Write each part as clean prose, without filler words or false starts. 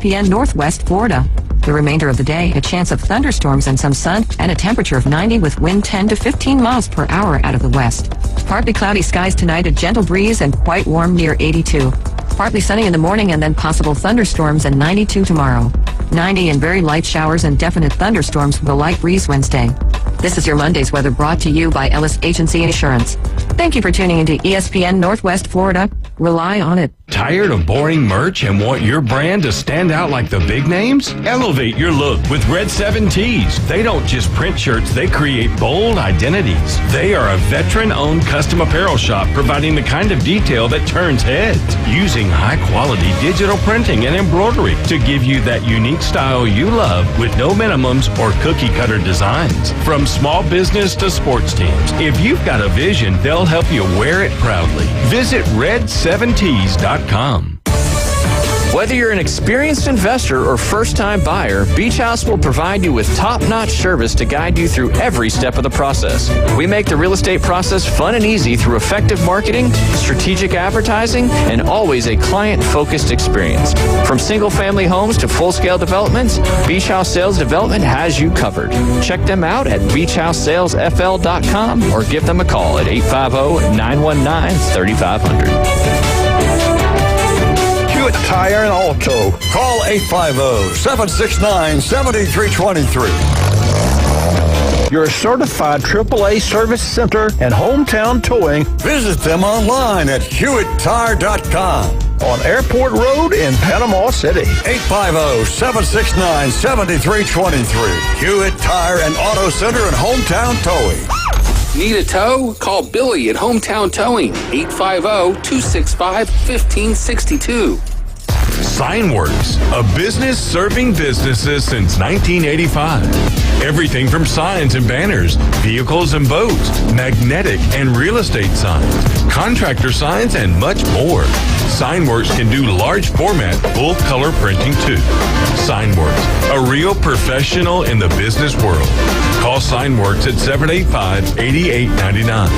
ESPN Northwest Florida. The remainder of the day, a chance of thunderstorms and some sun, and a temperature of 90 with wind 10 to 15 miles per hour out of the west. Partly cloudy skies tonight, a gentle breeze and quite warm near 82. Partly sunny in the morning and then possible thunderstorms and 92 tomorrow. 90 and very light showers and definite thunderstorms with a light breeze Wednesday. This is your Monday's weather brought to you by Ellis Agency Insurance. Thank you for tuning into ESPN Northwest Florida. Rely on it. Tired of boring merch and want your brand to stand out like the big names? Elevate your look with Red 7 Tees. They don't just print shirts, they create bold identities. They are a veteran-owned custom apparel shop providing the kind of detail that turns heads, using high-quality digital printing and embroidery to give you that unique style you love with no minimums or cookie-cutter designs. From small business to sports teams, if you've got a vision, they'll help you wear it proudly. Visit red7tees.com. Whether you're an experienced investor or first-time buyer, Beach House will provide you with top-notch service to guide you through every step of the process. We make the real estate process fun and easy through effective marketing, strategic advertising, and always a client-focused experience. From single-family homes to full-scale developments, Beach House Sales Development has you covered. Check them out at beachhousesalesfl.com or give them a call at 850-919-3500. Hewitt Tire and Auto. Call 850-769-7323. Your certified AAA service center and hometown towing. Visit them online at HewittTire.com. On Airport Road in Panama City. 850-769-7323. Hewitt Tire and Auto Center and hometown towing. Need a tow? Call Billy at Hometown Towing, 850-265-1562. Signworks, a business serving businesses since 1985. Everything from signs and banners, vehicles and boats, magnetic and real estate signs, contractor signs, and much more. Signworks can do large format, full color printing too. Signworks, a real professional in the business world. Call Signworks at 785-8899.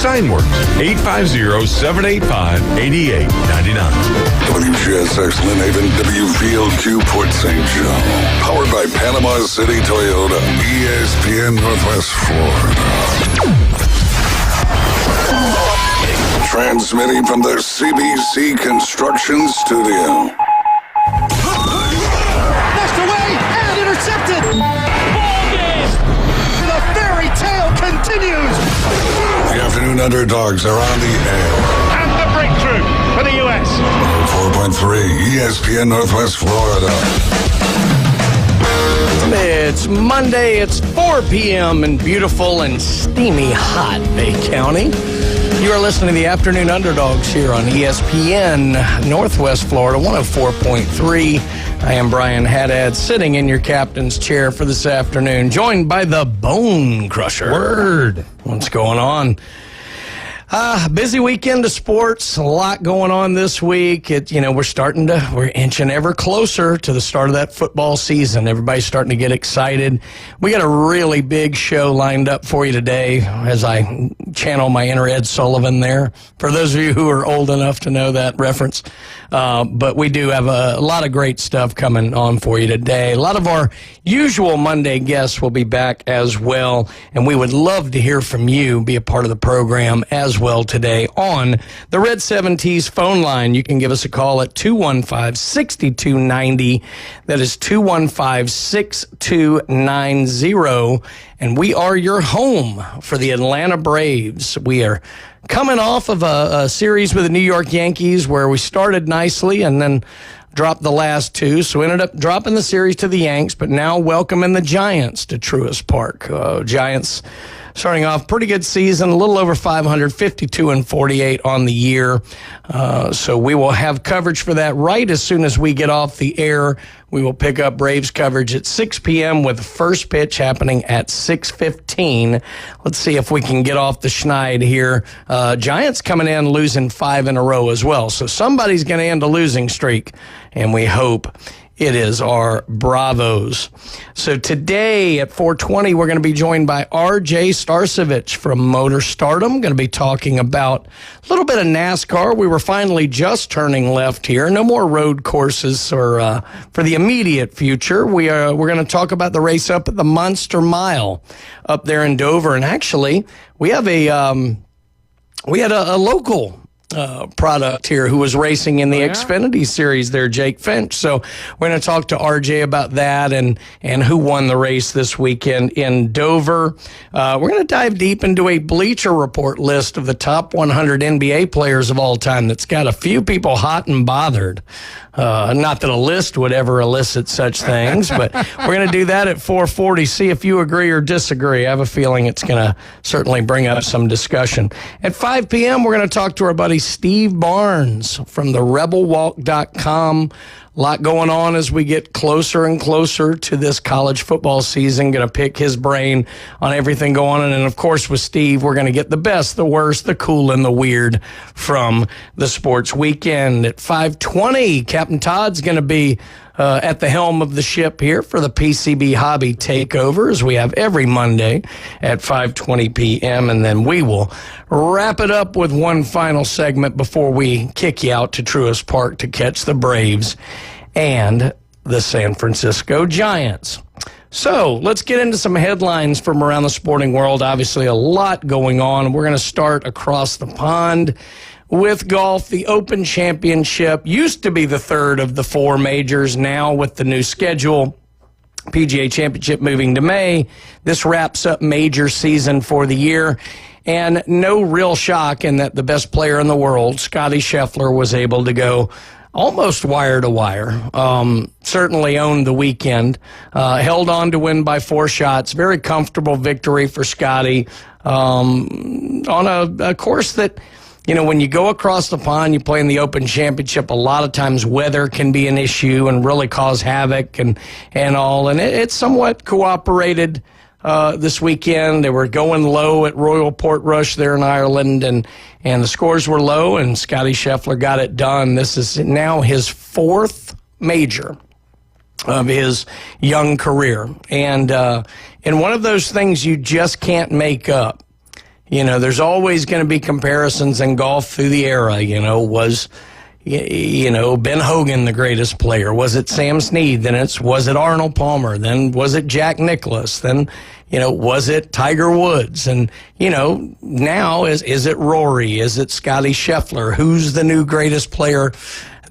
Signworks, 850-785-8899. WGSX Lynn Haven, WVLQ Port St. Joe. Powered by Panama City Toyota. ESPN Northwest Florida. Transmitting from the CBC Construction Studio. Dashed away and intercepted. Ball game. The fairy tale continues. The Afternoon Underdogs are on the air. And the breakthrough for the U.S. 4.3 ESPN Northwest Florida. It's Monday, it's 4 p.m. in beautiful and steamy hot Bay County. You are listening to the Afternoon Underdogs here on ESPN Northwest Florida, 104.3. I am Brian Haddad, sitting in your captain's chair for this afternoon, joined by the Bone Crusher. Word. What's going on? Busy weekend of sports, a lot going on this week. We're inching ever closer to the start of that football season. Everybody's starting to get excited. We got a really big show lined up for you today as I channel my inner Ed Sullivan there, for those of you who are old enough to know that reference. But we do have a lot of great stuff coming on for you today. A lot of our usual Monday guests will be back as well, and we would love to hear from you, be a part of the program as well today on the Red 7 Tees phone line. You can give us a call at 215-6290. That is 215-6290. And we are your home for the Atlanta Braves. We are coming off of a series with the New York Yankees where we started nicely and then dropped the last two, so ended up dropping the series to the Yanks, but now welcoming the Giants to Truist Park. Giants starting off pretty good season, a little over 500, 52-48 on the year. So we will have coverage for that right as soon as we get off the air. We will pick up Braves coverage at 6 p.m. with the first pitch happening at 6:15. Let's see if we can get off the schneid here. Giants coming in losing 5 in a row as well. So somebody's going to end a losing streak, and we hope It is our Bravos. So today at 4:20, we're going to be joined by R.J. Starcevich from Motor Stardom. Going to be talking about a little bit of NASCAR. We were finally just turning left here. No more road courses for the immediate future. We're going to talk about the race up at the Monster Mile up there in Dover. And actually, we had a local product here who was racing in the Xfinity Series there, Jake Finch. So we're going to talk to RJ about that and who won the race this weekend in Dover. We're going to dive deep into a Bleacher Report list of the top 100 NBA players of all time that's got a few people hot and bothered. Not that a list would ever elicit such things, but we're going to do that at 4:40, see if you agree or disagree. I have a feeling it's going to certainly bring up some discussion. At 5 p.m., we're going to talk to our buddy Steve Barnes from the rebelwalk.com. A lot going on as we get closer and closer to this college football season. Going to pick his brain on everything going on. And, of course, with Steve, we're going to get the best, the worst, the cool, and the weird from the sports weekend. At 5:20, Captain Todd's going to be at the helm of the ship here for the PCB Hobby Takeover, as we have every Monday at 5:20 p.m. And then we will wrap it up with one final segment before we kick you out to Truist Park to catch the Braves and the San Francisco Giants. So let's get into some headlines from around the sporting world. Obviously, a lot going on. We're going to start across the pond with golf. The Open Championship used to be the third of the four majors. Now, with the new schedule, PGA Championship moving to May, this wraps up major season for the year. And no real shock in that the best player in the world, Scottie Scheffler, was able to go almost wire to wire. Certainly owned the weekend. Held on to win by 4 shots. Very comfortable victory for Scottie on a course that, you know, when you go across the pond, you play in the Open Championship, a lot of times weather can be an issue and really cause havoc and all. And it's somewhat cooperated this weekend. They were going low at Royal Portrush there in Ireland, and the scores were low, and Scottie Scheffler got it done. This is now his 4th major of his young career. And one of those things you just can't make up. You know, there's always going to be comparisons in golf through the era. You know, was Ben Hogan the greatest player? Was it Sam Snead? Then was it Arnold Palmer? Then was it Jack Nicklaus? Then, was it Tiger Woods? And, now is it Rory? Is it Scottie Scheffler? Who's the new greatest player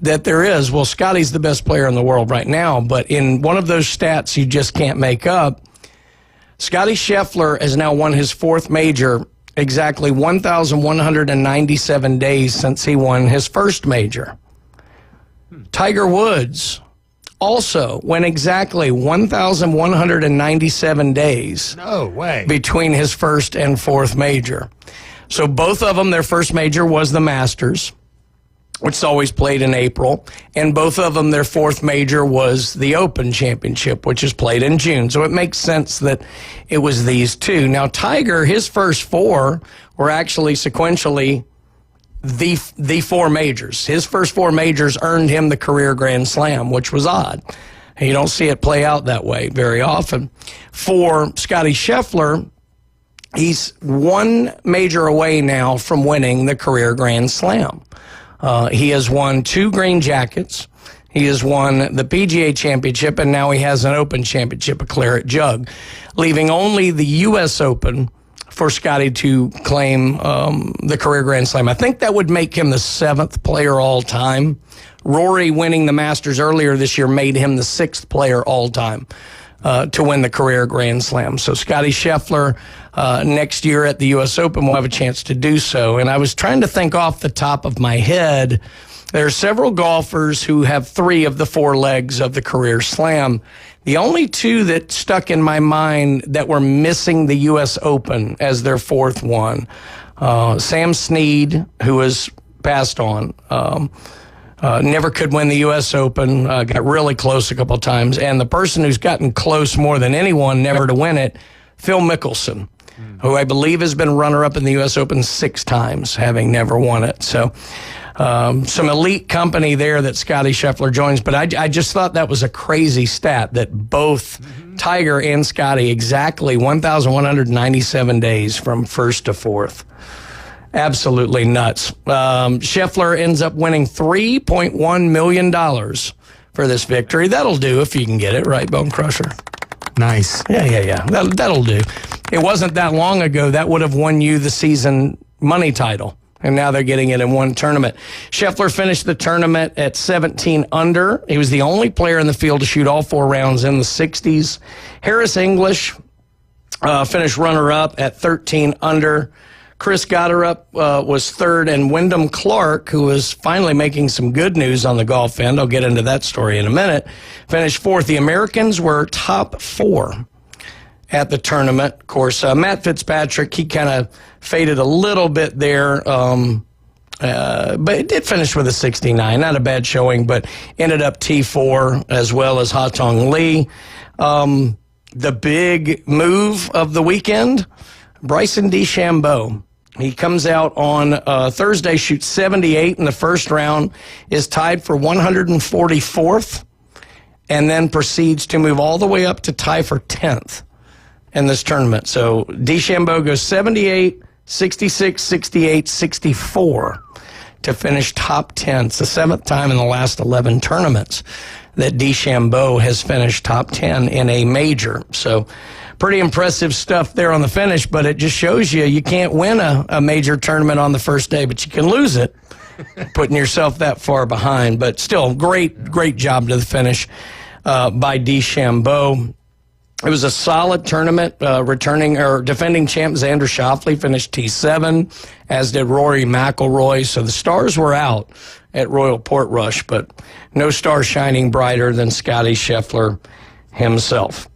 that there is? Well, Scottie's the best player in the world right now, but in one of those stats you just can't make up, Scottie Scheffler has now won his 4th major exactly 1,197 days since he won his first major. Tiger Woods also went exactly 1,197 days. No way. Between his first and 4th major. So both of them, their first major was the Masters, which is always played in April, and both of them, their 4th major was the Open Championship, which is played in June. So it makes sense that it was these two. Now, Tiger, his first 4 were actually sequentially the 4 majors. His first 4 majors earned him the career Grand Slam, which was odd. You don't see it play out that way very often. For Scottie Scheffler, he's 1 major away now from winning the career Grand Slam. He has won 2 green jackets. He has won the PGA Championship, and now he has an Open Championship, a claret jug, leaving only the U.S. Open for Scottie to claim the career Grand Slam. I think that would make him the 7th player all time. Rory winning the Masters earlier this year made him the 6th player all time to win the career Grand Slam. So Scottie Scheffler next year at the U.S. Open will have a chance to do so. And I was trying to think off the top of my head. There are several golfers who have 3 of the 4 legs of the career slam. The only 2 that stuck in my mind that were missing the U.S. Open as their 4th one, Sam Snead, who has passed on, never could win the U.S. Open, got really close a couple times, and the person who's gotten close more than anyone never to win it, Phil Mickelson, who I believe has been runner-up in the U.S. Open 6 times, having never won it. So some elite company there that Scotty Scheffler joins. But I just thought that was a crazy stat that both Tiger and Scotty exactly 1,197 days from first to fourth. Absolutely nuts. Scheffler ends up winning $3.1 million for this victory. That'll do if you can get it, right, Bone Crusher? Nice. Yeah. That'll do. It wasn't that long ago that would have won you the season money title, and now they're getting it in one tournament. Scheffler finished the tournament at 17 under. He was the only player in the field to shoot all 4 rounds in the 60s. Harris English finished runner-up at 13 under. Chris Gotterup was third, and Wyndham Clark, who was finally making some good news on the golf end, I'll get into that story in a minute, finished fourth. The Americans were top 4 at the tournament. Of course, Matt Fitzpatrick, he kind of faded a little bit there, but it did finish with a 69. Not a bad showing, but ended up T4 as well as Ha-Tong Lee. The big move of the weekend, Bryson DeChambeau. He comes out on Thursday, shoots 78 in the first round, is tied for 144th, and then proceeds to move all the way up to tie for 10th in this tournament. So DeChambeau goes 78, 66, 68, 64 to finish top 10. It's the 7th time in the last 11 tournaments that DeChambeau has finished top 10 in a major. So pretty impressive stuff there on the finish, but it just shows you can't win a major tournament on the first day, but you can lose it, putting yourself that far behind. But still, great job to the finish by DeChambeau. It was a solid tournament. Defending champ Xander Schauffele finished T7, as did Rory McIlroy. So the stars were out at Royal Portrush, but no star shining brighter than Scotty Scheffler himself.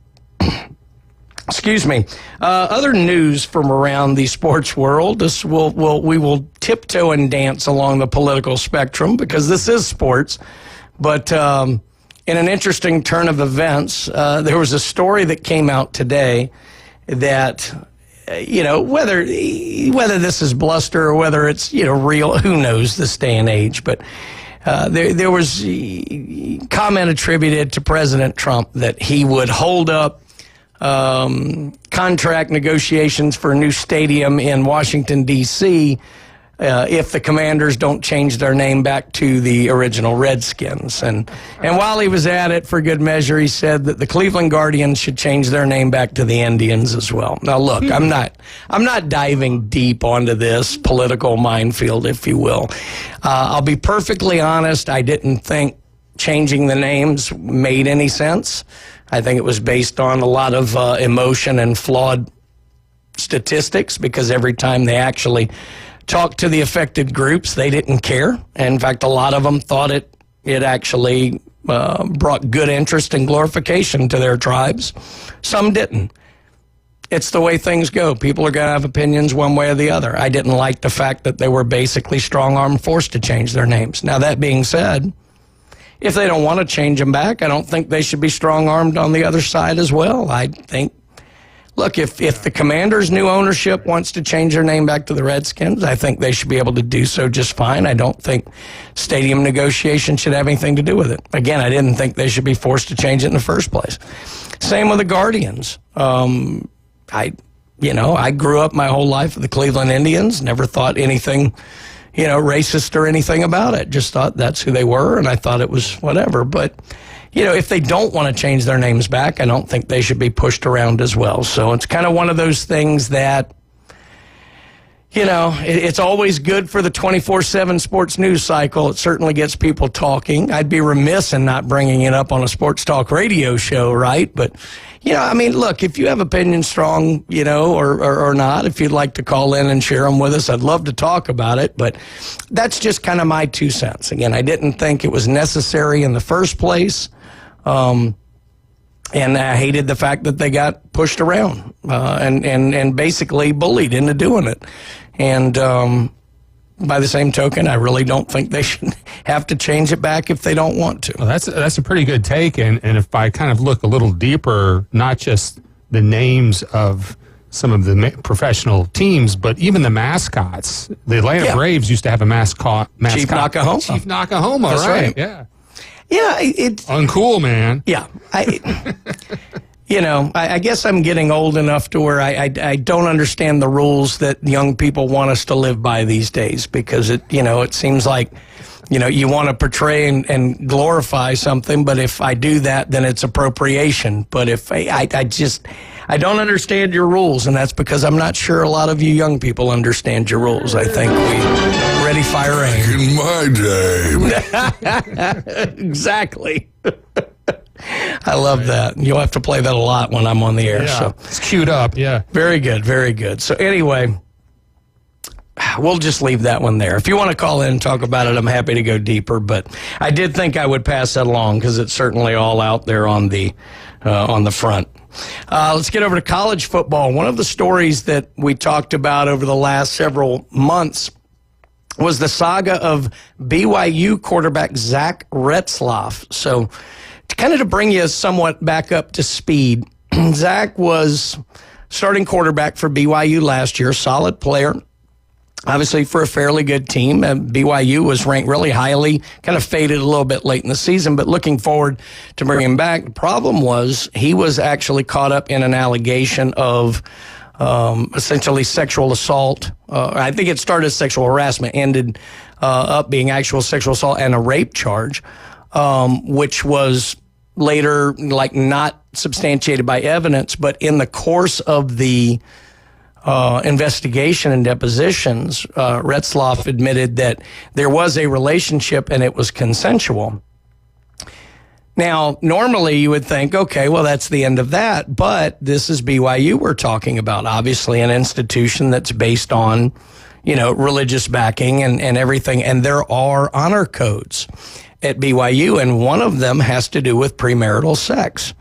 Excuse me. Other news from around the sports world. We will tiptoe and dance along the political spectrum because this is sports. But in an interesting turn of events, there was a story that came out today that, whether this is bluster or whether it's, real, who knows this day and age. But there was a comment attributed to President Trump that he would hold up contract negotiations for a new stadium in Washington, D.C., if the Commanders don't change their name back to the original Redskins. And while he was at it, for good measure, he said that the Cleveland Guardians should change their name back to the Indians as well. Now, look, I'm not diving deep onto this political minefield, if you will. I'll be perfectly honest, I didn't think changing the names made any sense. I think it was based on a lot of emotion and flawed statistics, because every time they actually talked to the affected groups, they didn't care. And in fact, a lot of them thought it actually brought good interest and glorification to their tribes. Some didn't. It's the way things go. People are going to have opinions one way or the other. I didn't like the fact that they were basically strong-armed forced to change their names. Now, that being said, if they don't want to change them back, I don't think they should be strong-armed on the other side as well. I think, look, if the Commanders' new ownership wants to change their name back to the Redskins, I think they should be able to do so just fine. I don't think stadium negotiations should have anything to do with it. Again, I didn't think they should be forced to change it in the first place. Same with the Guardians. I grew up my whole life with the Cleveland Indians, never thought anything racist or anything about it. Just thought that's who they were, and I thought it was whatever. But, if they don't want to change their names back, I don't think they should be pushed around as well. So it's kind of one of those things that, it's always good for the 24/7 sports news cycle. It certainly gets people talking. I'd be remiss in not bringing it up on a sports talk radio show, right? But, look, if you have opinions strong, or not, if you'd like to call in and share them with us, I'd love to talk about it. But that's just kind of my 2 cents. Again, I didn't think it was necessary in the first place. And I hated the fact that they got pushed around and basically bullied into doing it. And by the same token, I really don't think they should have to change it back if they don't want to. Well, that's a pretty good take. And if I kind of look a little deeper, not just the names of some of the professional teams, but even the mascots. The Atlanta Braves used to have a mascot. Chief Nakahoma. Chief Nakahoma, That's right. Yeah. Yeah, it's uncool, man. Yeah, I guess I'm getting old enough to where I don't understand the rules that young people want us to live by these days, because it seems like you want to portray and glorify something, but if I do that, then it's appropriation. But if I don't understand your rules, and that's because I'm not sure a lot of you young people understand your rules. I think we ready, fire, aim. In my day. Exactly. I love that. You'll have to play that a lot when I'm on the air. Yeah, so it's queued up, yeah. Very good, very good. So anyway, we'll just leave that one there. If you want to call in and talk about it, I'm happy to go deeper. But I did think I would pass that along because it's certainly all out there on the front. Let's get over to college football. One of the stories that we talked about over the last several months was the saga of BYU quarterback Zach Retzloff. So to bring you somewhat back up to speed, Zach was starting quarterback for BYU last year, solid player, obviously for a fairly good team. BYU was ranked really highly, kind of faded a little bit late in the season, but looking forward to bringing him back. The problem was he was actually caught up in an allegation of essentially sexual assault. I think it started as sexual harassment, ended up being actual sexual assault and a rape charge, which was later not substantiated by evidence. But in the course of the investigation and depositions, Retzloff admitted that there was a relationship and it was consensual. Now, normally you would think, okay, well, that's the end of that. But this is BYU we're talking about, obviously an institution that's based on, religious backing and everything. And there are honor codes at BYU, and one of them has to do with premarital sex.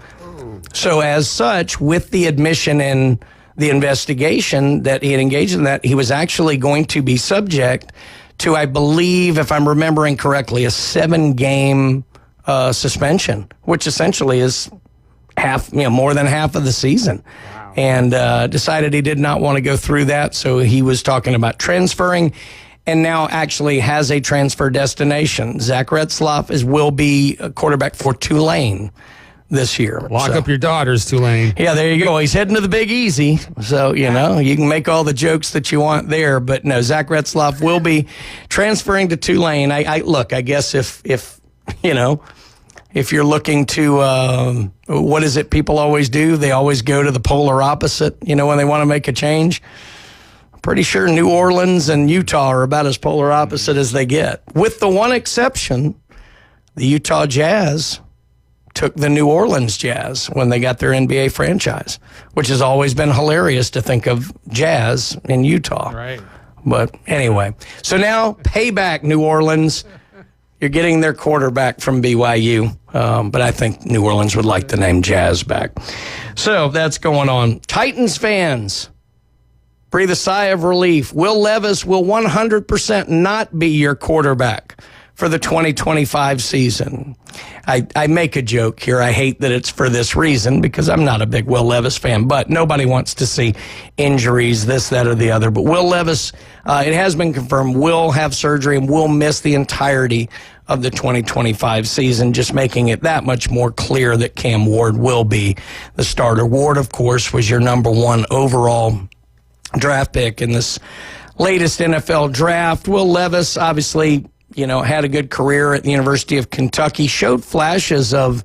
So as such, with the admission in the investigation that he had engaged in that, he was actually going to be subject to, I believe, if I'm remembering correctly, a 7-game suspension, which essentially is more than half of the season. Wow. And decided he did not want to go through that, so he was talking about transferring, and now actually has a transfer destination. Zach Retzloff will be a quarterback for Tulane this year. Lock up your daughters, Tulane. Yeah, there you go. He's heading to the Big Easy. So, you can make all the jokes that you want there. But no, Zach Retzloff will be transferring to Tulane. I guess if you're looking to, what is it people always do? They always go to the polar opposite, when they want to make a change. Pretty sure New Orleans and Utah are about as polar opposite as they get. With the one exception, the Utah Jazz took the New Orleans Jazz when they got their NBA franchise, which has always been hilarious to think of Jazz in Utah. Right. But anyway, so now payback, New Orleans. You're getting their quarterback from BYU, but I think New Orleans would like the name Jazz back. So that's going on. Titans fans, breathe a sigh of relief. Will Levis will 100% not be your quarterback for the 2025 season. I make a joke here. I hate that it's for this reason because I'm not a big Will Levis fan, but nobody wants to see injuries, this, that, or the other. But Will Levis, it has been confirmed, will have surgery and will miss the entirety of the 2025 season, just making it that much more clear that Cam Ward will be the starter. Ward, of course, was your number 1 overall draft pick in this latest NFL draft. Will Levis, obviously, had a good career at the University of Kentucky, showed flashes of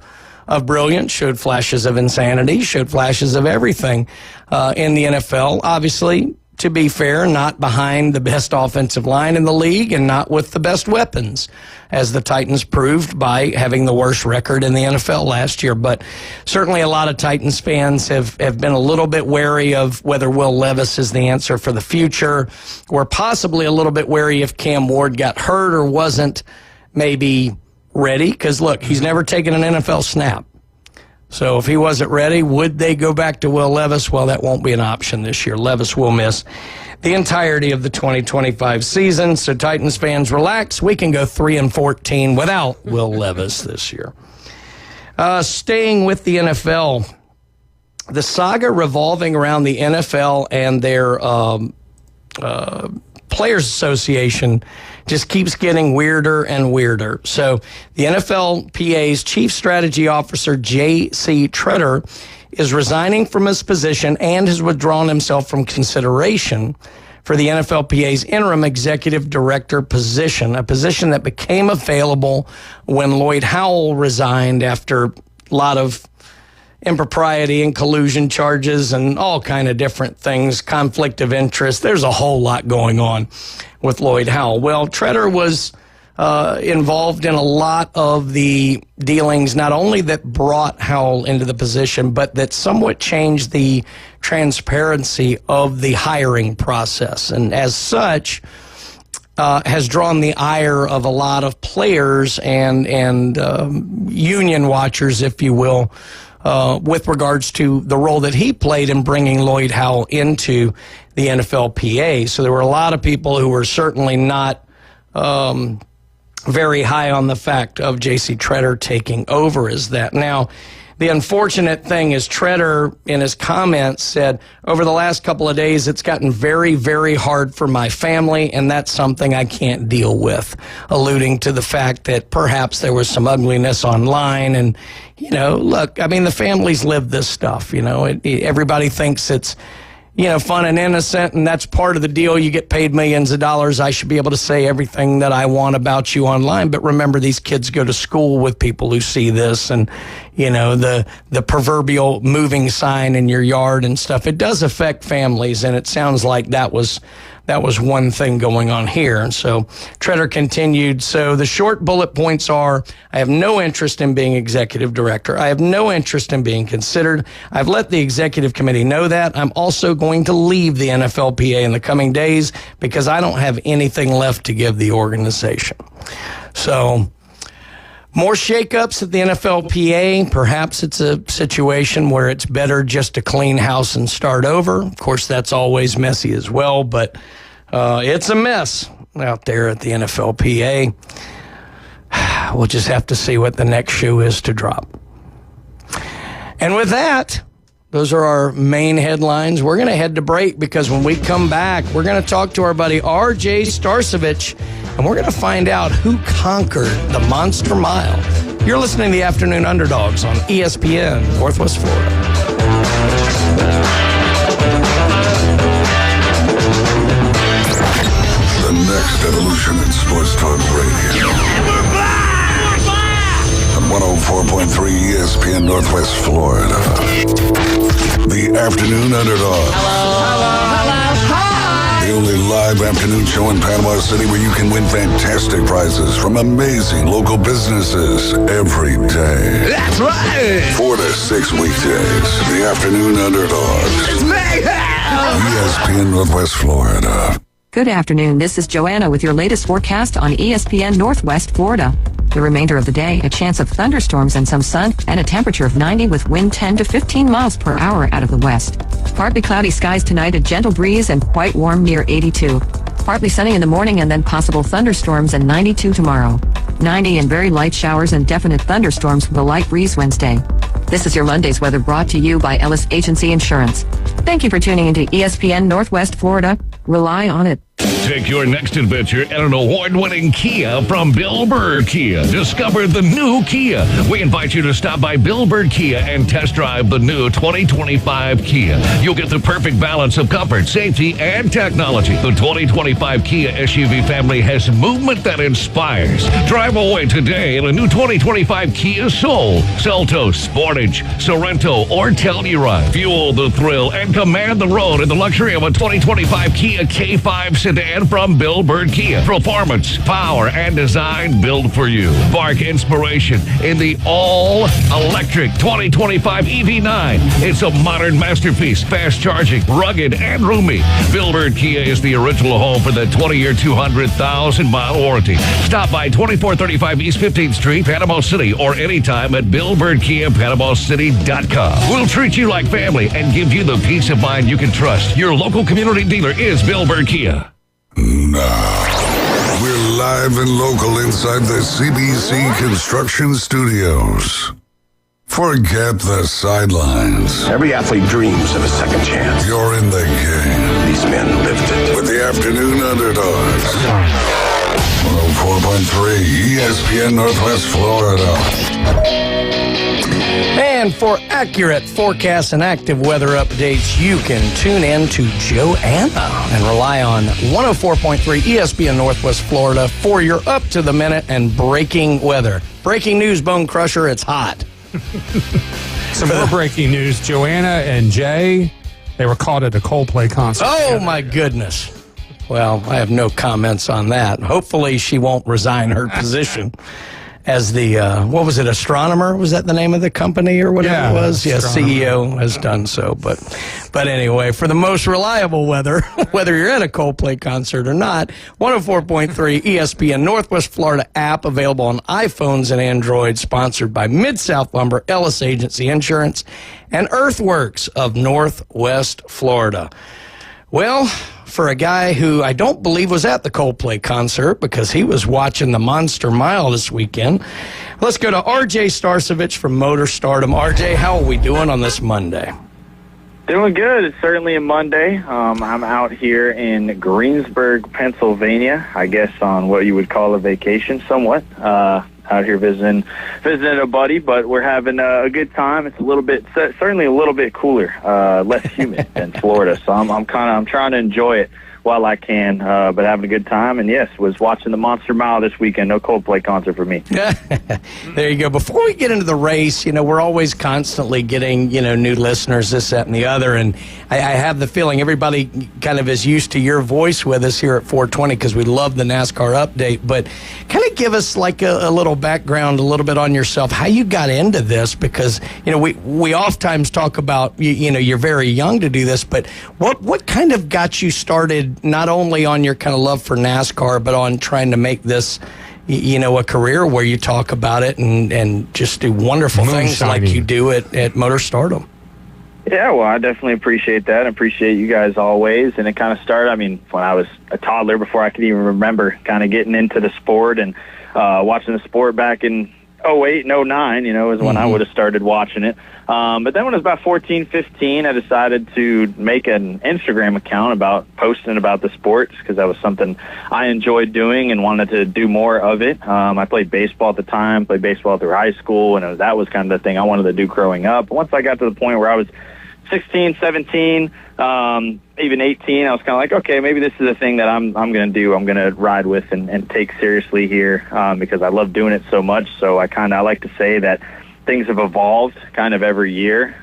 brilliance, showed flashes of insanity, showed flashes of everything in the NFL. Obviously, to be fair, not behind the best offensive line in the league and not with the best weapons, as the Titans proved by having the worst record in the NFL last year. But certainly a lot of Titans fans have been a little bit wary of whether Will Levis is the answer for the future, or possibly a little bit wary if Cam Ward got hurt or wasn't maybe ready. Because, look, he's never taken an NFL snap. So if he wasn't ready, would they go back to Will Levis? Well, that won't be an option this year. Levis will miss the entirety of the 2025 season. So Titans fans, relax. We can go 3-14 without Will Levis this year. Staying with the NFL, the saga revolving around the NFL and their Players Association just keeps getting weirder and weirder. So the NFLPA's Chief Strategy Officer, J.C. Tretter, is resigning from his position and has withdrawn himself from consideration for the NFLPA's interim executive director position, a position that became available when Lloyd Howell resigned after a lot of impropriety and collusion charges and all kind of different things, conflict of interest. There's a whole lot going on with Lloyd Howell. Well, Tretter was involved in a lot of the dealings, not only that brought Howell into the position, but that somewhat changed the transparency of the hiring process. And as such, has drawn the ire of a lot of players and union watchers, if you will, with regards to the role that he played in bringing Lloyd Howell into the NFLPA. So there were a lot of people who were certainly not very high on the fact of J.C. Tretter taking over as that. Now, the unfortunate thing is Tretter, in his comments, said, over the last couple of days, it's gotten very, very hard for my family, and that's something I can't deal with, alluding to the fact that perhaps there was some ugliness online. And, you know, look, I mean, the families live this stuff, you know. Everybody thinks it's, you know, fun and innocent, and that's part of the deal. You get paid millions of dollars. I should be able to say everything that I want about you online. But remember, these kids go to school with people who see this, and, you know, the proverbial moving sign in your yard and stuff. It does affect families, and it sounds like that was one thing going on here. And so Tretter continued, so the short bullet points are, I have no interest in being executive director. I have no interest in being considered. I've let the executive committee know that. I'm also going to leave the NFLPA in the coming days because I don't have anything left to give the organization. So more shakeups at the NFLPA. Perhaps it's a situation where it's better just to clean house and start over. Of course, that's always messy as well, but it's a mess out there at the NFLPA. We'll just have to see what the next shoe is to drop. And with that, those are our main headlines. We're going to head to break because when we come back, we're going to talk to our buddy R.J. Starcevich, and we're going to find out who conquered the Monster Mile. You're listening to the Afternoon Underdogs on ESPN Northwest Florida. The next evolution in sports talk radio. We're back! On 104.3 ESPN Northwest Florida. The Afternoon Underdogs. The only live afternoon show in Panama City where you can win fantastic prizes from amazing local businesses every day. That's right. 4 to 6 weekdays. The Afternoon Underdogs. It's mayhem. ESPN Northwest Florida. Good afternoon. This is Joanna with your latest forecast on ESPN Northwest Florida. The remainder of the day, a chance of thunderstorms and some sun, and a temperature of 90 with wind 10 to 15 miles per hour out of the west. Partly cloudy skies tonight, a gentle breeze and quite warm near 82. Partly sunny in the morning and then possible thunderstorms and 92 tomorrow. 90 and very light showers and definite thunderstorms with a light breeze Wednesday. This is your Monday's weather brought to you by Ellis Agency Insurance. Thank you for tuning into ESPN Northwest Florida. Rely on it. Take your next adventure in an award-winning Kia from Bill Bird Kia. Discover the new Kia. We invite you to stop by Bill Bird Kia and test drive the new 2025 Kia. You'll get the perfect balance of comfort, safety, and technology. The 2025 Kia SUV family has movement that inspires. Drive away today in a new 2025 Kia Soul, Seltos, Sportage, Sorento, or Telluride. Fuel the thrill and command the road in the luxury of a 2025 Kia K5 sedan from Bill Bird Kia. Performance, power, and design built for you. Spark inspiration in the all-electric 2025 EV9. It's a modern masterpiece, fast charging, rugged, and roomy. Bill Bird Kia is the original home for the 20-year, 200,000-mile warranty. Stop by 2435 East 15th Street, Panama City, or anytime at BillBirdKia.PanamaCity.com. We'll treat you like family and give you the peace of mind you can trust. Your local community dealer is Bill Bird Kia. Now, we're live and local inside the CBC Construction Studios. Forget the sidelines. Every athlete dreams of a second chance. You're in the game. These men lived it. With the Afternoon Underdogs. 104.3 ESPN Northwest Florida. And for accurate forecasts and active weather updates, you can tune in to Joanna and rely on 104.3 ESPN Northwest Florida for your up-to-the-minute and breaking weather. Breaking news, Bone Crusher, it's hot. Some more breaking news. Joanna and Jay, they were caught at a Coldplay concert. Oh, my goodness. Well, I have no comments on that. Hopefully she won't resign her position as the, what was it, astronomer? Was that the name of the company or whatever it was? Yes, CEO has done so. But anyway, for the most reliable weather, whether you're at a Coldplay concert or not, 104.3 ESPN Northwest Florida app available on iPhones and Android, sponsored by Mid-South Lumber, Ellis Agency Insurance, and Earthworks of Northwest Florida. Well, for a guy who I don't believe was at the Coldplay concert because he was watching the Monster Mile this weekend, let's go to RJ Starcevich from Motor Stardom. RJ, how are we doing on this Monday? Doing good. It's certainly a Monday. I'm out here in Greensburg, Pennsylvania, I guess on what you would call a vacation somewhat. Out here visiting a buddy, but we're having a good time. It's certainly a little bit cooler, less humid than Florida. So I'm trying to enjoy it while I can, but having a good time. And yes, was watching the Monster Mile this weekend. No Coldplay concert for me. There you go. Before we get into the race, we're always constantly getting, new listeners, this, that, and the other. And I have the feeling everybody kind of is used to your voice with us here at 420 because we love the NASCAR update. But kind of give us like a little background, a little bit on yourself, how you got into this, because, we oftentimes talk about, you're very young to do this, but what kind of got you started not only on your kind of love for NASCAR, but on trying to make this, a career where you talk about it and just do wonderful things like you do at Motor Stardom? Yeah, well, I definitely appreciate that. I appreciate you guys always. And it kind of started, when I was a toddler, before I could even remember kind of getting into the sport and watching the sport back in 08 and 09, is when I would have started watching it. But then when I was about 14, 15, I decided to make an Instagram account about posting about the sports because that was something I enjoyed doing and wanted to do more of it. I played baseball at the time, played baseball through high school, and that was kind of the thing I wanted to do growing up. Once I got to the point where I was 16, 17, even 18, I was kind of like, okay, maybe this is a thing that I'm going to do. I'm going to ride with and take seriously here because I love doing it so much. So I like to say that things have evolved kind of every year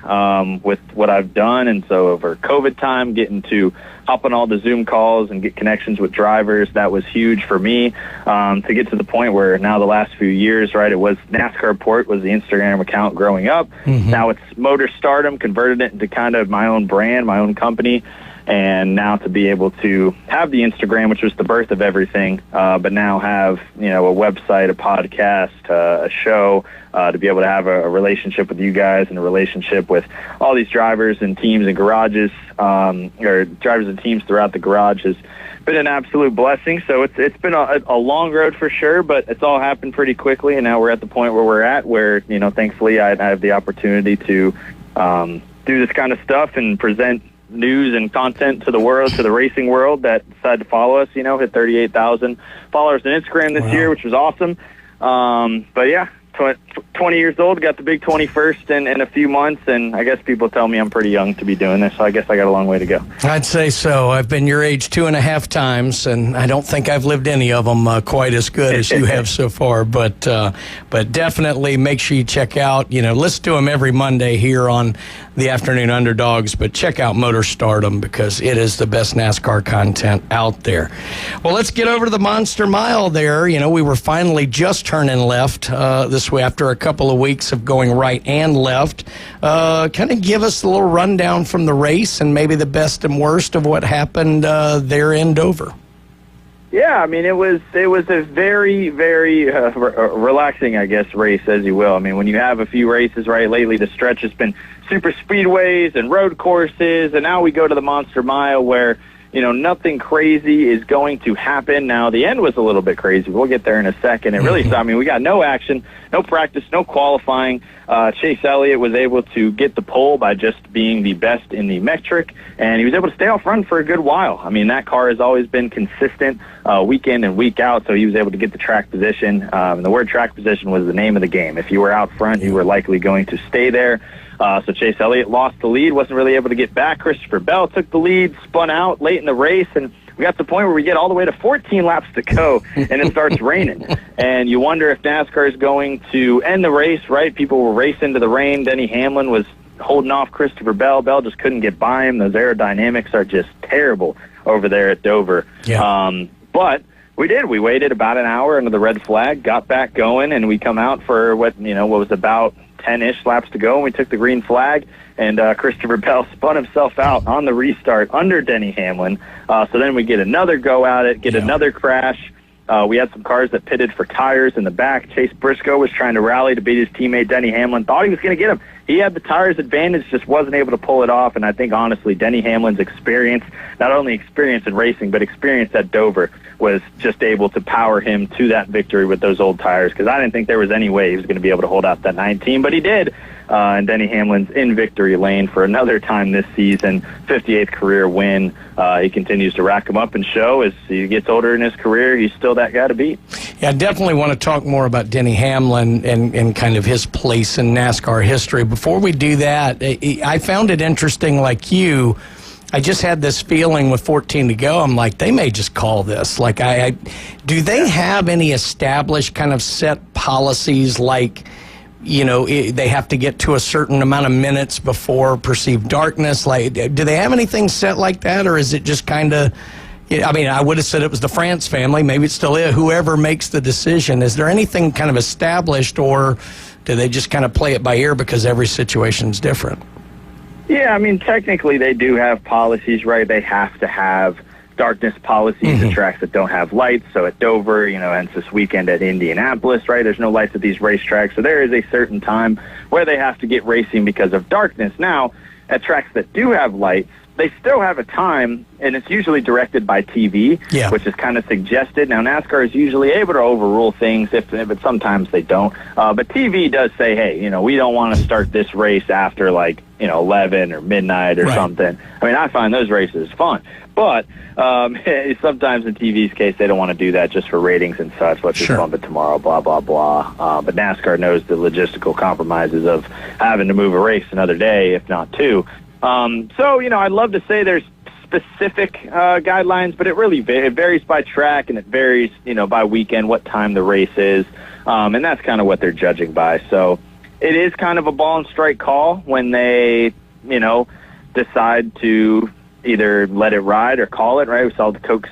with what I've done. And so over COVID time, getting to hop on all the Zoom calls and get connections with drivers, that was huge for me to get to the point where now the last few years, right, it was NASCAR Report was the Instagram account growing up. Now it's Motor Stardom, converted it into kind of my own brand, my own company. And now to be able to have the Instagram, which was the birth of everything, but now have, a website, a podcast, a show, to be able to have a relationship with you guys and a relationship with all these drivers and teams and garages, or drivers and teams throughout the garage has been an absolute blessing. So it's been a long road for sure, but it's all happened pretty quickly. And now we're at the point where we're at where, thankfully I have the opportunity to do this kind of stuff and present news and content to the world, to the racing world that decided to follow us, hit 38,000 followers on Instagram this year, which was awesome. But yeah, 20 years old, got the big 21st in a few months, and I guess people tell me I'm pretty young to be doing this, so I guess I got a long way to go. I'd say so. I've been your age 2.5 times, and I don't think I've lived any of them quite as good as you have so far, but definitely make sure you check out, listen to them every Monday here on the Afternoon Underdogs, but check out Motor Stardom because it is the best NASCAR content out there. Well, let's get over to the Monster Mile there. We were finally just turning left this way after a couple of weeks of going right and left. Kind of give us a little rundown from the race and maybe the best and worst of what happened there in Dover. Yeah, it was a very, very relaxing, I guess, race, as you will. When you have a few races, right, lately the stretch has been super speedways and road courses, and now we go to the Monster Mile where, nothing crazy is going to happen. Now, the end was a little bit crazy. We'll get there in a second. It really, we got no action, no practice, no qualifying. Chase Elliott was able to get the pole by just being the best in the metric, and he was able to stay off front for a good while. I mean, that car has always been consistent week in and week out, so he was able to get the track position. And the word track position was the name of the game. If you were out front, you were likely going to stay there. So Chase Elliott lost the lead, wasn't really able to get back. Christopher Bell took the lead, spun out late in the race, and we got to the point where we get all the way to 14 laps to go, and it starts raining. And you wonder if NASCAR is going to end the race, right? People will race into the rain. Denny Hamlin was holding off Christopher Bell. Bell just couldn't get by him. Those aerodynamics are just terrible over there at Dover. Yeah. But we did. We waited about an hour under the red flag, got back going, and we come out for what was about 10-ish laps to go, and we took the green flag, and Christopher Bell spun himself out on the restart under Denny Hamlin. So then we get another go at it, get another crash. We had some cars that pitted for tires in the back. Chase Briscoe was trying to rally to beat his teammate Denny Hamlin. Thought he was going to get him. He had the tires advantage, just wasn't able to pull it off. And I think, honestly, Denny Hamlin's experience, not only experience in racing, but experience at Dover, was just able to power him to that victory with those old tires, because I didn't think there was any way he was going to be able to hold out that 19, but he did. And Denny Hamlin's in victory lane for another time this season, 58th career win. He continues to rack them up and show as he gets older in his career, he's still that guy to beat. Yeah, I definitely want to talk more about Denny Hamlin and kind of his place in NASCAR history. Before we do that, I found it interesting, like you, I just had this feeling with 14 to go. I'm like, they may just call this. Like, do they have any established kind of set policies, like, they have to get to a certain amount of minutes before perceived darkness? Like, do they have anything set like that, or is it just kind of, I would have said it was the France family. Maybe it still is. Whoever makes the decision. Is there anything kind of established, or do they just kind of play it by ear because every situation is different? Yeah, technically they do have policies, right? They have to have darkness policies at tracks that don't have lights. So at Dover, hence this weekend at Indianapolis, right? There's no lights at these racetracks. So there is a certain time where they have to get racing because of darkness. Now, at tracks that do have lights, they still have a time, and it's usually directed by TV, which is kind of suggested. Now, NASCAR is usually able to overrule things, but sometimes they don't. But TV does say, hey, we don't want to start this race after 11 or midnight or something. I find those races fun. But sometimes in TV's case, they don't want to do that just for ratings and such. Let's just bump it tomorrow, blah, blah, blah. But NASCAR knows the logistical compromises of having to move a race another day, if not two. I'd love to say there's specific guidelines, but it really varies by track, and it varies, by weekend, what time the race is. And that's kind of what they're judging by. So it is kind of a ball and strike call when they, decide to either let it ride or call it, right? We saw the Coke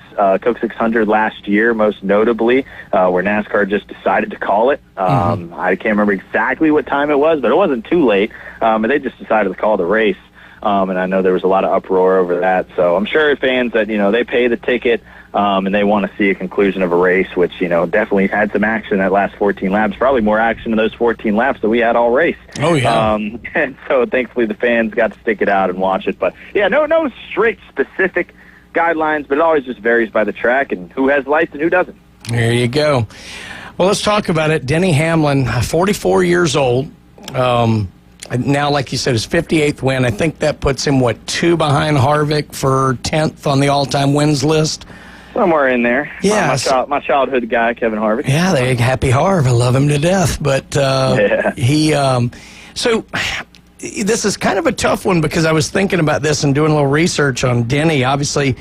600 last year, most notably, where NASCAR just decided to call it. I can't remember exactly what time it was, but it wasn't too late. And they just decided to call the race. And I know there was a lot of uproar over that. So I'm sure fans that, they pay the ticket and they want to see a conclusion of a race, which, definitely had some action that last 14 laps, probably more action in those 14 laps that we had all race. Oh, yeah. And so thankfully the fans got to stick it out and watch it. But, yeah, no strict specific guidelines, but it always just varies by the track and who has lights and who doesn't. There you go. Well, let's talk about it. Denny Hamlin, 44 years old. Now, like you said, his 58th win. I think that puts him, 2 behind Harvick for 10th on the all-time wins list? Somewhere in there. Yeah. My childhood guy, Kevin Harvick. Yeah, happy Harv. I love him to death. But so this is kind of a tough one, because I was thinking about this and doing a little research on Denny. Obviously,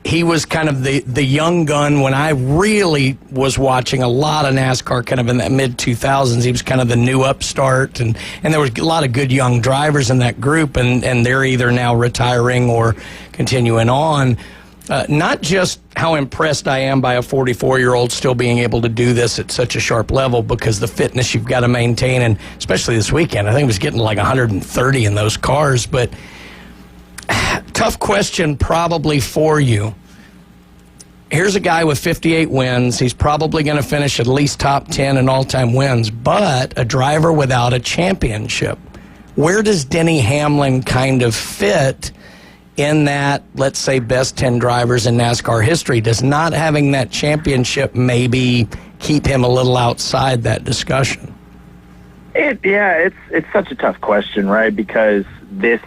he was kind of the young gun when I really was watching a lot of NASCAR kind of in that mid-2000s. He was kind of the new upstart, and there was a lot of good young drivers in that group, and they're either now retiring or continuing on. Not just how impressed I am by a 44-year-old still being able to do this at such a sharp level, because the fitness you've got to maintain, and especially this weekend, I think he was getting like 130 in those cars, but tough question probably for you. Here's a guy with 58 wins. He's probably going to finish at least top 10 in all-time wins, but a driver without a championship. Where does Denny Hamlin kind of fit in that, let's say, best 10 drivers in NASCAR history? Does not having that championship maybe keep him a little outside that discussion? It's such a tough question, right? Because the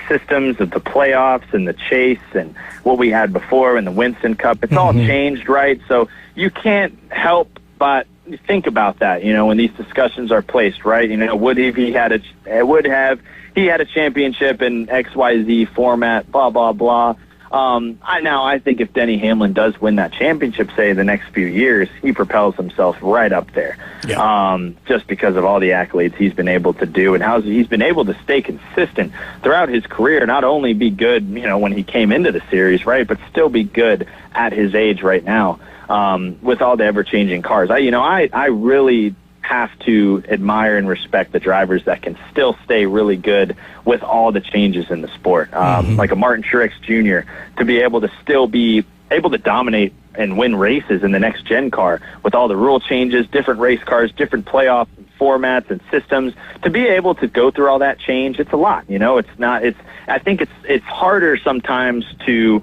systems of the playoffs and the chase and what we had before in the Winston Cup, it's all changed, right? So you can't help but think about that, when these discussions are placed, right? Would he had a championship in XYZ format, blah, blah, blah. I think if Denny Hamlin does win that championship, say, the next few years, he propels himself right up there. Yeah. Just because of all the accolades he's been able to do and how he's been able to stay consistent throughout his career, not only be good, when he came into the series, right, but still be good at his age right now, with all the ever-changing cars. I really have to admire and respect the drivers that can still stay really good with all the changes in the sport. Like a Martin Truex Jr., to be able to still be able to dominate and win races in the next-gen car with all the rule changes, different race cars, different playoff formats and systems, to be able to go through all that change, it's a lot. I think it's harder sometimes to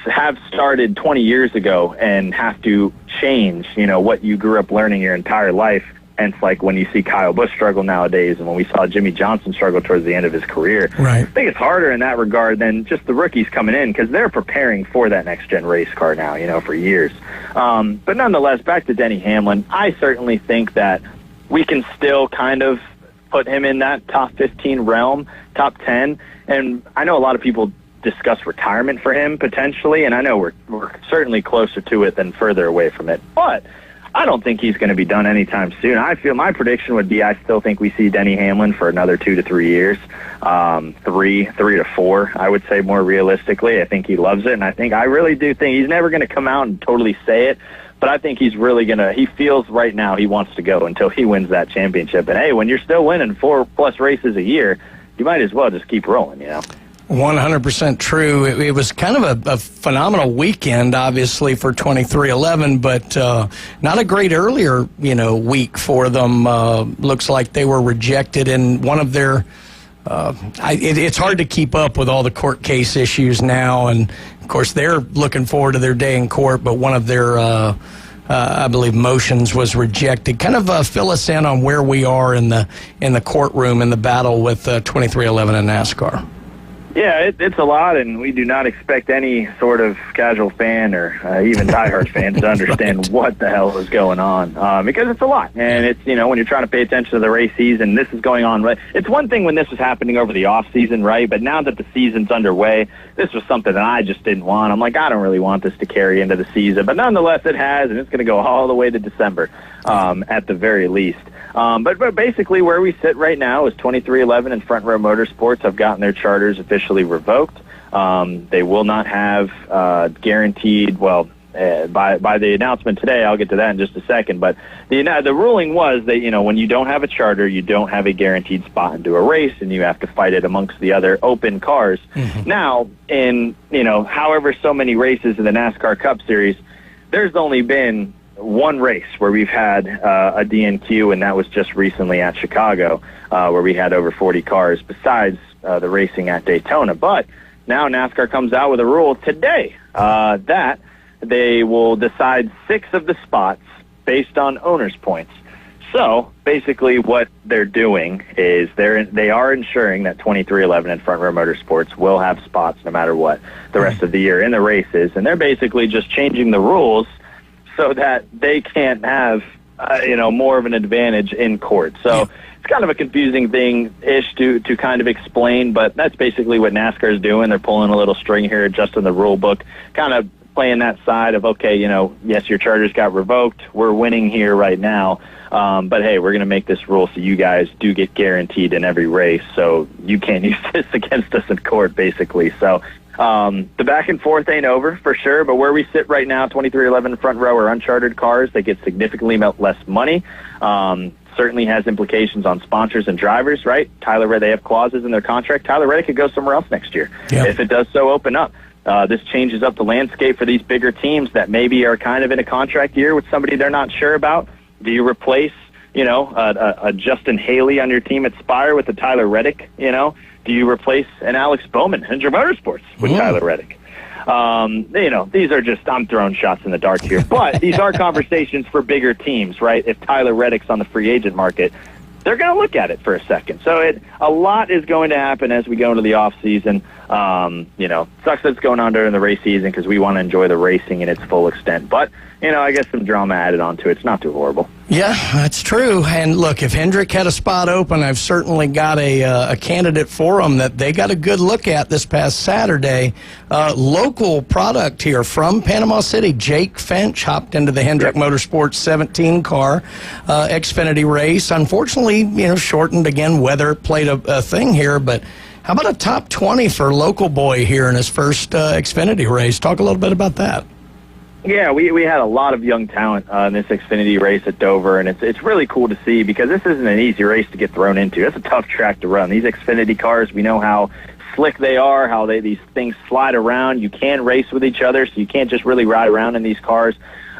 have started 20 years ago and have to change, what you grew up learning your entire life. And it's like when you see Kyle Busch struggle nowadays and when we saw Jimmy Johnson struggle towards the end of his career. Right. I think it's harder in that regard than just the rookies coming in because they're preparing for that next-gen race car now, for years. But nonetheless, back to Denny Hamlin, I certainly think that we can still kind of put him in that top 15 realm, top 10. And I know a lot of people discuss retirement for him potentially, and I know we're certainly closer to it than further away from it, but I don't think he's going to be done anytime soon. I feel my prediction would be I still think we see Denny Hamlin for another 2 to 3 years, 3 to 4, I would say more realistically. I think he loves it, and I really do think he's never going to come out and totally say it, but I think he's really he feels right now he wants to go until he wins that championship. And hey, when you're still winning 4+ races a year, you might as well just keep rolling, 100% true. It was kind of a phenomenal weekend, obviously, for 23XI, but not a great earlier, week for them. Looks like they were rejected in one of their. It's hard to keep up with all the court case issues now, and of course they're looking forward to their day in court. But one of their, I believe, motions was rejected. Kind of fill us in on where we are in the courtroom in the battle with 23XI and NASCAR. Yeah, it's a lot, and we do not expect any sort of casual fan or even diehard fans to understand what the hell is going on, because it's a lot. And it's, when you're trying to pay attention to the race season, this is going on. Right? It's one thing when this was happening over the off season, right? But now that the season's underway, this was something that I just didn't want. I'm like, I don't really want this to carry into the season. But nonetheless, it has, and it's going to go all the way to December at the very least. But basically where we sit right now is 23XI and Front Row Motorsports have gotten their charters officially revoked. They will not have guaranteed, by the announcement today, I'll get to that in just a second, but the ruling was that, when you don't have a charter, you don't have a guaranteed spot into a race, and you have to fight it amongst the other open cars. Mm-hmm. Now, in, however so many races in the NASCAR Cup Series, there's only been one race where we've had a DNQ, and that was just recently at Chicago, where we had over 40 cars besides the racing at Daytona. But now NASCAR comes out with a rule today that they will decide 6 of the spots based on owners' points. So basically what they're doing is they are ensuring that 23XI and Front Row Motorsports will have spots no matter what the rest of the year in the races, and they're basically just changing the rules so that they can't have, more of an advantage in court. So it's kind of a confusing thing-ish to kind of explain, but that's basically what NASCAR is doing. They're pulling a little string here, adjusting the rule book, kind of playing that side of, okay, yes, your charters got revoked. We're winning here right now. But, hey, we're going to make this rule so you guys do get guaranteed in every race, so you can't use this against us in court, basically. So the back and forth ain't over for sure, but where we sit right now, 23XI Front Row are unchartered cars. They get significantly less money. Certainly has implications on sponsors and drivers, right? They have clauses in their contract. Tyler Reddick could go somewhere else next year if it does so open up. This changes up the landscape for these bigger teams that maybe are kind of in a contract year with somebody they're not sure about. Do you replace, a Justin Haley on your team at Spire with a Tyler Reddick, do you replace an Alex Bowman, Hendrick Motorsports, with Tyler Reddick? These are just, I'm throwing shots in the dark here, but these are conversations for bigger teams, right? If Tyler Reddick's on the free agent market, they're going to look at it for a second. So a lot is going to happen as we go into the off season. Sucks that it's going on during the race season because we want to enjoy the racing in its full extent. But, I guess some drama added onto it. It's not too horrible. Yeah, that's true. And look, if Hendrick had a spot open, I've certainly got a candidate for him that they got a good look at this past Saturday. Local product here from Panama City. Jake Finch hopped into the Hendrick Motorsports 17 car Xfinity race. Unfortunately, shortened again. Weather played a thing here, but how about a top 20 for local boy here in his first Xfinity race? Talk a little bit about that. Yeah, we had a lot of young talent in this Xfinity race at Dover, and it's really cool to see because this isn't an easy race to get thrown into. It's a tough track to run. These Xfinity cars, we know how slick they are, how these things slide around. You can race with each other, so you can't just really ride around in these cars.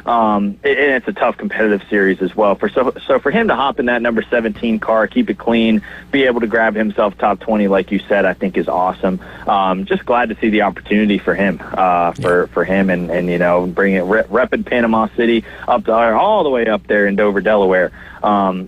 And it's a tough competitive series as well. So for him to hop in that number 17 car, keep it clean, be able to grab himself top 20, like you said, I think is awesome. Just glad to see the opportunity for him, for him, and bring it repping Panama City up to all the way up there in Dover, Delaware.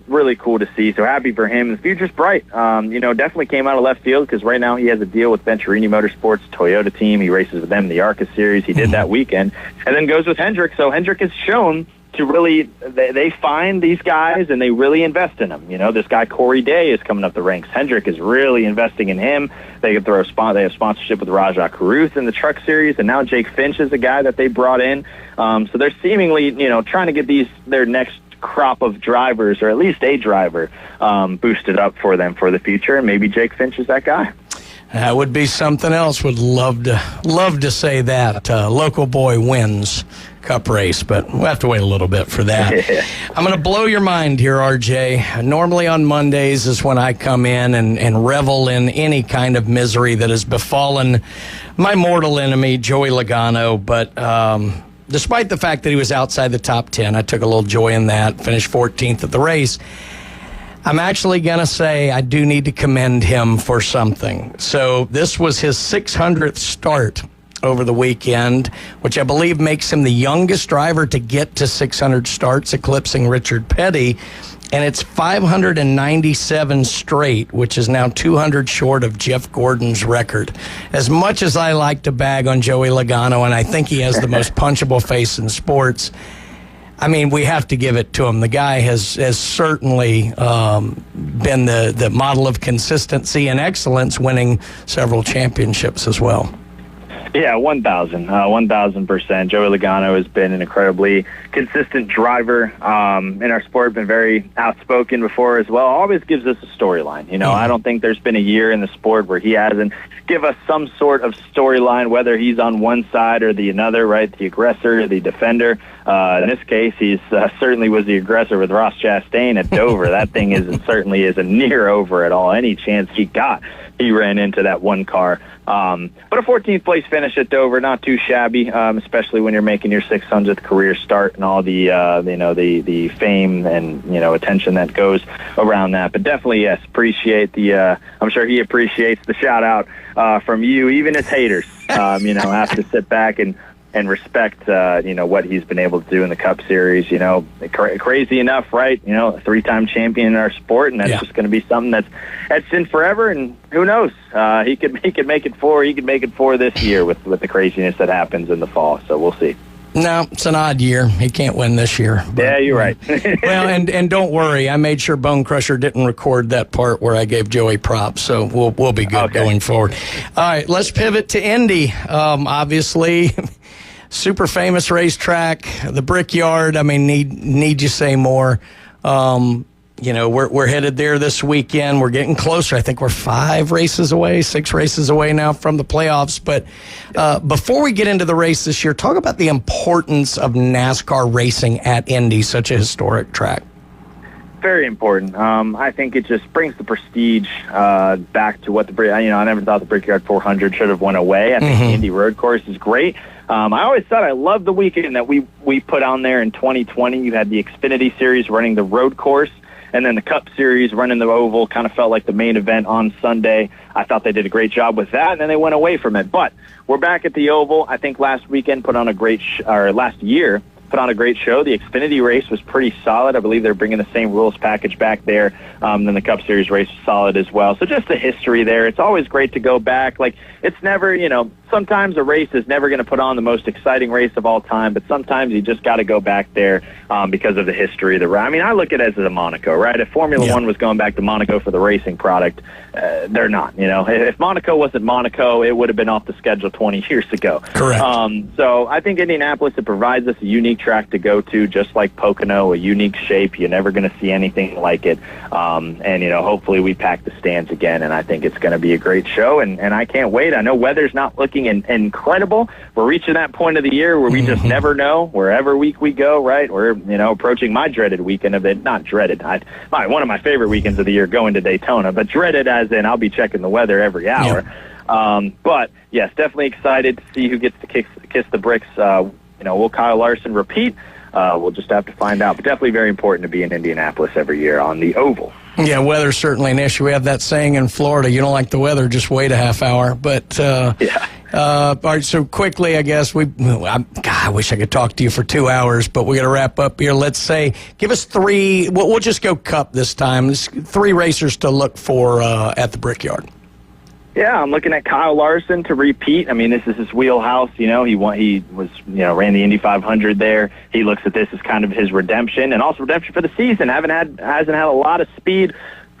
Really cool to see. So happy for him. The future's bright. Definitely came out of left field because right now he has a deal with Venturini Motorsports, Toyota team. He races with them in the ARCA series. He did that weekend, and then goes with Hendrick. So Hendrick has shown to really, they find these guys and they really invest in them. This guy Corey Day is coming up the ranks. Hendrick is really investing in him. They have sponsorship with Rajah Caruth in the truck series, and now Jake Finch is the guy that they brought in. So they're seemingly, trying to get their next crop of drivers, or at least a driver, boosted up for them for the future, and maybe Jake Finch is that guy. That would be something else. Would love to say that local boy wins Cup race, but we'll have to wait a little bit for that. I'm going to blow your mind here, RJ. Normally on Mondays is when I come in and revel in any kind of misery that has befallen my mortal enemy, Joey Logano, but despite the fact that he was outside the top 10, I took a little joy in that, finished 14th at the race. I'm actually going to say I do need to commend him for something. So this was his 600th start over the weekend, which I believe makes him the youngest driver to get to 600 starts, eclipsing Richard Petty. And it's 597 straight, which is now 200 short of Jeff Gordon's record. As much as I like to bag on Joey Logano, and I think he has the most punchable face in sports, I mean, we have to give it to him. The guy has certainly been the model of consistency and excellence, winning several championships as well. Yeah, 1,000%. Joey Logano has been an incredibly consistent driver in our sport, been very outspoken before as well. Always gives us a storyline. I don't think there's been a year in the sport where he hasn't give us some sort of storyline, whether he's on one side or the other, right? The aggressor or the defender. In this case, he's certainly was the aggressor with Ross Chastain at Dover. That thing certainly isn't near over at all. Any chance he got, he ran into that one car. But a 14th place finish at Dover, not too shabby, especially when you're making your 600th career start and all the fame and attention that goes around that. But definitely, yes, appreciate I'm sure he appreciates the shout out from you. Even his haters, have to sit back and respect, what he's been able to do in the Cup Series. Crazy enough, right? A three-time champion in our sport, and that's just going to be something that's in forever. And who knows? He could make it four this year with the craziness that happens in the fall. So we'll see. No, it's an odd year. He can't win this year. But, yeah, you're right. Well, and don't worry. I made sure Bone Crusher didn't record that part where I gave Joey props, so we'll be good going forward. All right, let's pivot to Indy. Obviously, super famous racetrack, the Brickyard. I mean, need you say more? We're headed there this weekend. We're getting closer. I think we're 6 races away now from the playoffs. But before we get into the race this year, talk about the importance of NASCAR racing at Indy, such a historic track. Very important. I think it just brings the prestige back to what I never thought the Brickyard 400 should have went away. I think the Indy Road Course is great. I always thought I loved the weekend that we put on there in 2020. You had the Xfinity Series running the road course, And then the Cup Series, running the Oval, kind of felt like the main event on Sunday. I thought they did a great job with that, and then they went away from it. But we're back at the Oval. I think last weekend last year put on a great show. The Xfinity race was pretty solid. I believe they're bringing the same rules package back there. Then the Cup Series race was solid as well. So just the history there. It's always great to go back. Like, it's never, sometimes a race is never going to put on the most exciting race of all time, but sometimes you just got to go back there because of the history of the race. I mean, I look at it as a Monaco, right? If Formula One was going back to Monaco for the racing product, they're not. If Monaco wasn't Monaco, it would have been off the schedule 20 years ago. Correct. So I think Indianapolis, it provides us a unique track to go to, just like Pocono, a unique shape. You're never going to see anything like it. And hopefully we pack the stands again, and I think it's going to be a great show, and I can't wait. I know weather's not looking incredible. We're reaching that point of the year where we just never know wherever week we go, right? We're, approaching my dreaded weekend of it. Not dreaded. One of my favorite weekends of the year, going to Daytona, but dreaded as in I'll be checking the weather every hour. Yeah. But yes, definitely excited to see who gets to kiss the bricks. Will Kyle Larson repeat? We'll just have to find out. But definitely very important to be in Indianapolis every year on the Oval. Yeah, weather's certainly an issue. We have that saying in Florida, you don't like the weather, just wait a half hour. But, all right, so quickly, I guess, I wish I could talk to you for 2 hours, but we got to wrap up here. Let's say, give us three, we'll just go Cup this time, 3 racers to look for at the Brickyard. Yeah, I'm looking at Kyle Larson to repeat. I mean, this is his wheelhouse. He ran the Indy 500 there. He looks at this as kind of his redemption, and also redemption for the season. Hasn't had a lot of speed.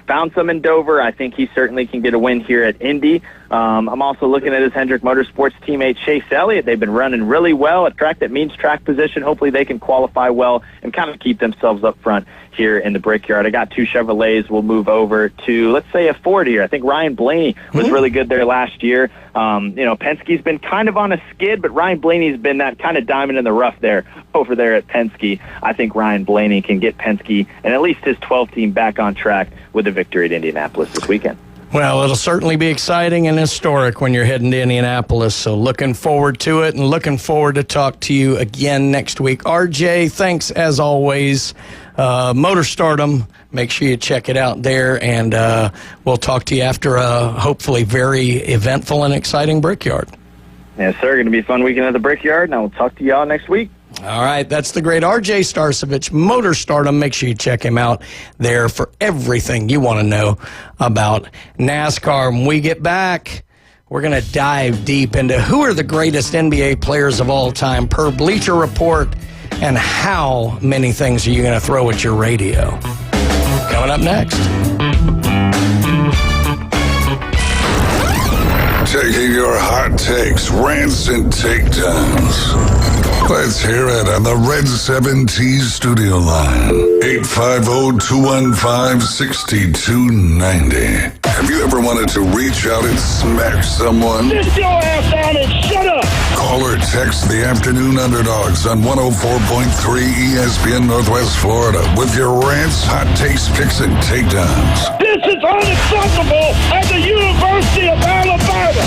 Found some in Dover. I think he certainly can get a win here at Indy. I'm also looking at his Hendrick Motorsports teammate Chase Elliott. They've been running really well at track that means track position. Hopefully they can qualify well and kind of keep themselves up front here in the Brickyard. I got 2 Chevrolets. We'll move over to, let's say, a Ford here. I think Ryan Blaney was really good there last year. Penske's been kind of on a skid, but Ryan Blaney's been that kind of diamond in the rough there over there at Penske. I think Ryan Blaney can get Penske and at least his 12 team back on track with a victory at Indianapolis this weekend. Well, it'll certainly be exciting and historic when you're heading to Indianapolis, so looking forward to it and looking forward to talk to you again next week. RJ, thanks as always. Motor Stardom, make sure you check it out there, and we'll talk to you after a hopefully very eventful and exciting Brickyard. Yes, sir. Going to be a fun weekend at the Brickyard, and I will talk to y'all next week. All right, that's the great RJ Starcevich, Motor Stardom. Make sure you check him out there for everything you want to know about NASCAR. When we get back, we're going to dive deep into who are the greatest NBA players of all time per Bleacher Report, and how many things are you going to throw at your radio. Coming up next. Taking your hot takes, rants, and takedowns. Let's hear it on the Red 7T studio line. 850-215-6290. Have you ever wanted to reach out and smack someone? Sit your ass down and shut up! Call or text the Afternoon Underdogs on 104.3 ESPN Northwest Florida with your rants, hot takes, picks, and takedowns. This is unacceptable at the University of Alabama!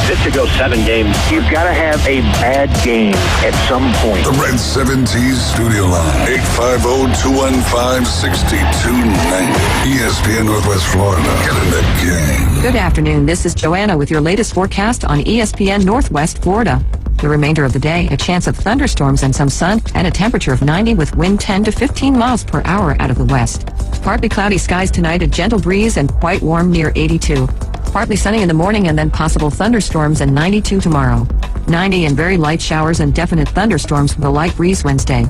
This could go 7 games. You've got to have a bad game at some point. The Red 7T studio line. 850-215-6290. ESPN Northwest Florida. Get in the game. Good afternoon. This is Joanna with your latest forecast on ESPN Northwest Florida. The remainder of the day, a chance of thunderstorms and some sun, and a temperature of 90 with wind 10 to 15 miles per hour out of the west. Partly cloudy skies tonight, a gentle breeze, and quite warm near 82. Partly sunny in the morning and then possible thunderstorms and 92 tomorrow. 90 and very light showers and definite thunderstorms with a light breeze Wednesday.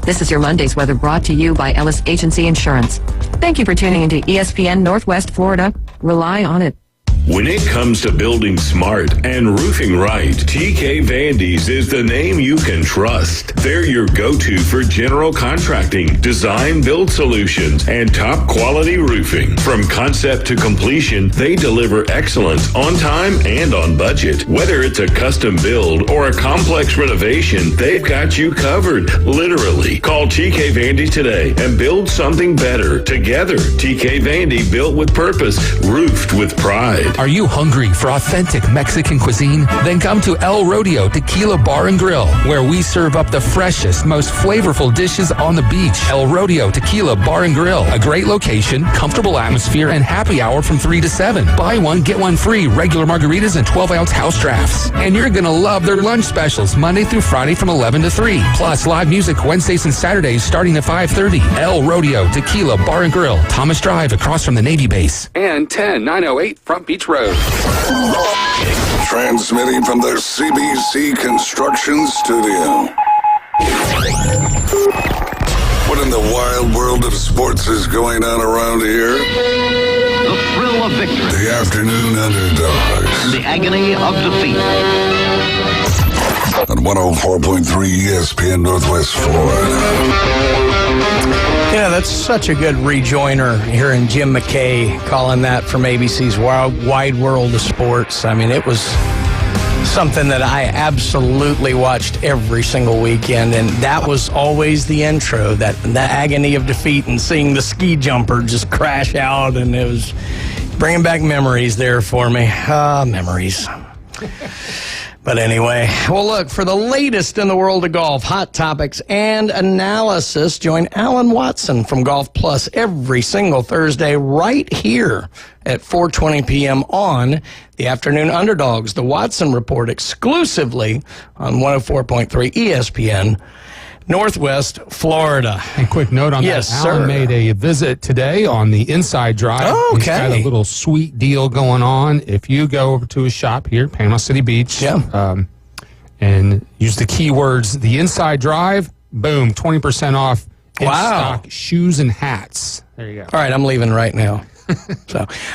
This is your Monday's weather brought to you by Ellis Agency Insurance. Thank you for tuning into ESPN Northwest Florida. Rely on it. When it comes to building smart and roofing right, TK Vandy's is the name you can trust. They're your go-to for general contracting, design, build solutions, and top quality roofing. From concept to completion, they deliver excellence on time and on budget. Whether it's a custom build or a complex renovation, they've got you covered, literally. Call TK Vandy today and build something better together. TK Vandy, built with purpose, roofed with pride. Are you hungry for authentic Mexican cuisine? Then come to El Rodeo Tequila Bar and Grill, where we serve up the freshest, most flavorful dishes on the beach. El Rodeo Tequila Bar and Grill, a great location, comfortable atmosphere, and happy hour from 3 to 7. Buy one, get one free, regular margaritas and 12-ounce house drafts. And you're going to love their lunch specials Monday through Friday from 11 to 3. Plus live music Wednesdays and Saturdays starting at 5:30. El Rodeo Tequila Bar and Grill, Thomas Drive across from the Navy base. And 10908 Front Beach Road. Transmitting from the CBC Construction Studio. What in the wild world of sports is going on around here? The thrill of victory. The Afternoon Underdogs. And the agony of defeat. On 104.3 ESPN Northwest Florida. Yeah, that's such a good rejoiner here in Jim McKay calling that from ABC's Wide World of Sports. I mean, it was something that I absolutely watched every single weekend, and that was always the intro, that agony of defeat and seeing the ski jumper just crash out, and it was bringing back memories there for me. Memories. But anyway, well, look, for the latest in the world of golf, hot topics, and analysis, join Alan Watson from Golf Plus every single Thursday right here at 4:20 p.m. on the Afternoon Underdogs, the Watson Report, exclusively on 104.3 ESPN Northwest Florida. And quick note on yes, that, Alan sir. made a visit today on the Inside Drive. Oh, okay. He's got a little sweet deal going on. If you go over to his shop here at Panama City Beach and use the keywords, the Inside Drive, boom, 20% off in stock shoes and hats. There you go. All right, I'm leaving right now.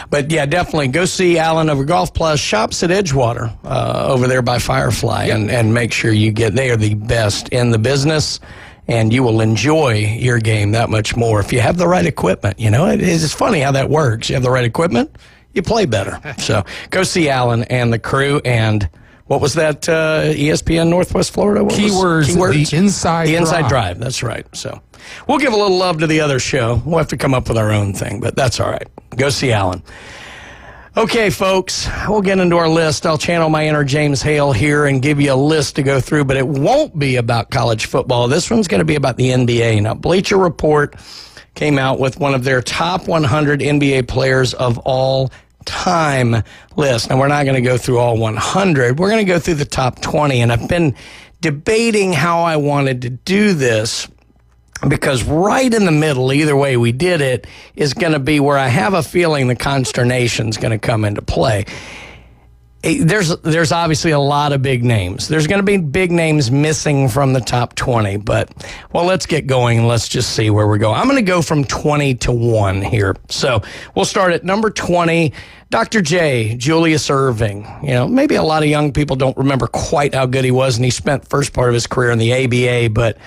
But yeah, definitely go see Alan over Golf Plus. Shops at Edgewater over there by Firefly, and make sure you get. They are the best in the business, and you will enjoy your game that much more if you have the right equipment. You know, it's funny how that works. You have the right equipment, you play better. So go see Alan and the crew. And what was that? ESPN Northwest Florida. What Keywords. The Inside Drive. That's right. So we'll give a little love to the other show. We'll have to come up with our own thing, but that's all right. Go see Alan. Okay, folks, we'll get into our list. I'll channel my inner James Hale here and give you a list to go through, but it won't be about college football. This one's going to be about the NBA. Now, Bleacher Report came out with one of their top 100 NBA players of all time list. Now, we're not going to go through all 100. We're going to go through the top 20, and I've been debating how I wanted to do this, because right in the middle, either way we did it, is going to be where I have a feeling the consternation is going to come into play. There's obviously a lot of big names. There's going to be big names missing from the top 20, but, well, let's get going and let's just see where we're going. I'm going to go from 20 to 1 here. So we'll start at number 20, Dr. J, Julius Erving. You know, maybe a lot of young people don't remember quite how good he was, and he spent the first part of his career in the ABA, but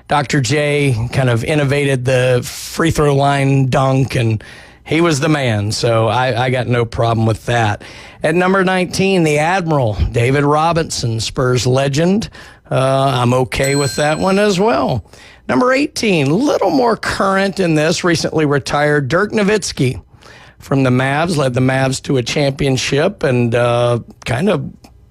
Dr. J kind of innovated the free throw line dunk, and he was the man, so I got no problem with that. At number 19, the Admiral, David Robinson, Spurs legend. I'm okay with that one as well. Number 18, a little more current in this, recently retired, Dirk Nowitzki from the Mavs, led the Mavs to a championship, and kind of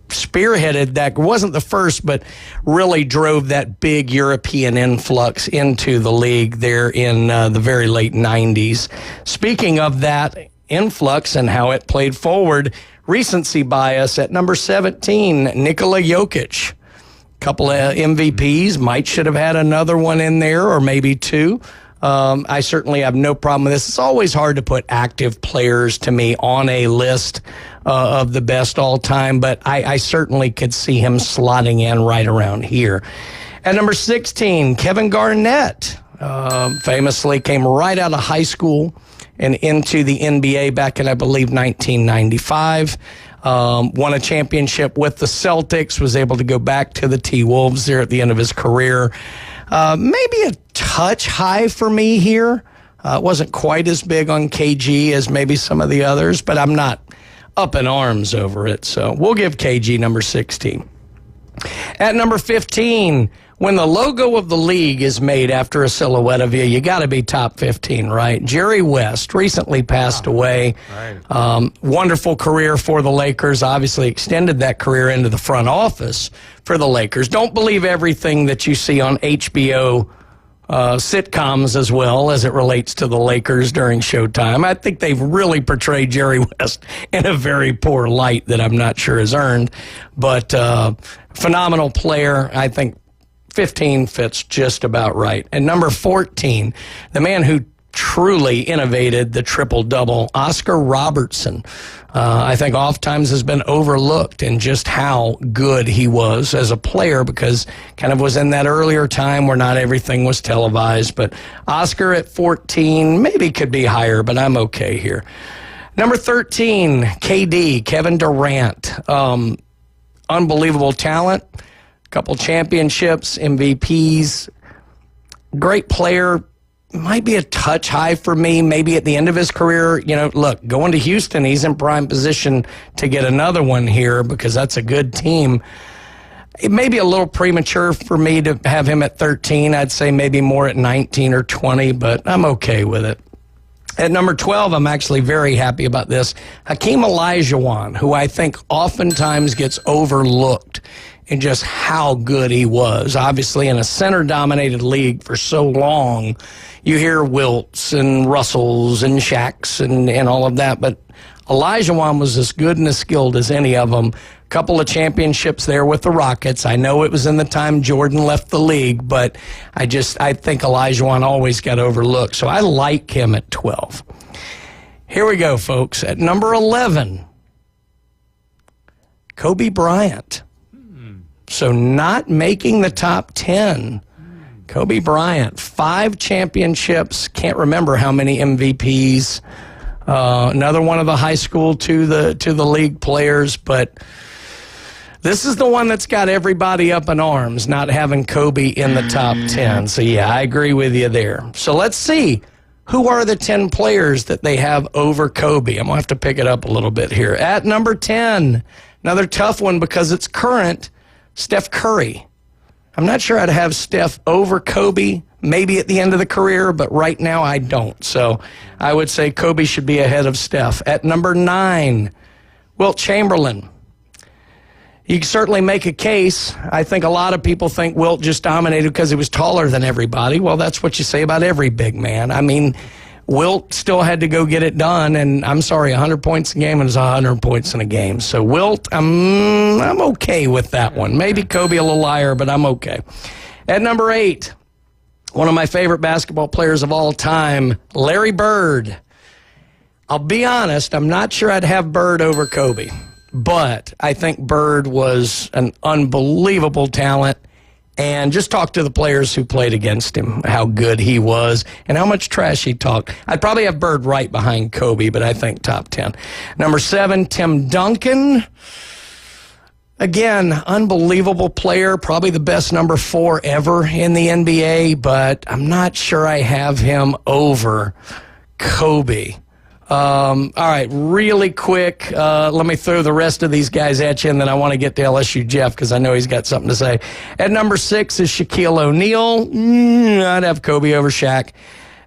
spearheaded that. Wasn't the first, but really drove that big European influx into the league there in the very late 90s. Speaking of that influx and how it played forward, recency bias at number 17, Nikola Jokic. Couple of MVPs, might should have had another one in there, or maybe two. I certainly have no problem with this. It's always hard to put active players, to me, on a list of the best all time, but I certainly could see him slotting in right around here. At number 16, Kevin Garnett, famously came right out of high school and into the NBA back in, I believe, 1995. Won a championship with the Celtics, was able to go back to the T-Wolves there at the end of his career. Maybe a touch high for me here. It wasn't quite as big on KG as maybe some of the others, but I'm not up in arms over it. So we'll give KG number 16. At number 15, when the logo of the league is made after a silhouette of you got to be top 15, right? Jerry West recently passed away. Right. Wonderful career for the Lakers. Obviously extended that career into the front office for the Lakers. Don't believe everything that you see on HBO sitcoms as well as it relates to the Lakers during Showtime. I think they've really portrayed Jerry West in a very poor light that I'm not sure is earned. But phenomenal player. I think 15 fits just about right. And number 14, the man who truly innovated the triple-double, Oscar Robertson. I think oftentimes has been overlooked in just how good he was as a player because kind of was in that earlier time where not everything was televised. But Oscar at 14 maybe could be higher, but I'm okay here. Number 13, KD, Kevin Durant. Unbelievable talent, couple championships, MVPs, great player. Might be a touch high for me, maybe at the end of his career. Look, going to Houston, he's in prime position to get another one here because that's a good team. It may be a little premature for me to have him at 13. I'd say maybe more at 19 or 20, but I'm okay with it. At number 12, I'm actually very happy about this. Hakeem Olajuwon, who I think oftentimes gets overlooked in just how good he was. Obviously, in a center-dominated league for so long, you hear Wilts and Russells and Shaqs and all of that, but Olajuwon was as good and as skilled as any of them. Couple of championships there with the Rockets. I know it was in the time Jordan left the league, but I think Olajuwon always got overlooked, so I like him at 12. Here we go, folks. At number 11, Kobe Bryant. So not making the top 10. Kobe Bryant, 5 championships. Can't remember how many MVPs. Another one of the high school to the league players, but this is the one that's got everybody up in arms, not having Kobe in the top 10. So, yeah, I agree with you there. So let's see. Who are the 10 players that they have over Kobe? I'm going to have to pick it up a little bit here. At number 10, another tough one because it's current, Steph Curry. I'm not sure I'd have Steph over Kobe, maybe at the end of the career, but right now I don't. So I would say Kobe should be ahead of Steph. At number 9, Wilt Chamberlain. You can certainly make a case. I think a lot of people think Wilt just dominated because he was taller than everybody. Well, that's what you say about every big man. I mean, Wilt still had to go get it done, and I'm sorry, 100 points a game is 100 points in a game. So Wilt, I'm okay with that one. Maybe Kobe a little higher, but I'm okay. At number 8, one of my favorite basketball players of all time, Larry Bird. I'll be honest, I'm not sure I'd have Bird over Kobe, but I think Bird was an unbelievable talent. And just talk to the players who played against him, how good he was, and how much trash he talked. I'd probably have Bird right behind Kobe, but I think top 10. Number 7, Tim Duncan. Again, unbelievable player, probably the best number 4 ever in the NBA, but I'm not sure I have him over Kobe. All right, really quick, let me throw the rest of these guys at you, and then I want to get to LSU Jeff because I know he's got something to say. At number 6 is Shaquille O'Neal. I'd have Kobe over Shaq.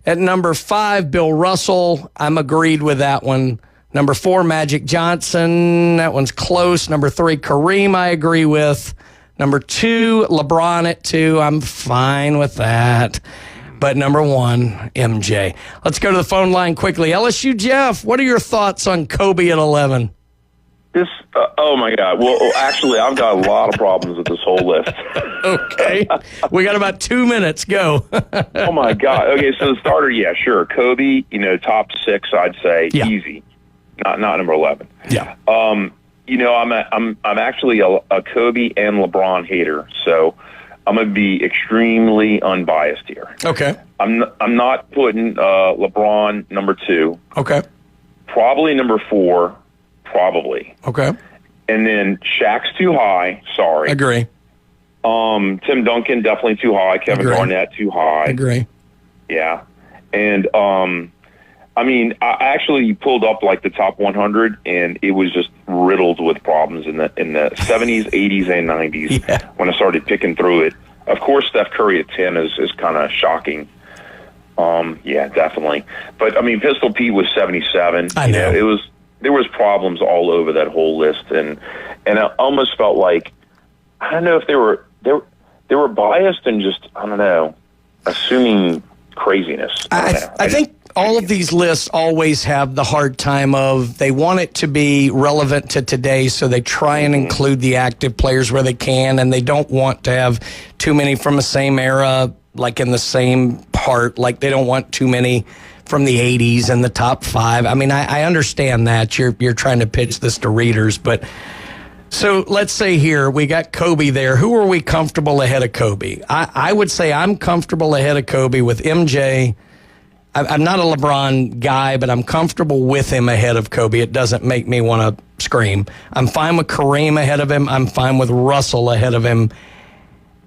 At number 5, Bill Russell. I'm agreed with that one. Number 4, Magic Johnson. That one's close. Number 3, Kareem, I agree with. Number 2, LeBron at 2. I'm fine with that. But number 1, MJ. Let's go to the phone line quickly. LSU Jeff, what are your thoughts on Kobe at 11? Oh my God. Well, actually, I've got a lot of problems with this whole list. Okay. We got about 2 minutes. Go. Oh my God. Okay, so the starter, yeah, sure. Kobe, top 6, I'd say, easy. Not number 11. Yeah. I'm actually a Kobe and LeBron hater, so I'm going to be extremely unbiased here. Okay. I'm not putting LeBron number 2. Okay. Probably number 4. Probably. Okay. And then Shaq's too high. Sorry. Agree. Tim Duncan definitely too high. Kevin Garnett too high. Agree. Yeah. And I actually pulled up like the top 100, and it was just riddled with problems in the 70s, 80s, and 90s. Yeah. When I started picking through it, Of course, Steph Curry at 10 is kind of shocking. Yeah, definitely. But I mean, Pistol Pete was 77. I know. There was problems all over that whole list, and I almost felt like, I don't know if they were biased and just, I don't know, assuming craziness. I think all of these lists always have the hard time of they want it to be relevant to today, so they try and include the active players where they can, and they don't want to have too many from the same era, like in the same part. Like they don't want too many from the 80s and the top 5. I mean, I understand that. You're trying to pitch this to readers, but so let's say here we got Kobe there. Who are we comfortable ahead of Kobe? I would say I'm comfortable ahead of Kobe with MJ. I'm not a LeBron guy, but I'm comfortable with him ahead of Kobe. It doesn't make me want to scream. I'm fine with Kareem ahead of him. I'm fine with Russell ahead of him.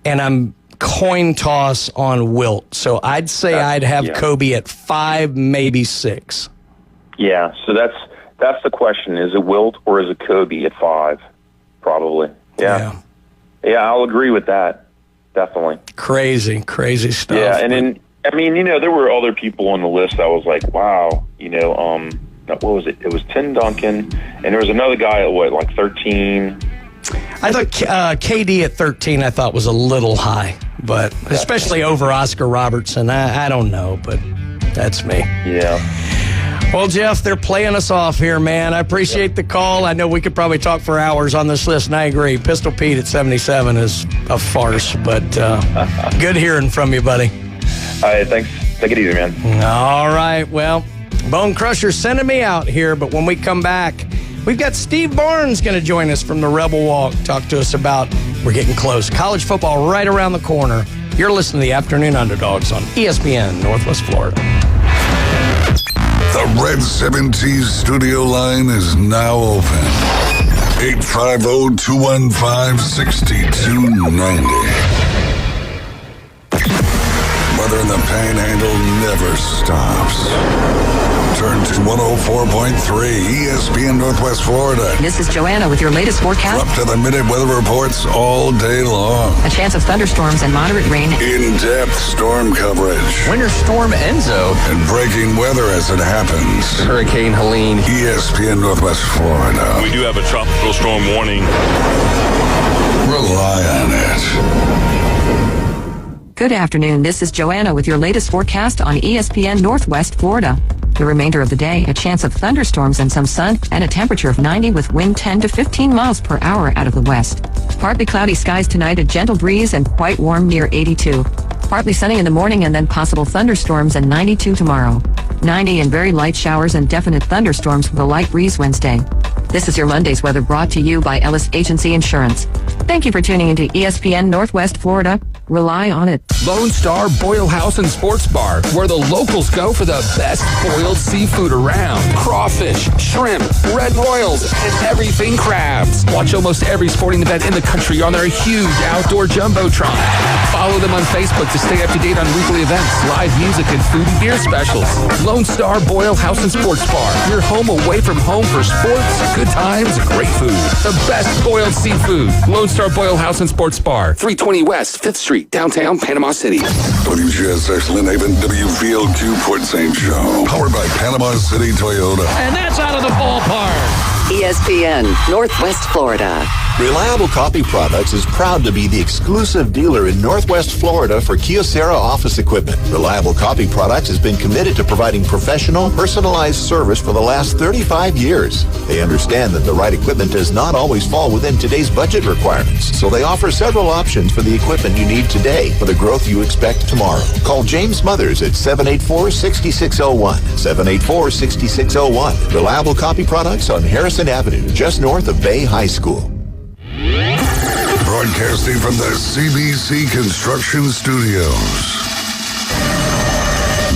And I'm coin toss on Wilt. So I'd say I'd have Kobe at 5, maybe 6. Yeah, so that's the question. Is it Wilt or is it Kobe at 5? Probably. Yeah, I'll agree with that. Definitely. Crazy stuff. Yeah, and then, I mean, there were other people on the list I was like, wow, what was it? It was Tim Duncan, and there was another guy at 13. I thought KD at 13 I thought was a little high, but especially over Oscar Robertson. I don't know, but that's me. Yeah. Well, Jeff, they're playing us off here, man. I appreciate the call. I know we could probably talk for hours on this list, and I agree. Pistol Pete at 77 is a farce, but good hearing from you, buddy. All right, thanks. Take it easy, man. All right, well, Bone Crusher's sending me out here, but when we come back, we've got Steve Barnes going to join us from the Rebel Walk, talk to us about, we're getting close, college football right around the corner. You're listening to the Afternoon Underdogs on ESPN Northwest Florida. The Red 70s studio line is now open. 850-215-6290. Weather in the Panhandle never stops. Turn to 104.3 ESPN Northwest Florida. This is Joanna with your latest forecast. Up to the minute weather reports all day long. A chance of thunderstorms and moderate rain. In-depth storm coverage. Winter Storm Enzo. And breaking weather as it happens. Hurricane Helene. ESPN Northwest Florida. We do have a tropical storm warning. Rely on it. Good afternoon. This is Joanna with your latest forecast on ESPN Northwest Florida. The remainder of the day, a chance of thunderstorms and some sun, and a temperature of 90 with wind 10 to 15 miles per hour out of the west. Partly cloudy skies tonight, a gentle breeze, and quite warm near 82. Partly sunny in the morning and then possible thunderstorms and 92 tomorrow. 90 and very light showers and definite thunderstorms with a light breeze Wednesday. This is your Monday's weather brought to you by Ellis Agency Insurance. Thank you for tuning into ESPN Northwest Florida. Rely on it. Lone Star Boil House and Sports Bar, where the locals go for the best boiled seafood around. Crawfish, shrimp, red royals, and everything crabs. Watch almost every sporting event in the country on their huge outdoor jumbotron. Follow them on Facebook to stay up to date on weekly events, live music, and food and beer specials. Lone Star Boil House and Sports Bar, your home away from home for sports, good times, and great food. The best boiled seafood. Lone Star Boil House and Sports Bar, 320 West 5th Street, downtown Panama City. WGSX Lynn Haven, WVLQ Port St. Joe. Powered by Panama City Toyota. And that's out of the ballpark. ESPN Northwest Florida. Reliable Coffee Products is proud to be the exclusive dealer in Northwest Florida for Kyocera office equipment. Reliable Coffee Products has been committed to providing professional, personalized service for the last 35 years. They understand that the right equipment does not always fall within today's budget requirements, so they offer several options for the equipment you need today for the growth you expect tomorrow. Call James Mothers at 784-6601. 784-6601. Reliable Coffee Products on Harrison Avenue, just north of Bay High School. Broadcasting from the CBC Construction Studios.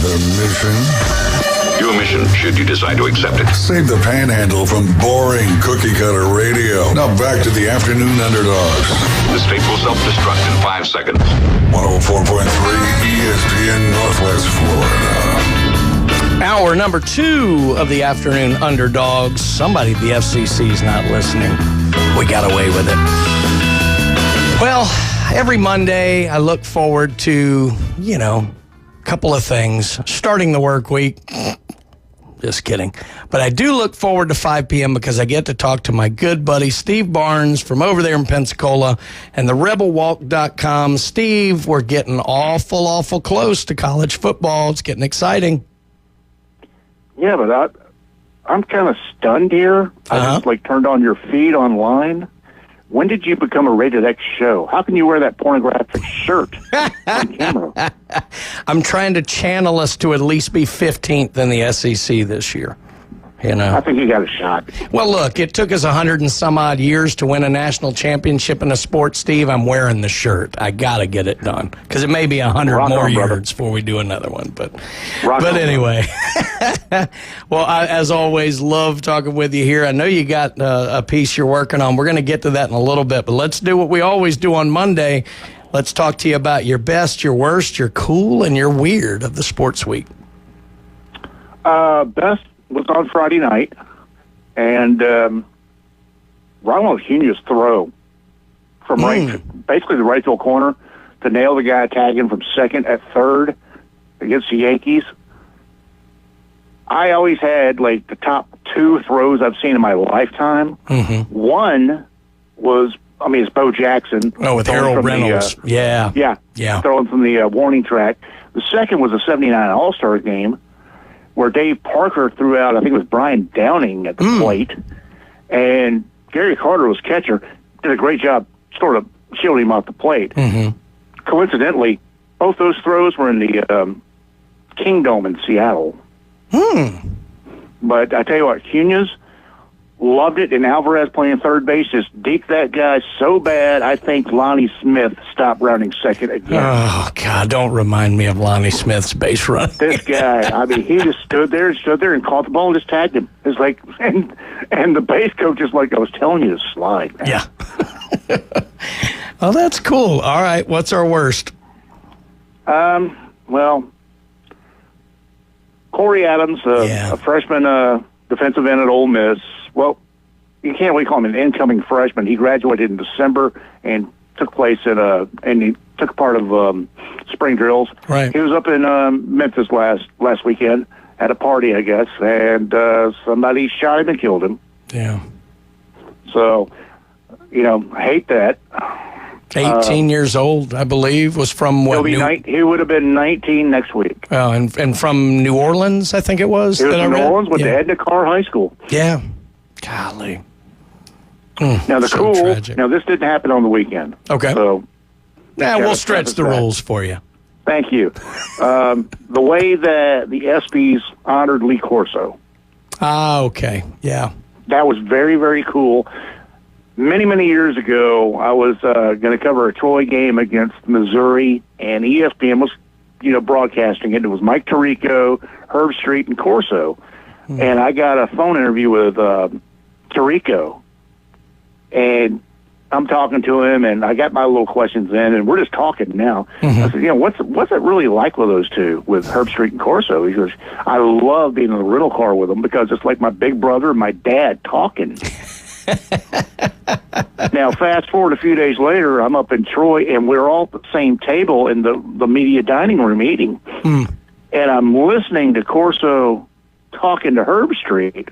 The mission? Your mission, should you decide to accept it. Save the Panhandle from boring cookie-cutter radio. Now back to the Afternoon Underdogs. The state will self-destruct in 5 seconds. 104.3 ESPN Northwest Florida. Hour number 2 of the Afternoon Underdogs. Somebody at the FCC is not listening. We got away with it. Well, every Monday I look forward to, a couple of things. Starting the work week. Just kidding. But I do look forward to 5 p.m. because I get to talk to my good buddy Steve Barnes from over there in Pensacola and the rebelwalk.com. Steve, we're getting awful close to college football. It's getting exciting. Yeah, but I'm kind of stunned here. I just turned on your feed online. When did you become a Rated X show? How can you wear that pornographic shirt on camera? I'm trying to channel us to at least be 15th in the SEC this year. I think you got a shot. Well, look, it took us 100 and some odd years to win a national championship in a sport, Steve. I'm wearing the shirt. I got to get it done because it may be 100 more years before we do another one. But anyway, well, I, as always, love talking with you here. I know you got a piece you're working on. We're going to get to that in a little bit, but let's do what we always do on Monday. Let's talk to you about your best, your worst, your cool, and your weird of the sports week. Best was on Friday night, and Ronald Acuna's throw from basically the right field corner to nail the guy tagging from second at third against the Yankees. I always had the top 2 throws I've seen in my lifetime. One was, it's Bo Jackson. Oh, with Harold Reynolds. Yeah, throwing from the warning track. The second was a 79 All-Star game, where Dave Parker threw out, I think it was Brian Downing at the plate, and Gary Carter was catcher, did a great job sort of shielding him off the plate. Coincidentally, both those throws were in the Kingdome in Seattle. But I tell you what, Acuna's loved it, and Alvarez playing third base just deked that guy so bad, I think Lonnie Smith stopped rounding second again. Oh, God, don't remind me of Lonnie Smith's base run. This guy, he just stood there and caught the ball and just tagged him. It's like, and the base coach is like, I was telling you to slide, man. Yeah. Well, that's cool. All right, what's our worst? Well, Corey Adams, a freshman defensive end at Ole Miss. Well, you can't really call him an incoming freshman. He graduated in December and took part of spring drills. Right. He was up in Memphis last weekend at a party, I guess, and somebody shot him and killed him. Yeah. So, I hate that. 18 years old, I believe, was from what? He would have been 19 next week. Oh, and from New Orleans, I think it was. He was from New Orleans, went to Edna Carr High School. Yeah. Golly. Now, tragic. Now, this didn't happen on the weekend. Okay. So, we'll stretch the rules for you. Thank you. The way that the ESPYs honored Lee Corso. Ah, okay. Yeah. That was very, very cool. Many, many years ago, I was going to cover a Troy game against Missouri, and ESPN was, broadcasting it. It was Mike Tirico, Herb Street, and Corso. And I got a phone interview with Tirico, and I'm talking to him, and I got my little questions in, and we're just talking now. I said, what's it really like with those two, with Herb Street and Corso? He goes, I love being in the rental car with them because it's like my big brother and my dad talking. Now, fast forward a few days later, I'm up in Troy, and we're all at the same table in the media dining room eating. And I'm listening to Corso talking to Herb Street,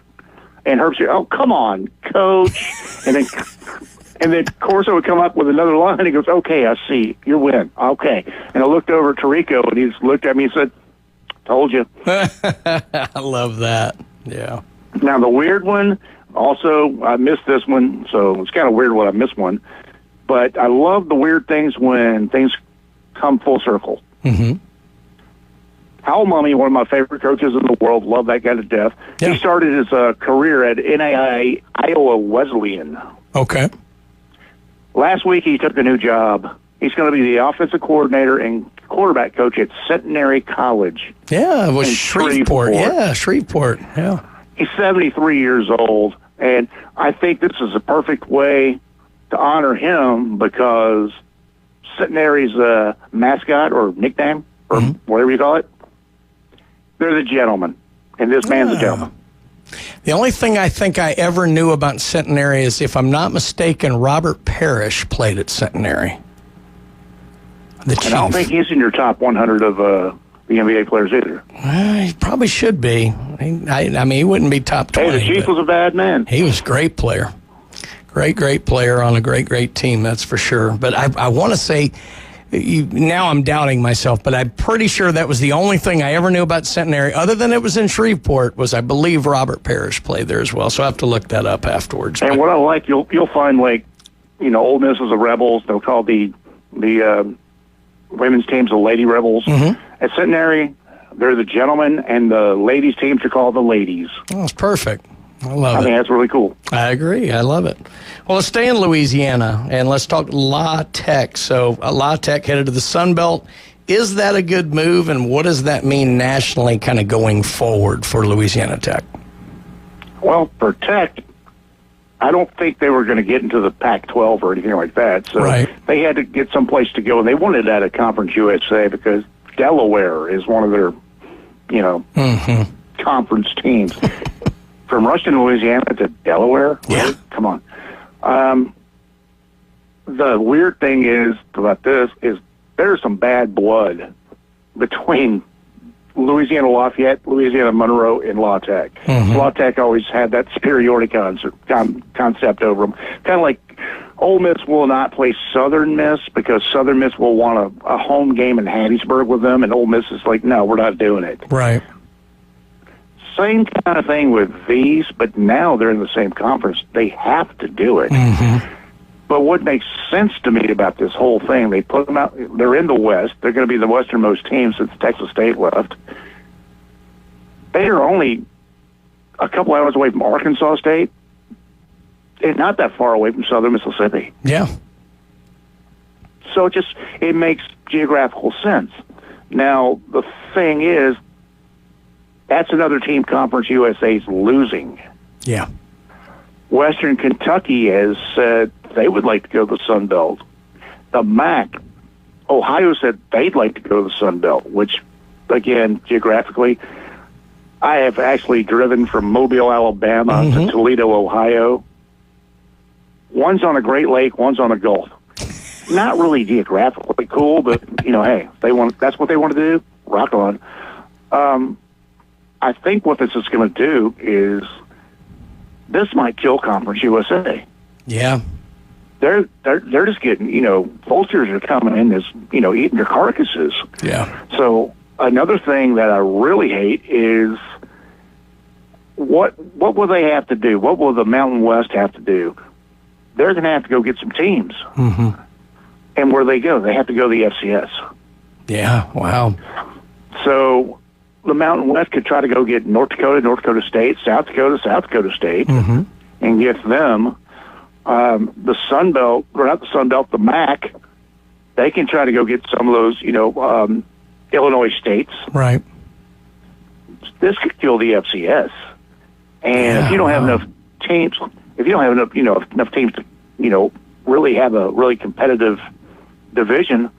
and Herb Street, oh, come on, coach. And then Corso would come up with another line, and he goes, okay, I see, you win, okay. And I looked over at Tirico, and he just looked at me and said, told you. I love that, yeah. Now, the weird one, also, I missed this one, so it's kind of weird when I miss one. But I love the weird things when things come full circle. Hal Mumme, one of my favorite coaches in the world, love that guy to death. Yeah. He started his career at NAIA Iowa Wesleyan. Okay. Last week, he took a new job. He's going to be the offensive coordinator and quarterback coach at Centenary College. Yeah, it was Shreveport. Yeah, Shreveport. Yeah. He's 73 years old, and I think this is a perfect way to honor him because Centenary's mascot or nickname or whatever you call it, they're the gentleman, and this man's a gentleman. The only thing I think I ever knew about Centenary is, if I'm not mistaken, Robert Parrish played at Centenary. The Chief. And I don't think he's in your top 100 of the NBA players either. He probably should be. I mean, he wouldn't be top 20. Hey, the Chief was a bad man. He was a great player. Great player on a great team, that's for sure. But I want to say, now I'm doubting myself, but I'm pretty sure that was the only thing I ever knew about Centenary, other than it was in Shreveport, was I believe Robert Parrish played there as well. So I have to look that up afterwards. And what I like, you'll find, like, Ole Miss is the Rebels. They'll call the women's teams the Lady Rebels. Mm-hmm. At Centenary, they're the gentlemen, and the ladies' teams are called the ladies. Oh, that's perfect. I love it. I think that's really cool. I agree. I love it. Well, let's stay in Louisiana, and let's talk La Tech. So La Tech headed to the Sun Belt. Is that a good move, and what does that mean nationally kind of going forward for Louisiana Tech? Well, for Tech, I don't think they were going to get into the Pac-12 or anything like that. So they had to get someplace to go, and they wanted that at Conference USA because Delaware is one of their, conference teams. From Ruston, Louisiana to Delaware? Yeah. Come on. The weird thing is about this is there's some bad blood between Louisiana Lafayette, Louisiana Monroe, and La Tech. Mm-hmm. La Tech always had that superiority concept over them. Kind of like Ole Miss will not play Southern Miss because Southern Miss will want a home game in Hattiesburg with them, and Ole Miss is like, no, we're not doing it. Right. Same kind of thing with these, but now they're in the same conference. They have to do it. Mm-hmm. But what makes sense to me about this whole thing, they put them out, they're in the West. They're going to be the westernmost team since Texas State left. They are only a couple hours away from Arkansas State and not that far away from southern Mississippi. Yeah. So it makes geographical sense. Now, the thing is, that's another team Conference USA's losing. Yeah. Western Kentucky has said they would like to go to the Sun Belt. The MAC, Ohio said they'd like to go to the Sun Belt, which, again, geographically, I have actually driven from Mobile, Alabama to Toledo, Ohio. One's on a Great Lake, one's on a Gulf. Not really geographically cool, but, hey, that's what they want to do. Rock on. I think what this is going to do is this might kill Conference USA. Yeah. They're just getting, vultures are coming in as, eating their carcasses. Yeah. So another thing that I really hate is what will they have to do? What will the Mountain West have to do? They're going to have to go get some teams. Mm-hmm. And where they go? They have to go to the FCS. Yeah, wow. So the Mountain West could try to go get North Dakota State, South Dakota State, and get them. The Sun Belt, or not the Sun Belt, the MAC, they can try to go get some of those, Illinois states. Right. This could kill the FCS. And if you don't have enough teams, if you don't have enough teams to, really have a really competitive division,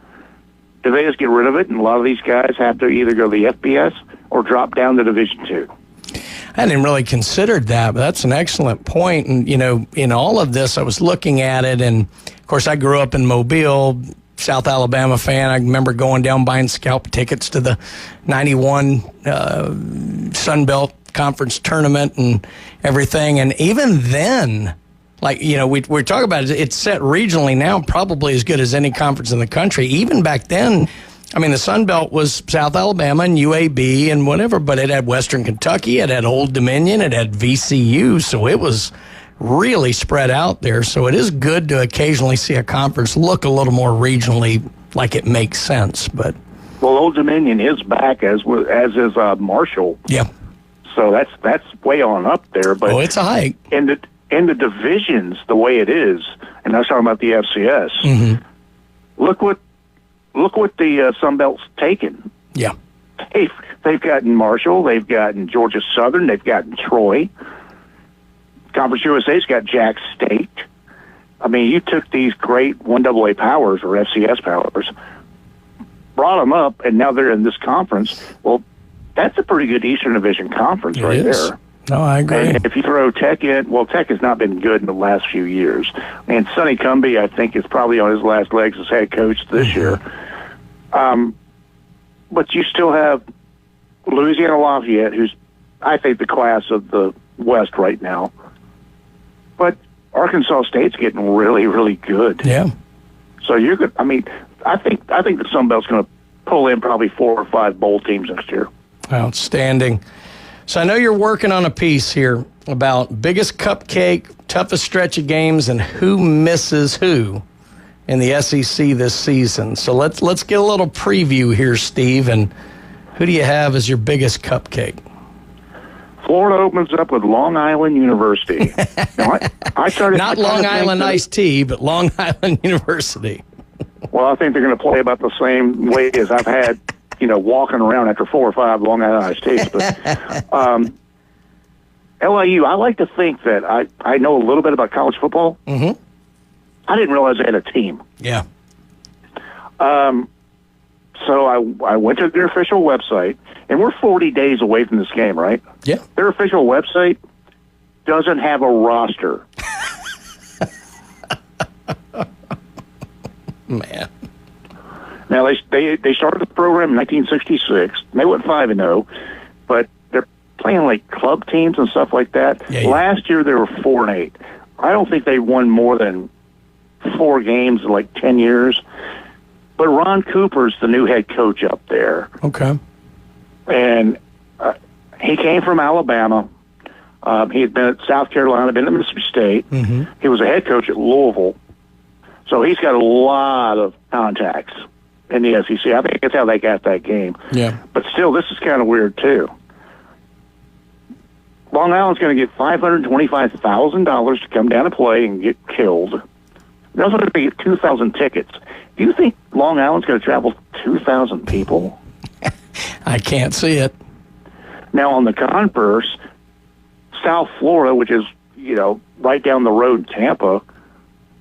do they just get rid of it? And a lot of these guys have to either go to the FBS or drop down to Division II. I hadn't really considered that, but that's an excellent point. And, in all of this, I was looking at it, and, of course, I grew up in Mobile, South Alabama fan. I remember going down buying scalp tickets to the 91 Sun Belt Conference tournament and everything. And even then, we're talking about it, it's set regionally now, probably as good as any conference in the country. Even back then, the Sun Belt was South Alabama and UAB and whatever, but it had Western Kentucky, it had Old Dominion, it had VCU, so it was really spread out there. So it is good to occasionally see a conference look a little more regionally like it makes sense. But Old Dominion is back, as is Marshall. Yeah. So that's way on up there. But it's a hike. In the divisions, the way it is, and I was talking about the FCS. Mm-hmm. Look what the Sun Belt's taken. Yeah. They've gotten Marshall, they've gotten Georgia Southern, they've gotten Troy. Conference USA's got Jack State. You took these great 1AA powers or FCS powers, brought them up, and now they're in this conference. Well, that's a pretty good Eastern Division conference there. No, I agree. And if you throw Tech in, well, Tech has not been good in the last few years. And Sonny Cumbie, I think, is probably on his last legs as head coach this year. But you still have Louisiana Lafayette, who's, I think, the class of the West right now. But Arkansas State's getting really, really good. Yeah. So you're good. I mean, I think the Sun Belt's going to pull in probably 4 or 5 bowl teams next year. Outstanding. So I know you're working on a piece here about biggest cupcake, toughest stretch of games, and who misses who in the SEC this season. So let's get a little preview here, Steve. And who do you have as your biggest cupcake? Florida opens up with Long Island University. Now, I started not Long Island iced tea, but Long Island University. Well, I think they're going to play about the same way as I've had, walking around after 4 or 5 Long Island iced teas. But LIU, I like to think that I know a little bit about college football. Mm-hmm. I didn't realize they had a team. Yeah. So I went to their official website, and we're 40 days away from this game, right? Yeah. Their official website doesn't have a roster. Man. Now, they started the program in 1966. They went 5-0, but they're playing like club teams and stuff like that. Yeah. Last year, they were 4-8. I don't think they won more than 4 games in like 10 years. But Ron Cooper's the new head coach up there. Okay. And he came from Alabama. He had been at South Carolina, been at Mississippi State. Mm-hmm. He was a head coach at Louisville. So he's got a lot of contacts in the SEC. I think that's how they got that game. Yeah. But still, this is kind of weird, too. Long Island's going to get $525,000 to come down and play and get killed. They're also going to get 2,000 tickets. Do you think Long Island's going to travel 2,000 people? I can't see it. Now, on the converse, South Florida, which is, right down the road in Tampa,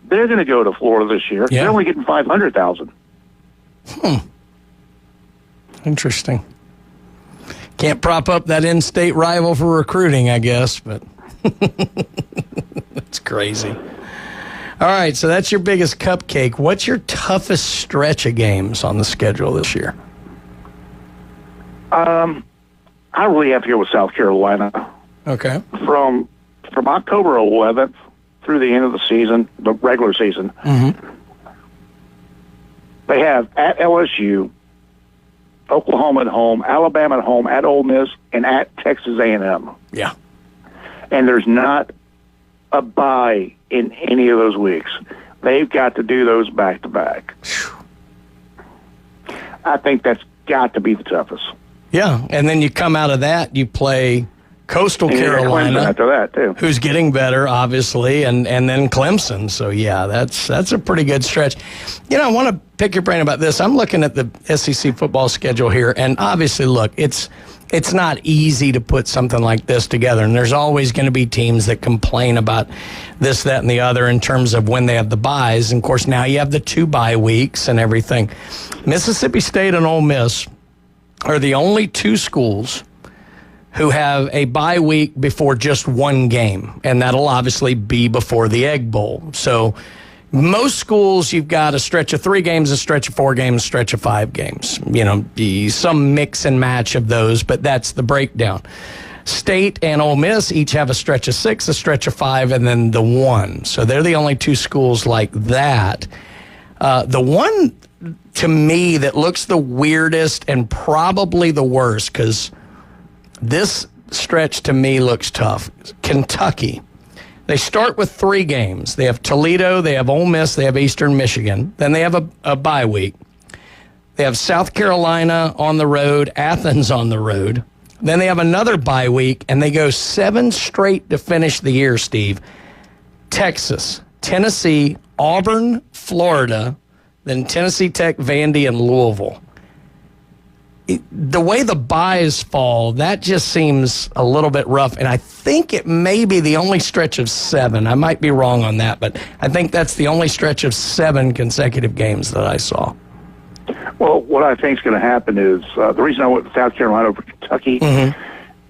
they're going to go to Florida this year. Yeah. They're only getting 500,000. Interesting. Can't prop up that in-state rival for recruiting, I guess, but it's crazy. All right, so that's your biggest cupcake. What's your toughest stretch of games on the schedule this year? I really have to go with South Carolina. Okay. From October 11th through the end of the season, the regular season, they have at LSU, Oklahoma at home, Alabama at home, at Ole Miss, and at Texas A&M. Yeah. And there's not a bye in any of those weeks. They've got to do those back-to-back. I think that's got to be the toughest. Yeah, and then you come out of that, you play Coastal Carolina after that too, who's getting better, obviously, and then Clemson. So yeah, that's a pretty good stretch. I want to pick your brain about this. I'm looking at the SEC football schedule here, and obviously, look, it's not easy to put something like this together, and there's always going to be teams that complain about this, that, and the other in terms of when they have the byes. And of course, now you have the 2 bye weeks and everything. Mississippi State and Ole Miss are the only 2 schools who have a bye week before just 1 game, and that'll obviously be before the Egg Bowl. So most schools, you've got a stretch of 3 games, a stretch of 4 games, a stretch of 5 games. Some mix and match of those, but that's the breakdown. State and Ole Miss each have a stretch of 6, a stretch of 5, and then the 1. So they're the only 2 schools like that. The one, to me, that looks the weirdest and probably the worst, because this stretch to me looks tough. Kentucky. They start with 3 games. They have Toledo, they have Ole Miss, they have Eastern Michigan. Then they have a bye week. They have South Carolina on the road, Athens on the road. Then they have another bye week, and they go 7 straight to finish the year, Steve. Texas, Tennessee, Auburn, Florida, then Tennessee Tech, Vandy, and Louisville. The way the byes fall, that just seems a little bit rough, and I think it may be the only stretch of 7. I might be wrong on that, but I think that's the only stretch of 7 consecutive games that I saw. Well, what I think is going to happen is the reason I went to South Carolina over Kentucky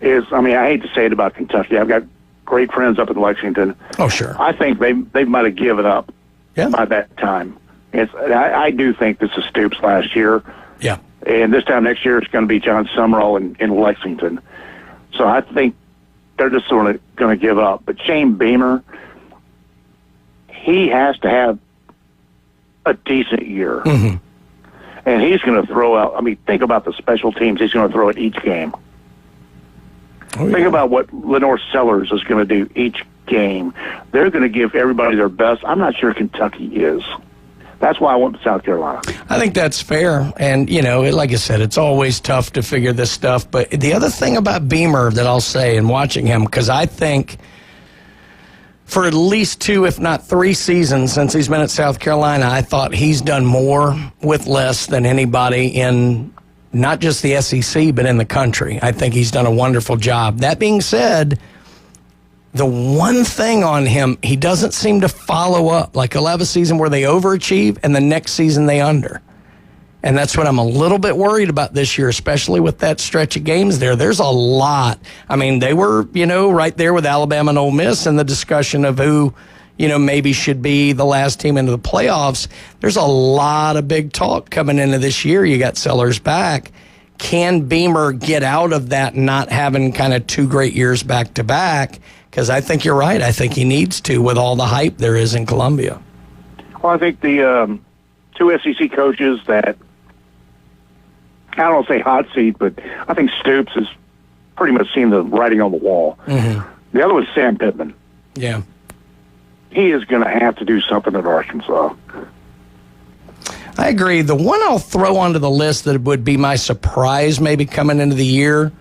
is, I mean, I hate to say it about Kentucky. I've got great friends up in Lexington. Oh, sure. I think they might have given up by that time. I do think this is Stoops last year. Yeah. And this time next year it's going to be John Summerall in Lexington. So I think they're just sort of going to give up. But Shane Beamer, he has to have a decent year. Mm-hmm. And he's going to throw out, I mean, think about the special teams he's going to throw at each game. Think about what Lenore Sellers is going to do each game. They're going to give everybody their best. I'm not sure Kentucky is. That's why I went to South Carolina. I think that's fair. And, you know, like I said, it's always tough to figure this stuff. But the other thing about Beamer that I'll say in watching him, because I think for at least 2, if not 3 seasons since he's been at South Carolina, I thought he's done more with less than anybody in not just the SEC, but in the country. I think he's done a wonderful job. That being said, the one thing on him, he doesn't seem to follow up. Like he'll have a season where they overachieve and the next season they under. And that's what I'm a little bit worried about this year, especially with that stretch of games there. There's a lot. I mean, they were, you know, right there with Alabama and Ole Miss in the discussion of who, you know, maybe should be the last team into the playoffs. There's a lot of big talk coming into this year. You got Sellers back. Can Beamer get out of that not having kind of 2 great years back to back? Because I think you're right. I think he needs to with all the hype there is in Columbia. Well, I think the 2 SEC coaches that, I don't want to say hot seat, but I think Stoops has pretty much seen the writing on the wall. Mm-hmm. The other was Sam Pittman. Yeah. He is going to have to do something at Arkansas. I agree. The one I'll throw onto the list that would be my surprise maybe coming into the year,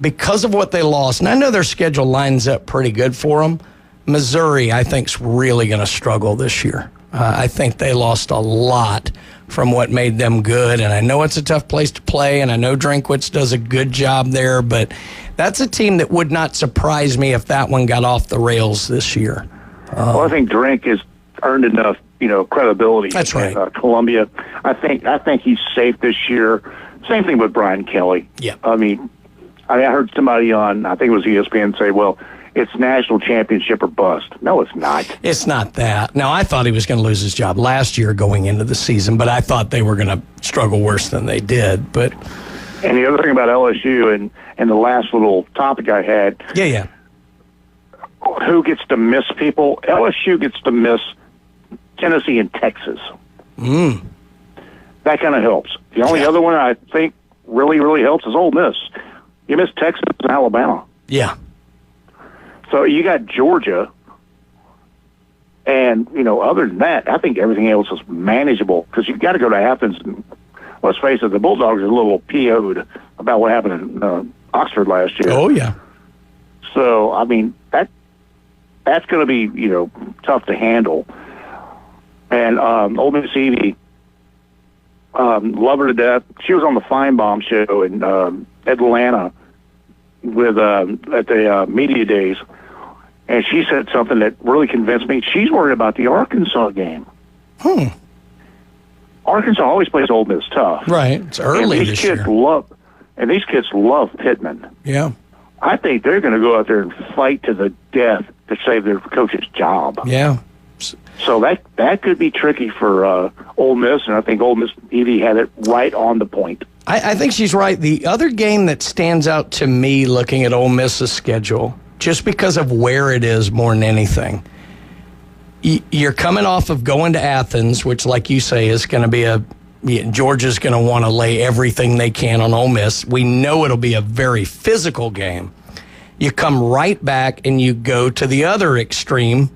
because of what they lost, and I know their schedule lines up pretty good for them, Missouri, I think, is really going to struggle this year. I think they lost a lot from what made them good, and I know it's a tough place to play, and I know Drinkwitz does a good job there, but that's a team that would not surprise me if that one got off the rails this year. Well, I think Drink has earned enough, you know, credibility. That's right. At Columbia. I think he's safe this year. Same thing with Brian Kelly. Yeah. I mean, I heard somebody on, I think it was ESPN, say, well, it's national championship or bust. No, it's not. It's not that. Now, I thought he was going to lose his job last year going into the season, but I thought they were going to struggle worse than they did. But and the other thing about LSU and the last little topic I had. Yeah. Who gets to miss people? LSU gets to miss Tennessee and Texas. That kind of helps. The only other one I think really, really helps is Ole Miss. You miss Texas and Alabama. Yeah. So you got Georgia, and, you know, other than that, I think everything else is manageable because you've got to go to Athens. And, let's face it, the Bulldogs are a little PO'd about what happened in Oxford last year. Oh, yeah. So, I mean, that's going to be, you know, tough to handle. And Ole Miss Evie, love her to death. She was on the Feinbaum show in Atlanta with at the media days, and she said something that really convinced me. She's worried about the Arkansas game. Arkansas always plays Ole Miss tough. Right. It's early this year. And these kids love Pittman. Yeah. I think they're going to go out there and fight to the death to save their coach's job. Yeah. So that could be tricky for Ole Miss, and I think Ole Miss Evie had it right on the point. I think she's right. The other game that stands out to me looking at Ole Miss's schedule, just because of where it is more than anything, you're coming off of going to Athens, which, like you say, is going to be Georgia's going to want to lay everything they can on Ole Miss. We know it'll be a very physical game. You come right back and you go to the other extreme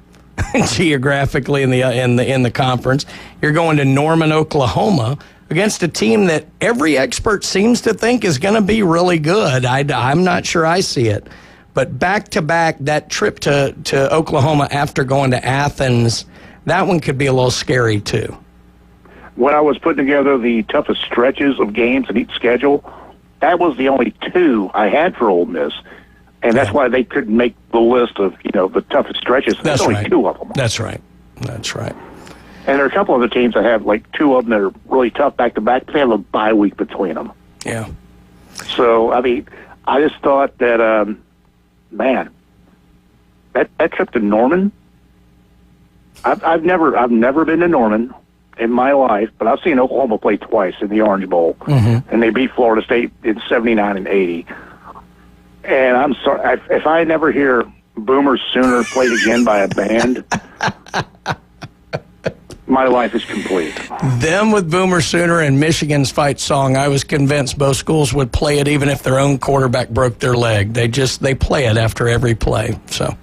geographically in the conference. You're going to Norman, Oklahoma, against a team that every expert seems to think is going to be really good. I'm not sure I see it. But back-to-back, that trip to Oklahoma after going to Athens, that one could be a little scary too. When I was putting together the toughest stretches of games in each schedule, that was the only 2 I had for Ole Miss. And that's why they couldn't make the list of, you know, the toughest stretches. There's only 2 of them. That's right. And there are a couple of the teams that have, like, 2 of them that are really tough back-to-back. They have a bye week between them. Yeah. So, I mean, I just thought that, man, that trip to Norman. I've never been to Norman in my life, but I've seen Oklahoma play twice in the Orange Bowl, and they beat Florida State in '79 and '80. And I'm sorry if I never hear Boomer Sooner played again by a band. My life is complete. Them with Boomer Sooner and Michigan's fight song, I was convinced both schools would play it even if their own quarterback broke their leg. They play it after every play. So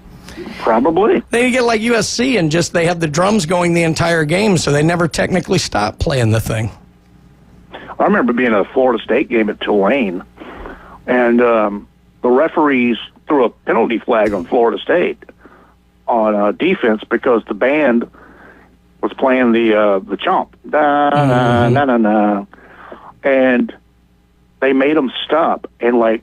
probably they get like USC and they have the drums going the entire game, so they never technically stop playing the thing. I remember being at a Florida State game at Tulane, and the referees threw a penalty flag on Florida State on defense because the band was playing the chomp, da, na, na, na, na, and they made them stop. And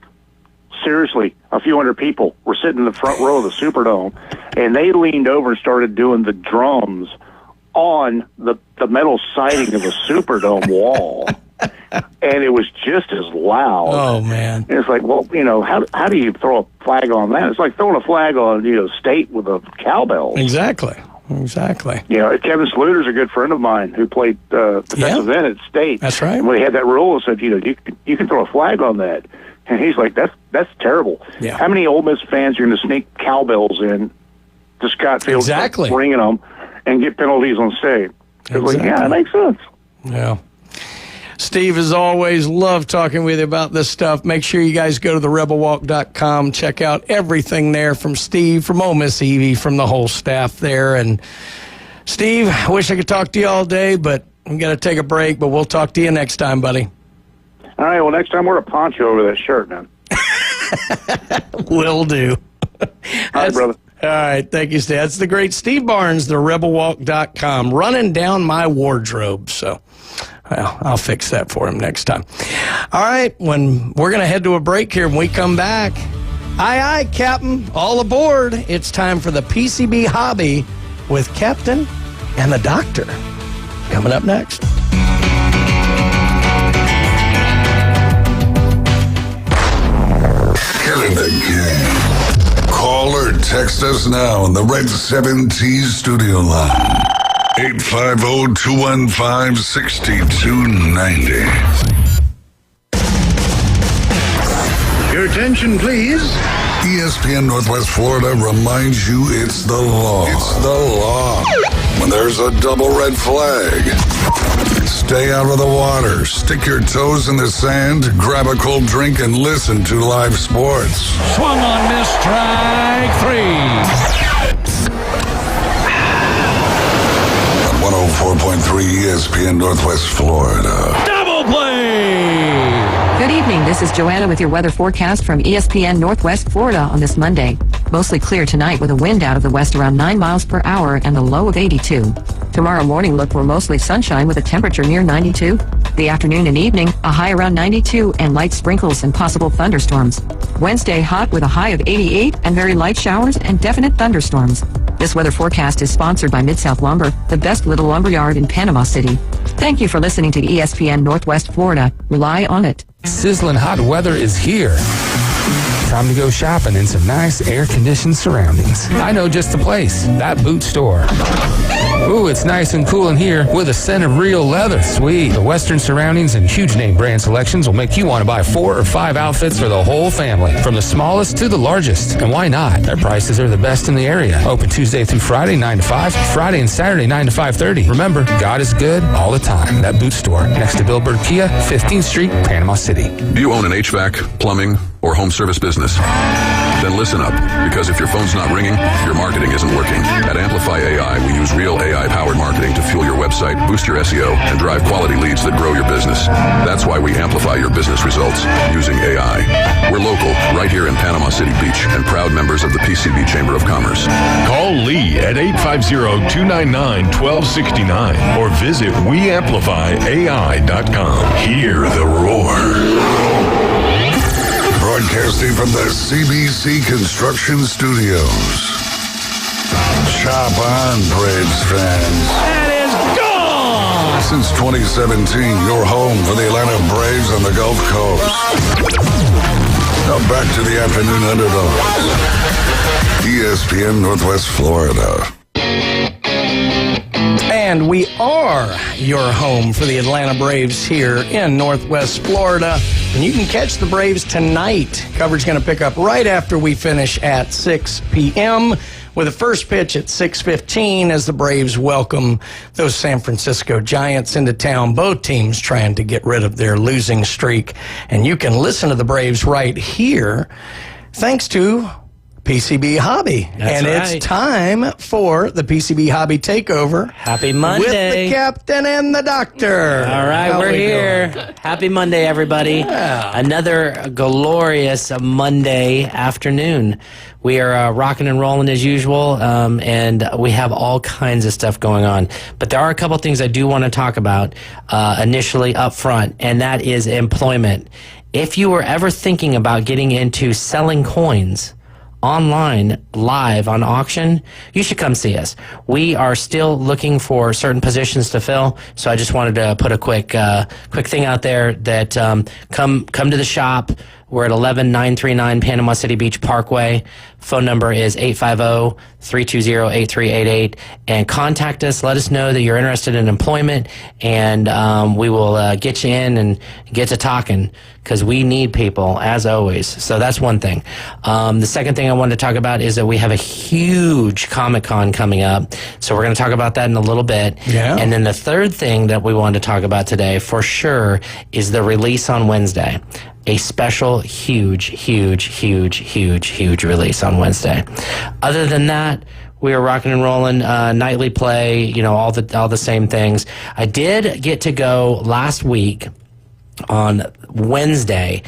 seriously, a few hundred people were sitting in the front row of the Superdome, and they leaned over and started doing the drums on the metal siding of the Superdome wall. And it was just as loud. Oh, man. And it's like, well, how do you throw a flag on that? It's like throwing a flag on, State with a cowbell. Exactly. Kevin Sluter's a good friend of mine who played defensive end at State. That's right. And when they had that rule, it said, you can throw a flag on that. And he's like, that's terrible. Yeah. How many Ole Miss fans are going to sneak cowbells in to Scott Field, ringing them, and get penalties on State? It's like, yeah, that makes sense. Yeah. Steve, as always, love talking with you about this stuff. Make sure you guys go to therebelwalk.com. Check out everything there from Steve, from Ole Miss Evie, from the whole staff there. And Steve, I wish I could talk to you all day, but I'm going to take a break, but we'll talk to you next time, buddy. All right, well, next time wear a poncho over that shirt, man. Will do. All right, brother. All right, thank you, Steve. That's the great Steve Barnes, therebelwalk.com, running down my wardrobe, so... Well, I'll fix that for him next time. All right, when we're going to head to a break here, when we come back, aye, Captain, all aboard. It's time for the PCB Hobby with Captain and the Doctor. Coming up next. Killing the game. Call or text us now on the Red 7T studio line. 850-215-6290. Your attention, please. ESPN Northwest Florida reminds you it's the law. It's the law. When there's a double red flag, stay out of the water, stick your toes in the sand, grab a cold drink, and listen to live sports. Swung on, miss, strike three. 104.3 ESPN Northwest Florida. Double play! Good evening. This is Joanna with your weather forecast from ESPN Northwest Florida on this Monday. Mostly clear tonight with a wind out of the west around 9 miles per hour and a low of 82. Tomorrow morning look for mostly sunshine with a temperature near 92. The afternoon and evening, a high around 92 and light sprinkles and possible thunderstorms. Wednesday hot with a high of 88 and very light showers and definite thunderstorms. This weather forecast is sponsored by Mid-South Lumber, the best little lumber yard in Panama City. Thank you for listening to ESPN Northwest Florida. Rely on it. Sizzling hot weather is here. Time to go shopping in some nice air-conditioned surroundings. I know just the place, that boot store. Ooh, it's nice and cool in here with a scent of real leather. Sweet. The Western surroundings and huge name brand selections will make you want to buy 4 or 5 outfits for the whole family, from the smallest to the largest. And why not? Their prices are the best in the area. Open Tuesday through Friday, 9 to 5. Friday and Saturday, 9 to 5:30. Remember, God is good all the time. That boot store next to Billboard Kia, 15th Street, Panama City. Do you own an HVAC, plumbing, or home service business? Then listen up, because if your phone's not ringing, your marketing isn't working. At Amplify AI, we use real AI-powered marketing to fuel your website, boost your SEO, and drive quality leads that grow your business. That's why we amplify your business results using AI. We're local, right here in Panama City Beach, and proud members of the PCB Chamber of Commerce. Call Lee at 850-299-1269 or visit weamplifyai.com. Hear the roar. Broadcasting from the CBC Construction Studios. Chop on, Braves fans. That is gone! Since 2017, your home for the Atlanta Braves on the Gulf Coast. Now back to the Afternoon Underdogs. ESPN Northwest Florida. And we are your home for the Atlanta Braves here in Northwest Florida. And you can catch the Braves tonight. Coverage going to pick up right after we finish at 6 p.m. with the first pitch at 6:15 as the Braves welcome those San Francisco Giants into town. Both teams trying to get rid of their losing streak. And you can listen to the Braves right here thanks to PCB Hobby. That's right. It's time for the PCB Hobby Takeover. Happy Monday. With the captain and the doctor. All right, we're here. Happy Monday, everybody. Yeah. Another glorious Monday afternoon. We are rocking and rolling as usual, and we have all kinds of stuff going on. But there are a couple things I do want to talk about initially up front, and that is employment. If you were ever thinking about getting into selling coins online, live on auction, you should come see us. We are still looking for certain positions to fill, so I just wanted to put a quick thing out there that come to the shop. We're at 11939 Panama City Beach Parkway. Phone number is 850-320-8388. And contact us. Let us know that you're interested in employment, and we will get you in and get to talking, because we need people, as always. So that's one thing. The second thing I wanted to talk about is that we have a huge Comic-Con coming up. So we're going to talk about that in a little bit. Yeah. And then the third thing that we wanted to talk about today, for sure, is the release on Wednesday. A special, huge release on Wednesday. Other than that, we are rocking and rolling, nightly play, all the same things. I did get to go last week on Wednesday.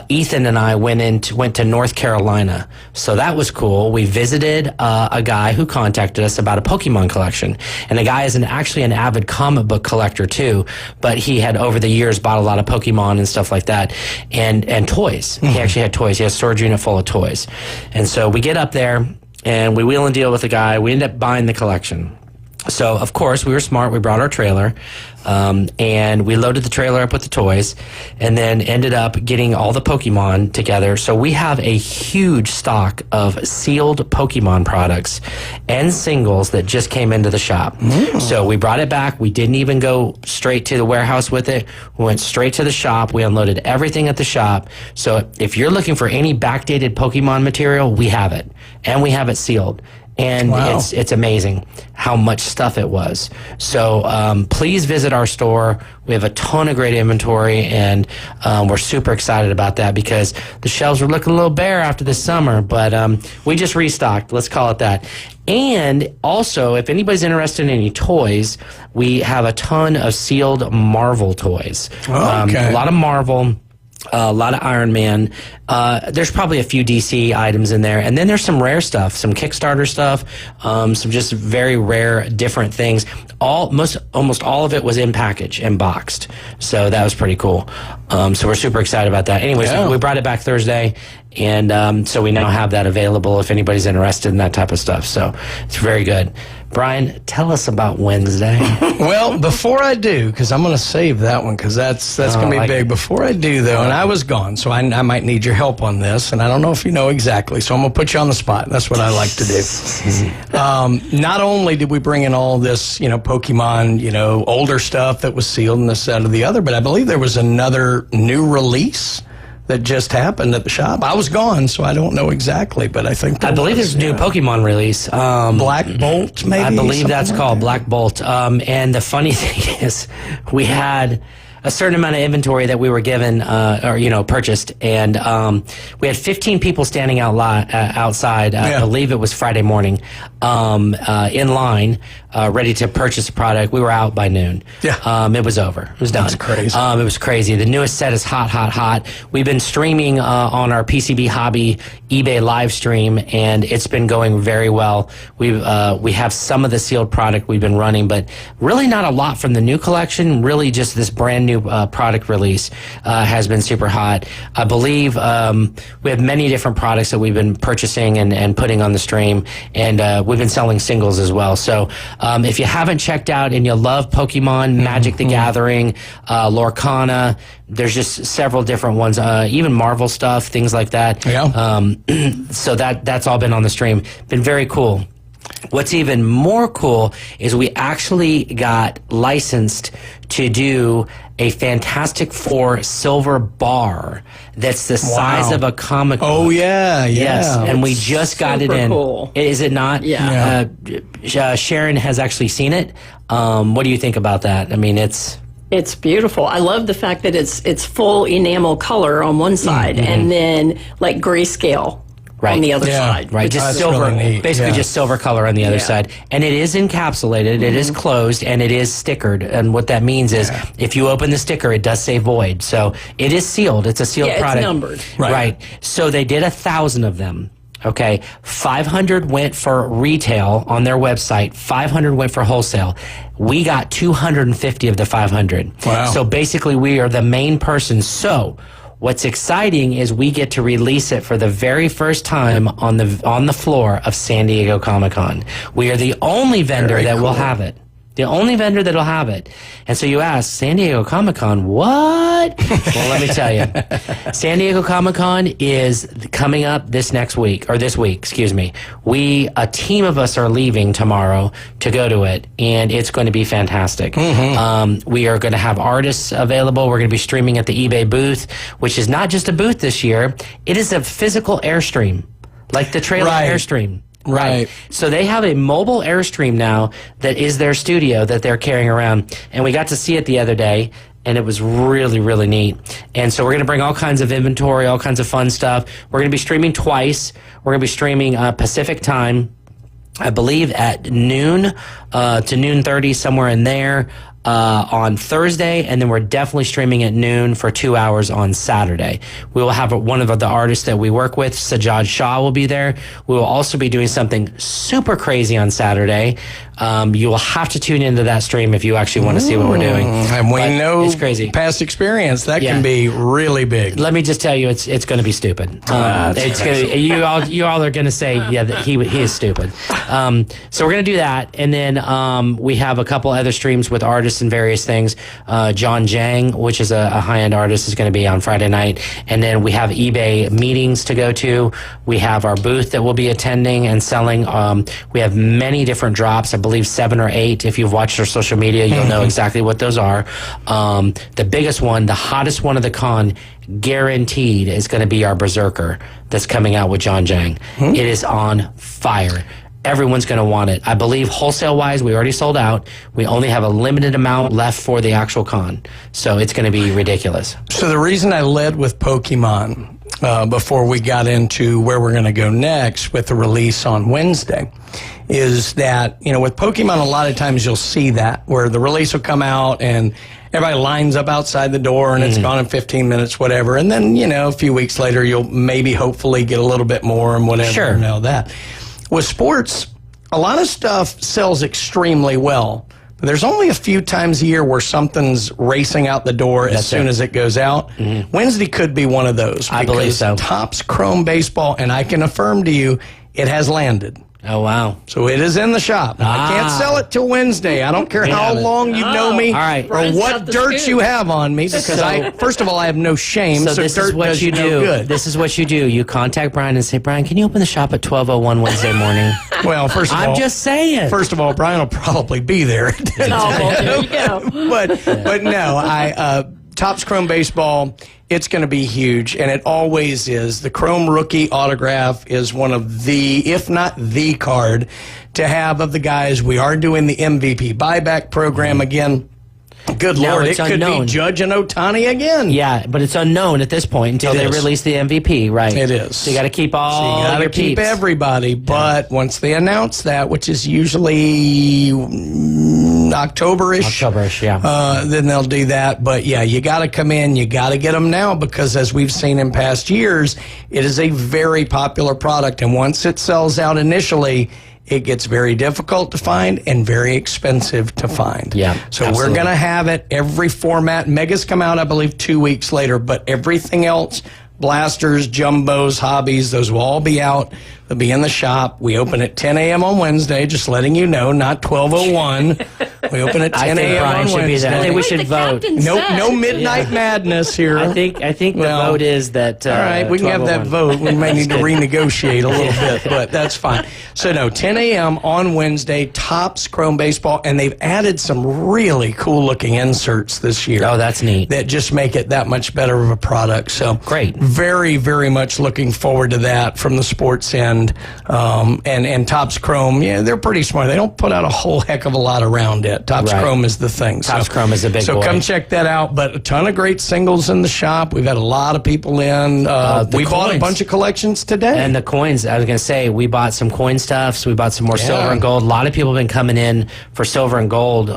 Ethan and I went to North Carolina, so that was cool. We visited a guy who contacted us about a Pokemon collection, and the guy is actually an avid comic book collector too. But he had over the years bought a lot of Pokemon and stuff like that, and toys. He actually had toys. He has a storage unit full of toys, and so we get up there and we wheel and deal with the guy. We end up buying the collection. So, of course, we were smart. We brought our trailer, and we loaded the trailer up with the toys, and then ended up getting all the Pokemon together. So we have a huge stock of sealed Pokemon products and singles that just came into the shop. So we brought it back. We didn't even go straight to the warehouse with it. We went straight to the shop. We unloaded everything at the shop. So if you're looking for any backdated Pokemon material, we have it, and we have it sealed. And wow. It's amazing how much stuff it was. So please visit our store. We have a ton of great inventory, and we're super excited about that, because the shelves were looking a little bare after this summer, but we just restocked. Let's call it that. And also, if anybody's interested in any toys, we have a ton of sealed Marvel toys. Okay. A lot of Marvel. A lot of Iron Man. There's probably a few DC items in there. And then there's some rare stuff, some Kickstarter stuff, some just very rare different things. Almost all of it was in package and boxed. So that was pretty cool. So we're super excited about that. Anyways, we brought it back Thursday. And so we now have that available if anybody's interested in that type of stuff. So it's very good. Brian, tell us about Wednesday. Well, before I do, because I'm going to save that one, because that's going to be big. Before I do, though, and I was gone, so I might need your help on this, and I don't know if you know exactly, so I'm going to put you on the spot. That's what I like to do. Not only did we bring in all this, Pokemon, older stuff that was sealed and this, that, or the other, but I believe there was another new release that just happened at the shop. I was gone, so I don't know exactly, but I think believe there's a new Pokemon release. Black Bolt, maybe? I believe that's like called that. Black Bolt. And the funny thing is, we had a certain amount of inventory that we were given, purchased, and we had 15 people standing outside. I believe it was Friday morning, in line, ready to purchase a product. We were out by noon. Yeah. It was over. It was done. That's crazy. It was crazy. The newest set is hot. We've been streaming on our PCB Hobby eBay live stream, and it's been going very well. We have some of the sealed product we've been running, but really not a lot from the new collection. Really just this brand new product release has been super hot. I believe we have many different products that we've been purchasing and putting on the stream, and we've been selling singles as well. So If you haven't checked out and you love Pokemon, Magic the Gathering, Lorcana, there's just several different ones, even Marvel stuff, things like that. So that's all been on the stream. Been very cool. What's even more cool is we actually got licensed to do a Fantastic Four silver bar that's the size of a comic book. Oh, yeah. Yes, and we It's just got it super in. cool. Is it not? Yeah. Sharon has actually seen it. What do you think about that? I mean, it's beautiful. I love the fact that it's full enamel color on one side and then like grayscale on the other side. Right, just silver, really basically just silver color on the other side. And it is encapsulated, it is closed, and it is stickered. And what that means is if you open the sticker, it does say void. So it is sealed. It's a sealed product. It's numbered. Right. So they did 1,000 of them. Okay, 500 went for retail on their website, 500 went for wholesale. We got 250 of the 500. Wow. So basically we are the main person. So what's exciting is we get to release it for the very first time on the floor of San Diego Comic-Con. We are the only vendor that will have it. The only vendor that'll have it. And so you ask, San Diego Comic-Con, what? Well, let me tell you. San Diego Comic-Con is coming up this week. A team of us are leaving tomorrow to go to it, and it's going to be fantastic. We are going to have artists available. We're going to be streaming at the eBay booth, which is not just a booth this year. It is a physical Airstream, like the trailer Airstream. Right. So they have a mobile Airstream now that is their studio that they're carrying around. And we got to see it the other day, and it was really, really neat. And so we're going to bring all kinds of inventory, all kinds of fun stuff. We're going to be streaming twice. We're going to be streaming Pacific time, I believe at noon to noon 30, somewhere in there. On Thursday, and then we're definitely streaming at noon for 2 hours on Saturday. We will have one of the artists that we work with, Sajjad Shah, will be there. We will also be doing something super crazy on Saturday. You will have to tune into that stream if you actually want to see what we're doing. And we know it's crazy. Past experience, that can be really big. Let me just tell you, it's going to be stupid. You all are going to say, that he is stupid. So we're going to do that, and then we have a couple other streams with artists and various things. John Jang, which is a high-end artist, is going to be on Friday night, and then we have eBay meetings to go to. We have our booth that we'll be attending and selling. We have many different drops. I believe 7 or 8. If you've watched our social media, you'll know exactly what those are. The biggest one, the hottest one of the con, guaranteed, is going to be our Berserker that's coming out with John Jang. It is on fire. Everyone's going to want it. I believe wholesale-wise, we already sold out. We only have a limited amount left for the actual con. So it's going to be ridiculous. So the reason I led with Pokemon before we got into where we're going to go next with the release on Wednesday is that, with Pokemon, a lot of times you'll see that where the release will come out and everybody lines up outside the door and it's gone in 15 minutes, whatever. And then, a few weeks later, you'll maybe hopefully get a little bit more and whatever. Sure. And all that. With sports, a lot of stuff sells extremely well. But there's only a few times a year where something's racing out the door as soon as it goes out. Wednesday could be one of those. I believe so. Topps Chrome Baseball, and I can affirm to you, it has landed. Oh, wow. So it is in the shop. I can't sell it till Wednesday. I don't care how long you know me or what dirt you have on me, because first of all, I have no shame. So this is what you do. Good. This is what you do. You contact Brian and say, Brian, can you open the shop at 12:01 Wednesday morning? Well, first of all, I'm just saying. First of all, Brian will probably be there. There you go. But no, Topps Chrome Baseball, it's going to be huge, and it always is. The Chrome Rookie autograph is one of the, if not the card to have of the guys. We are doing the MVP buyback program again. Good Lord, it could be Judge and Ohtani again. Yeah, but it's unknown at this point until they release the MVP, right? It is. So you got to keep all you got to keep peeps. Everybody, but once they announce that, which is usually October-ish, then they'll do that. But yeah, you got to come in, you got to get them now, because as we've seen in past years, it is a very popular product, and once it sells out initially, it gets very difficult to find and very expensive to find. Yeah, so absolutely. We're going to have it every format. Megas come out, I believe, 2 weeks later, but everything else, blasters, jumbos, hobbies, those will all be out They'll be in the shop. We open at 10 a.m. on Wednesday, just letting you know, not 12:01. We open at 10 a.m. on Wednesday. I think we should vote. No midnight madness here. I think the vote is that. All right, we can have that vote. We may need to renegotiate a little bit, but that's fine. So, no, 10 a.m. on Wednesday, Topps Chrome Baseball, and they've added some really cool-looking inserts this year. Oh, that's neat. That just make it that much better of a product. So, great. Very, very much looking forward to that from the sports end. And Topps Chrome, yeah, they're pretty smart. They don't put out a whole heck of a lot around it. Topps Chrome is the thing. Topps Chrome is a big So boy. come check that out. But a ton of great singles in the shop. We've had a lot of people in. We bought a bunch of collections today. And the coins, I was going to say, we bought some coin stuffs. We bought some more silver and gold. A lot of people have been coming in for silver and gold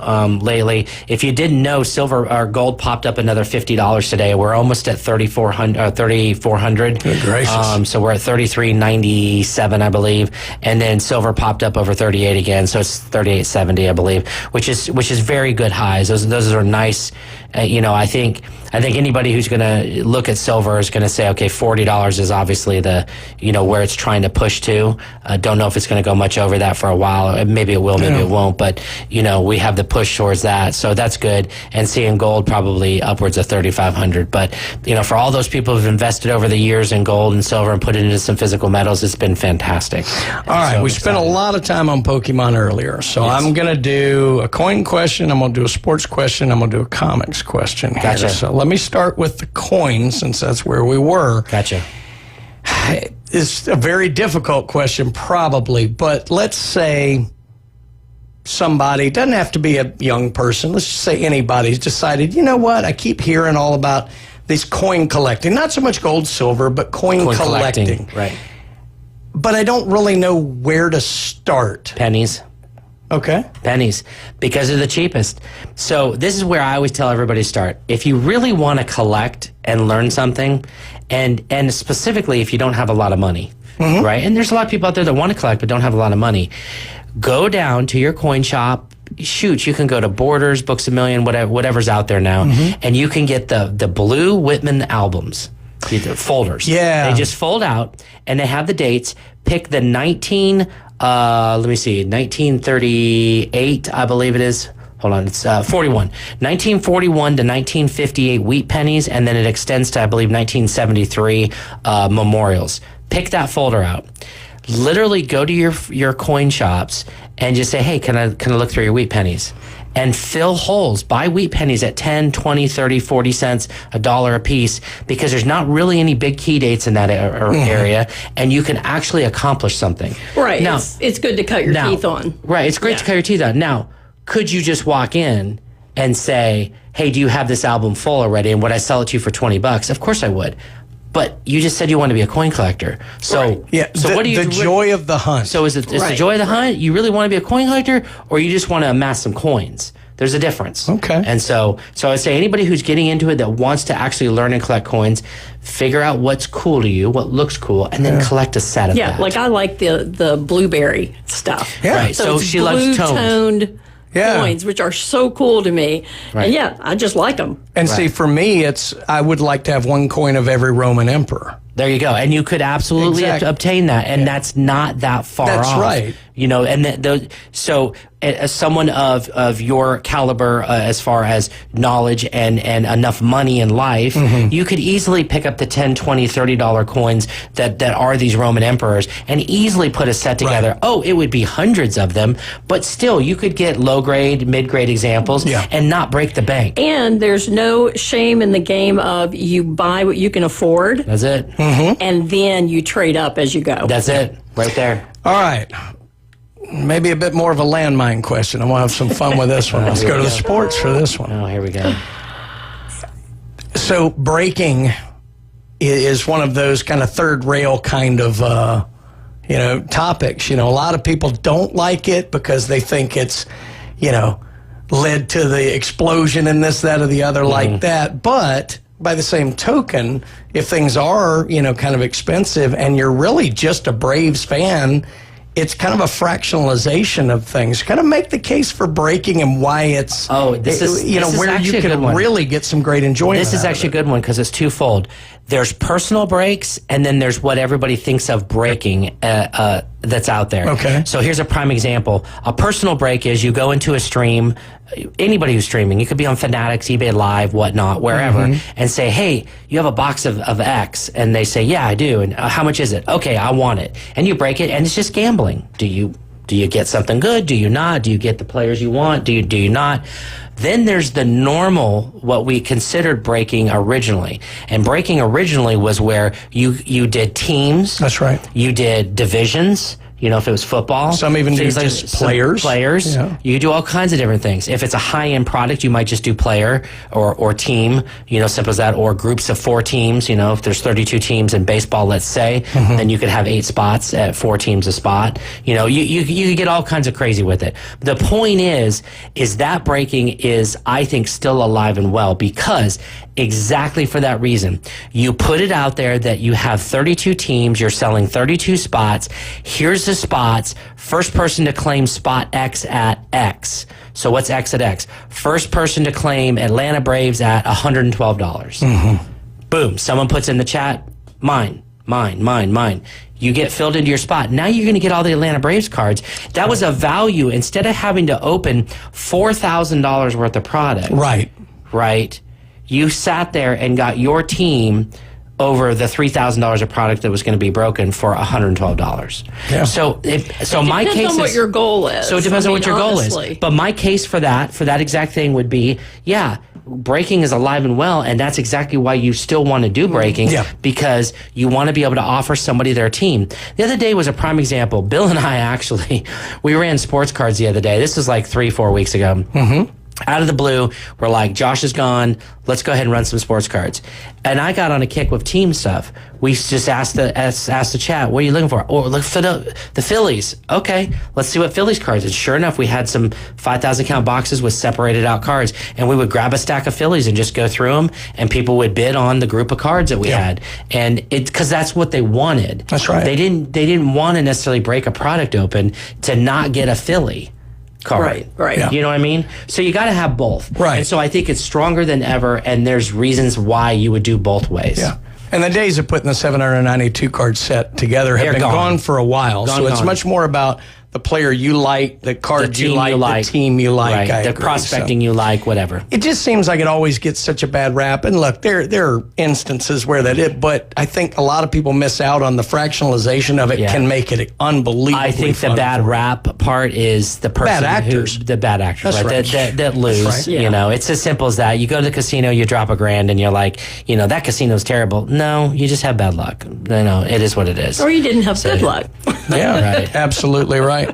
lately. If you didn't know, silver or gold popped up another $50 today. We're almost at $3,400. Good gracious. So we're at $3,397, I believe, and then silver popped up over 38 again, so it's 38.70, I believe, which is very good highs. Those are nice. I think anybody who's going to look at silver is going to say, okay, $40 is obviously the where it's trying to push to. Don't know if it's going to go much over that for a while. Maybe it will, maybe it won't. But we have the push towards that, so that's good. And seeing gold probably upwards of 3,500. But for all those people who've invested over the years in gold and silver and put it into some physical metals, it's been fantastic. All right, we spent a lot of time on Pokemon earlier, so I'm going to do a coin question. I'm going to do a sports question. I'm going to do a comics question here. Gotcha. So let me start with the coin, since that's where we were. Gotcha. It's a very difficult question, probably, but let's say somebody, doesn't have to be a young person, let's just say anybody's decided, you know what, I keep hearing all about this coin collecting, not so much gold, silver, but coin collecting. Right. But I don't really know where to start. Pennies. Okay. Pennies, because they're the cheapest. So this is where I always tell everybody to start. If you really want to collect and learn something, and specifically if you don't have a lot of money, right? And there's a lot of people out there that want to collect but don't have a lot of money. Go down to your coin shop. Shoot, you can go to Borders, Books A Million, whatever's out there now, and you can get the blue Whitman albums. The folders. Yeah. They just fold out, and they have the dates. Pick the 1938, I believe it is. Hold on, it's 41. 1941 to 1958 wheat pennies, and then it extends to, I believe, 1973 memorials. Pick that folder out. Literally go to your coin shops and just say, hey, can I look through your wheat pennies? And fill holes. Buy wheat pennies at 10, 20, 30, 40 cents, $1 a piece, because there's not really any big key dates in that area, and you can actually accomplish something. Right. Now, it's good to cut your teeth on. Right. It's great to cut your teeth on. Now, could you just walk in and say, hey, do you have this album full already, and would I sell it to you for $20? Of course I would. But you just said you want to be a coin collector. So, so what do you the joy of the hunt. So is the joy of the hunt? You really want to be a coin collector, or you just want to amass some coins? There's a difference. Okay. And so I'd say anybody who's getting into it that wants to actually learn and collect coins, figure out what's cool to you, what looks cool, and then collect a set of that. Yeah, like I like the blueberry stuff. Yeah. Right. So it's she loves toned coins, which are so cool to me. Right. And yeah, I just like them. And see, for me, I would like to have one coin of every Roman emperor. There you go. And you could absolutely obtain that. And that's not that far off. That's right. And so as someone of your caliber, as far as knowledge and enough money in life, you could easily pick up the $10, $20, $30 coins that are these Roman emperors and easily put a set together. Right. Oh, it would be hundreds of them, but still you could get low grade, mid grade examples and not break the bank. And there's no shame in the game of you buy what you can afford. That's it. And then you trade up as you go. That's it. Right there. All right. Maybe a bit more of a landmine question. I want to have some fun with this one. Let's go to the sports for this one. Oh, here we go. So breaking is one of those kind of third rail kind of, topics. A lot of people don't like it because they think it's, led to the explosion and this, that, or the other like that. But by the same token, if things are, kind of expensive and you're really just a Braves fan, it's kind of a fractionalization of things. Kind of make the case for braking and why it's where you can really get some great enjoyment. This is actually a good one because it's twofold. There's personal brakes, and then there's what everybody thinks of braking that's out there. Okay. So here's a prime example. A personal brake is you go into a stream, anybody who's streaming, you could be on Fanatics, eBay Live, whatnot, wherever, and say, hey, you have a box of X. And they say, yeah, I do. And how much is it? Okay, I want it. And you break it, and it's just gambling. Do you get something good? Do you not? Do you get the players you want? Do you not? Then there's the normal, what we considered braking originally. And braking originally was where you did teams. That's right. You did divisions. You know, if it was football. Some even do just players. Players. Yeah. You do all kinds of different things. If it's a high-end product, you might just do player or team, simple as that, or groups of 4 teams. You know, if there's 32 teams in baseball, let's say, then you could have 8 spots at 4 teams a spot. You know, you get all kinds of crazy with it. The point is that braking is, I think, still alive and well because exactly for that reason. You put it out there that you have 32 teams, you're selling 32 spots. Here's the spots. First person to claim spot X at X. So what's X at X? First person to claim Atlanta Braves at $112. Boom. Someone puts in the chat, mine. You get filled into your spot. Now you're going to get all the Atlanta Braves cards. That was a value. Instead of having to open $4,000 worth of product. Right. You sat there and got your team over the $3,000 of product that was going to be broken for $112. Yeah. So my case depends on what your goal is. So it depends on what your goal honestly. is. But my case for that exact thing would be, braking is alive and well, and that's exactly why you still want to do braking, because you want to be able to offer somebody their team. The other day was a prime example. Bill and I we ran sports cards the other day. This was like 3-4 weeks ago. Out of the blue, we're like, Josh is gone. Let's go ahead and run some sports cards. And I got on a kick with team stuff. We just asked the chat, what are you looking for? Oh, look for the Phillies. Okay, let's see what Phillies cards. And sure enough, we had some 5,000 count boxes with separated out cards. And we would grab a stack of Phillies and just go through them. And people would bid on the group of cards that we had. And because that's what they wanted. That's right. They didn't want to necessarily break a product open to not get a Philly card. Right. You know what I mean? So you got to have both. Right. And so I think it's stronger than ever, and there's reasons why you would do both ways. Yeah. And the days of putting the 792 card set together have been gone for a while. So it's much more about the player you like, the card you like, the team you like. Right. The prospecting you like, whatever. It just seems like it always gets such a bad rap. And look, there are instances where but I think a lot of people miss out on the fractionalization of it can make it unbelievably I think the bad rap part is the person the bad actors, that lose. Right. You know, it's as simple as that. You go to the casino, you drop $1,000, and you're like, that casino's terrible. No, you just have bad luck. It is what it is. Or you didn't have good luck. Yeah, right. Absolutely right.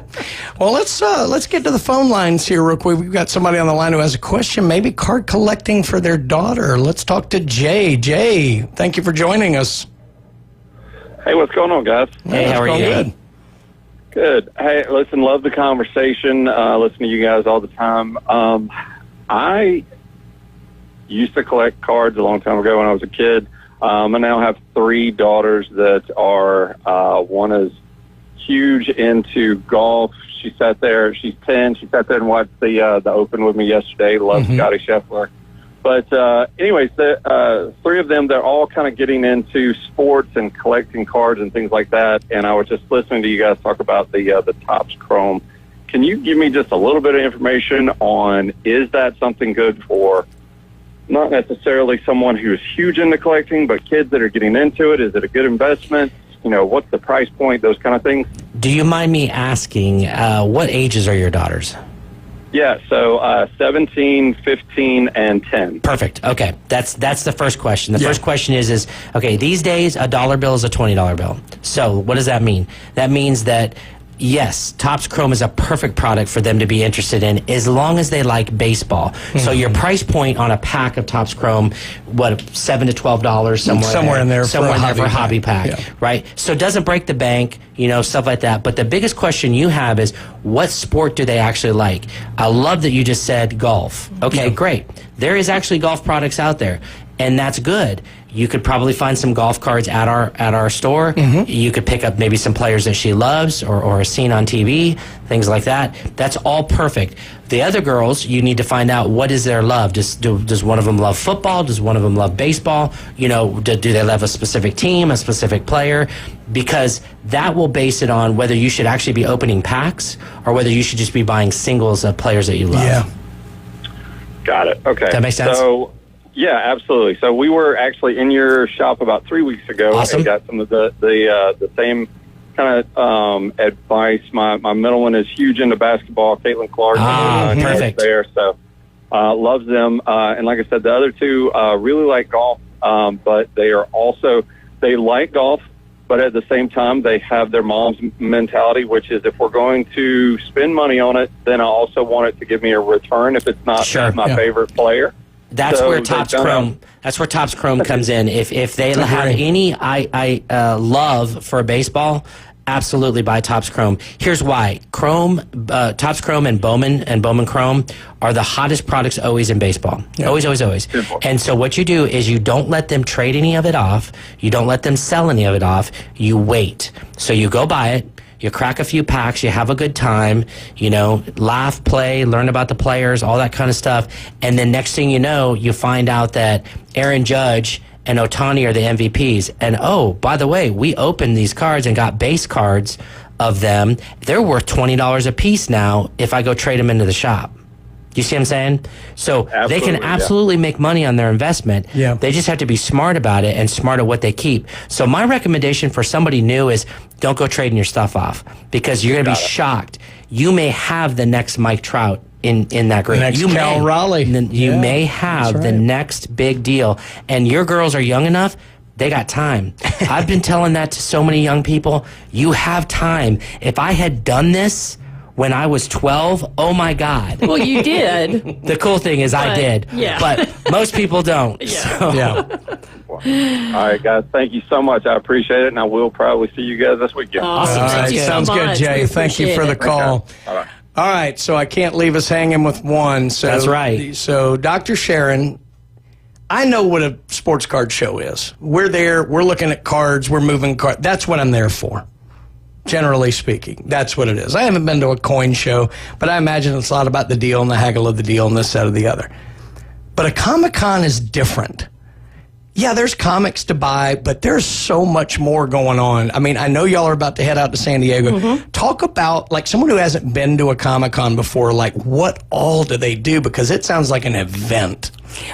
Well, let's get to the phone lines here real quick. We've got somebody on the line who has a question, maybe card collecting for their daughter. Let's talk to Jay. Jay, thank you for joining us. Hey, what's going on, guys? Hey, how are you? Good. Good. Hey, listen, love the conversation. Listen to you guys all the time. I used to collect cards a long time ago when I was a kid. I now have 3 daughters that are, one is huge into golf. She's 10. She sat there and watched the Open with me yesterday. Loves Scotty Scheffler. But anyways, the 3 of them, they're all kind of getting into sports and collecting cards and things like that. And I was just listening to you guys talk about the Topps Chrome. Can you give me just a little bit of information on, is that something good for not necessarily someone who's huge into collecting, but kids that are getting into it? Is it a good investment? What's the price point, those kind of things? Do you mind me asking, what ages are your daughters? Yeah, so 17, 15, and 10. Perfect. Okay, that's the first question. The first question is, okay, these days, a dollar bill is a $20 bill. So what does that mean? That means that, yes, Topps Chrome is a perfect product for them to be interested in as long as they like baseball. So your price point on a pack of Topps Chrome, $7 to $12 somewhere in there for a hobby pack, right? So it doesn't break the bank, stuff like that. But the biggest question you have is, what sport do they actually like? I love that you just said golf. Okay, great. There is actually golf products out there. and that's good. You could probably find some golf cards at our store. You could pick up maybe some players that she loves or has seen on TV, things like that. That's all perfect. The other girls, you need to find out what is their love. Does one of them love football? Does one of them love baseball? You know, do they love a specific team, a specific player? Because that will base it on whether you should actually be opening packs or whether you should just be buying singles of players that you love. Yeah. Got it. Okay. That makes sense? So, yeah, absolutely. So we were actually in your shop about 3 weeks ago. Awesome. And got some of the same kind of advice. My middle one is huge into basketball. Caitlin Clark. Perfect. There, so loves them. And like I said, the other two really like golf, but they like golf, but at the same time, they have their mom's mentality, which is if we're going to spend money on it, then I also want it to give me a return if it's not my favorite player. That's where Topps Chrome. That's where Topps Chrome comes in. If they have any love for baseball, absolutely buy Topps Chrome. Here's why: Topps Chrome and Bowman Chrome are the hottest products always in baseball. Yeah. Always. And so what you do is you don't let them trade any of it off. You don't let them sell any of it off. You wait. So you go buy it. You crack a few packs, you have a good time, laugh, play, learn about the players, all that kind of stuff. And then next thing you know, you find out that Aaron Judge and Ohtani are the MVPs. And oh, by the way, we opened these cards and got base cards of them. They're worth $20 a piece now if I go trade them into the shop. You see what I'm saying? So they can absolutely make money on their investment. Yeah. They just have to be smart about it and smart at what they keep. So my recommendation for somebody new is don't go trading your stuff off because you're going to be shocked. You may have the next Mike Trout in that group. Next Cal Raleigh. You may have the next big deal. And your girls are young enough. They got time. I've been telling that to so many young people. You have time. If I had done this when I was 12, oh my God. Well, you did. The cool thing is I did. Yeah. But most people don't. All right, guys. Thank you so much. I appreciate it, and I will probably see you guys this weekend. Awesome. Thank you so Sounds much. good, Jay. Thank you for the call. All right, so I can't leave us hanging with one. So that's right. So, Dr. Sharon, I know what a sports card show is. We're there. We're looking at cards. We're moving cards. That's what I'm there for. Generally speaking, that's what it is. I haven't been to a coin show, but I imagine it's a lot about the deal and the haggle of the deal and this, that, or the other. But a Comic-Con is different. Yeah, there's comics to buy, but there's so much more going on. I mean, I know y'all are about to head out to San Diego. Mm-hmm. Talk about, like, someone who hasn't been to a Comic-Con before, like, what all do they do? Because it sounds like an event.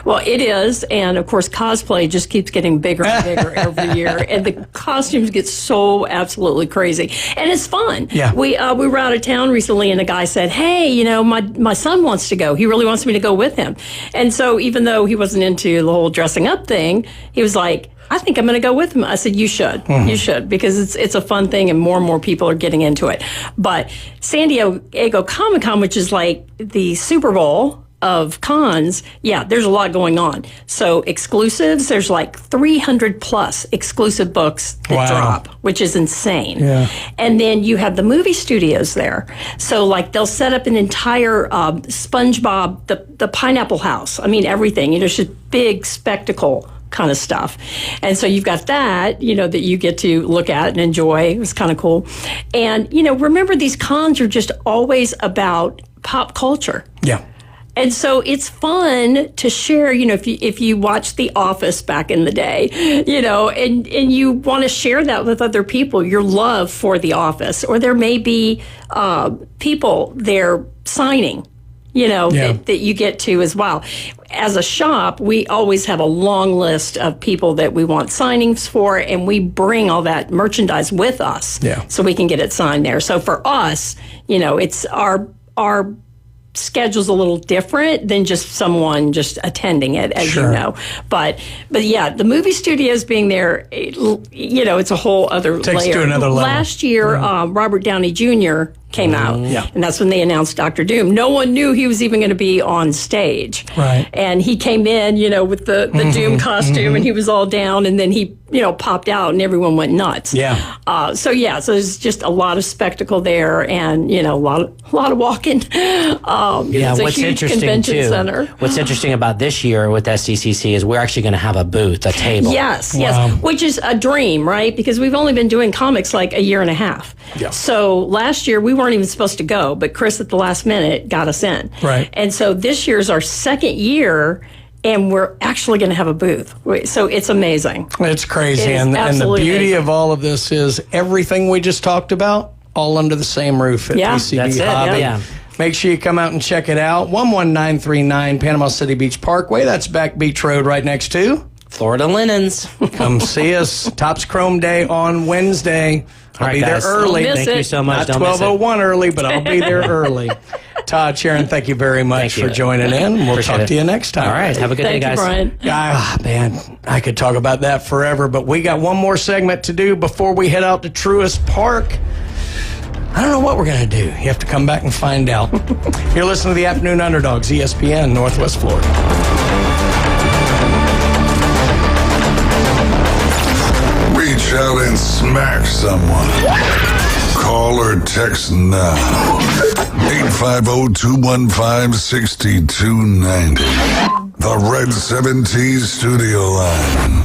Well, it is, and of course, cosplay just keeps getting bigger and bigger every year, and the costumes get so absolutely crazy, and it's fun. Yeah. We were out of town recently, and a guy said, "Hey, my son wants to go. He really wants me to go with him." And so, even though he wasn't into the whole dressing up thing, he was like, I think I'm going to go with him. I said, you should. Mm-hmm. You should, because it's a fun thing and more people are getting into it. But San Diego Comic-Con, which is like the Super Bowl of cons, there's a lot going on. So exclusives, there's like 300 plus exclusive books that drop, which is insane. Yeah. And then you have the movie studios there. So like they'll set up an entire SpongeBob, the Pineapple House. I mean, everything. It's just big spectacle kind of stuff. And so you've got that, that you get to look at and enjoy. It was kind of cool. And, remember, these cons are just always about pop culture. Yeah. And so it's fun to share, if you watch The Office back in the day, and you want to share that with other people, your love for The Office. Or there may be people there signing, that you get to as well. As a shop, we always have a long list of people that we want signings for, and we bring all that merchandise with us so we can get it signed there. So for us, it's our schedule's a little different than just someone just attending it, as you know. But yeah, the movie studios being there, it's a whole other Takes layer. to another level. Last year, Robert Downey Jr. came out. Yeah. And that's when they announced Dr. Doom. No one knew he was even going to be on stage. Right. And he came in, with the Doom costume, and he was all down, and then he, popped out, and everyone went nuts. Yeah. So there's just a lot of spectacle there, and, a lot of walking. It's a what's huge interesting convention too, center. what's interesting about this year with SDCC is we're actually going to have a booth, a table. Yes, Wow. yes, which is a dream, right? Because we've only been doing comics like a year and a half. Yeah. So last year we weren't even supposed to go, but Chris at the last minute got us in. Right. And so this year's our second year, and we're actually going to have a booth. So it's amazing. It's crazy. It is and the absolutely beauty amazing. of all of this is everything we just talked about, all under the same roof at PCB that's it, Hobby. yeah. Make sure you come out and check it out. 11939 Panama City Beach Parkway. That's Back Beach Road right next to Florida Linens. Come see us. Topps Chrome Day on Wednesday. I'll All right, be guys. there early. Don't miss Thank you it. so much. Not Don't miss it. 12:01 early, but I'll be there early. Todd, Sharon, thank you very much Thank you. for joining in. We'll Appreciate talk it. to you next time. All right. Have a good day, Thank you, guys. Brian. Man, I could talk about that forever, but we got one more segment to do before we head out to Truist Park. I don't know what we're going to do. You have to come back and find out. You're listening to the Afternoon Underdogs, ESPN, Northwest Florida. Reach out and smack someone. Call or text now. 850-215-6290. The Red 7T Studio Line.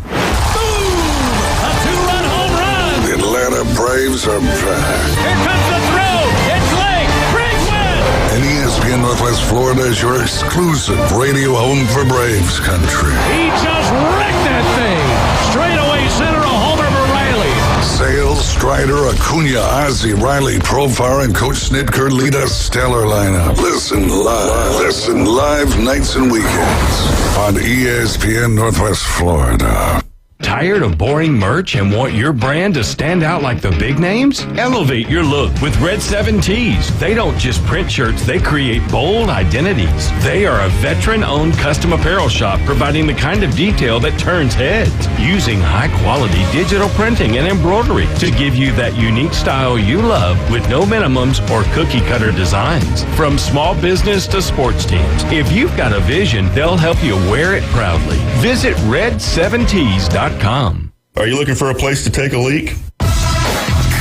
A two-run home run. The Atlanta Braves are back. Here comes the throw. It's late. Braves win. And ESPN Northwest Florida is your exclusive radio home for Braves country. He just wrecked that thing. Straight away center, a homer for Riley. Sales, Strider, Acuna, Ozzie, Riley, Profar, and Coach Snitker lead a stellar lineup. Listen live nights and weekends on ESPN Northwest Florida. Tired of boring merch and want your brand to stand out like the big names? Elevate your look with Red 7 Tees. They don't just print shirts, they create bold identities. They are a veteran-owned custom apparel shop providing the kind of detail that turns heads, using high-quality digital printing and embroidery to give you that unique style you love with no minimums or cookie-cutter designs. From small business to sports teams, if you've got a vision, they'll help you wear it proudly. Visit red7tees.com. Are you looking for a place to take a leak?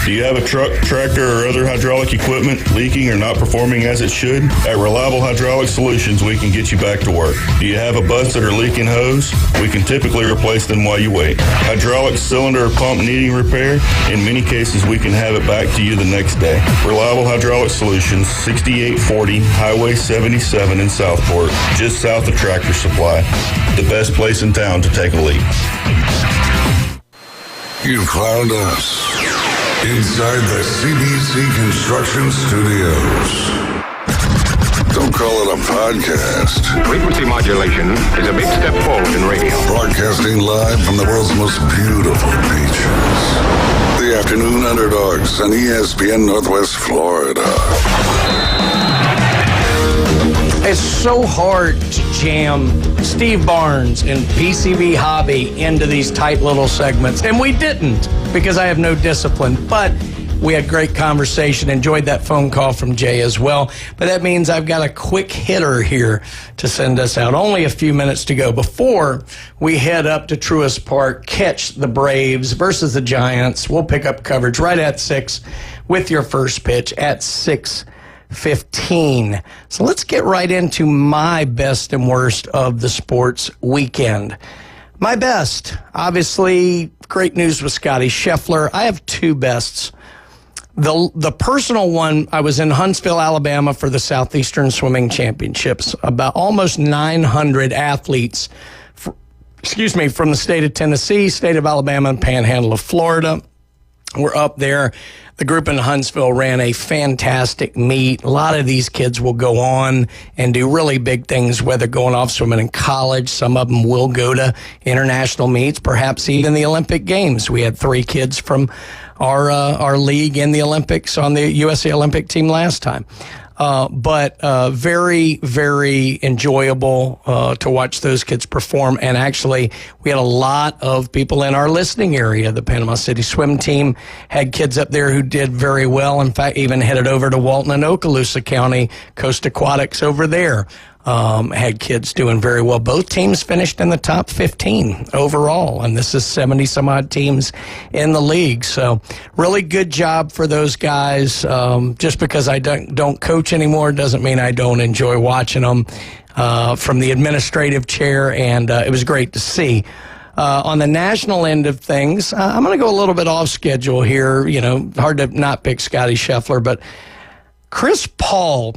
Do you have a truck, tractor, or other hydraulic equipment leaking or not performing as it should? At Reliable Hydraulic Solutions, we can get you back to work. Do you have a busted or leaking hose? We can typically replace them while you wait. Hydraulic cylinder or pump needing repair? In many cases, we can have it back to you the next day. Reliable Hydraulic Solutions, 6840 Highway 77 in Southport, just south of Tractor Supply. The best place in town to take a leak. You found us inside the CBC Construction Studios. Don't call it a podcast. Frequency modulation is a big step forward in radio. Broadcasting live from the world's most beautiful beaches. The Afternoon Underdogs on ESPN Northwest Florida. It's so hard to jam Steve Barnes and PCB Hobby into these tight little segments. And we didn't because I have no discipline. But we had great conversation. Enjoyed that phone call from Jay as well. But that means I've got a quick hitter here to send us out. Only a few minutes to go before we head up to Truist Park, catch the Braves versus the Giants. We'll pick up coverage right at 6 with your first pitch at 6:15. So let's get right into my best and worst of the sports weekend. My best, obviously, great news with Scotty Scheffler. I have two bests. The personal one, I was in Huntsville, Alabama for the Southeastern Swimming Championships. About almost 900 athletes, from the state of Tennessee, state of Alabama, and Panhandle of Florida. We're up there. The group in Huntsville ran a fantastic meet. A lot of these kids will go on and do really big things, whether going off swimming in college. Some of them will go to international meets, perhaps even the Olympic Games. We had 3 kids from our league in the Olympics on the USA Olympic team last time. but very, very enjoyable to watch those kids perform. And actually, we had a lot of people in our listening area. The Panama City swim team had kids up there who did very well. In fact, even headed over to Walton and Okaloosa County, Coast Aquatics over there. Had kids doing very well. Both teams finished in the top 15 overall, and this is 70-some-odd teams in the league. So really good job for those guys. Just because I don't coach anymore doesn't mean I don't enjoy watching them from the administrative chair, and it was great to see. On the national end of things, I'm going to go a little bit off schedule here. You know, hard to not pick Scotty Scheffler, but Chris Paul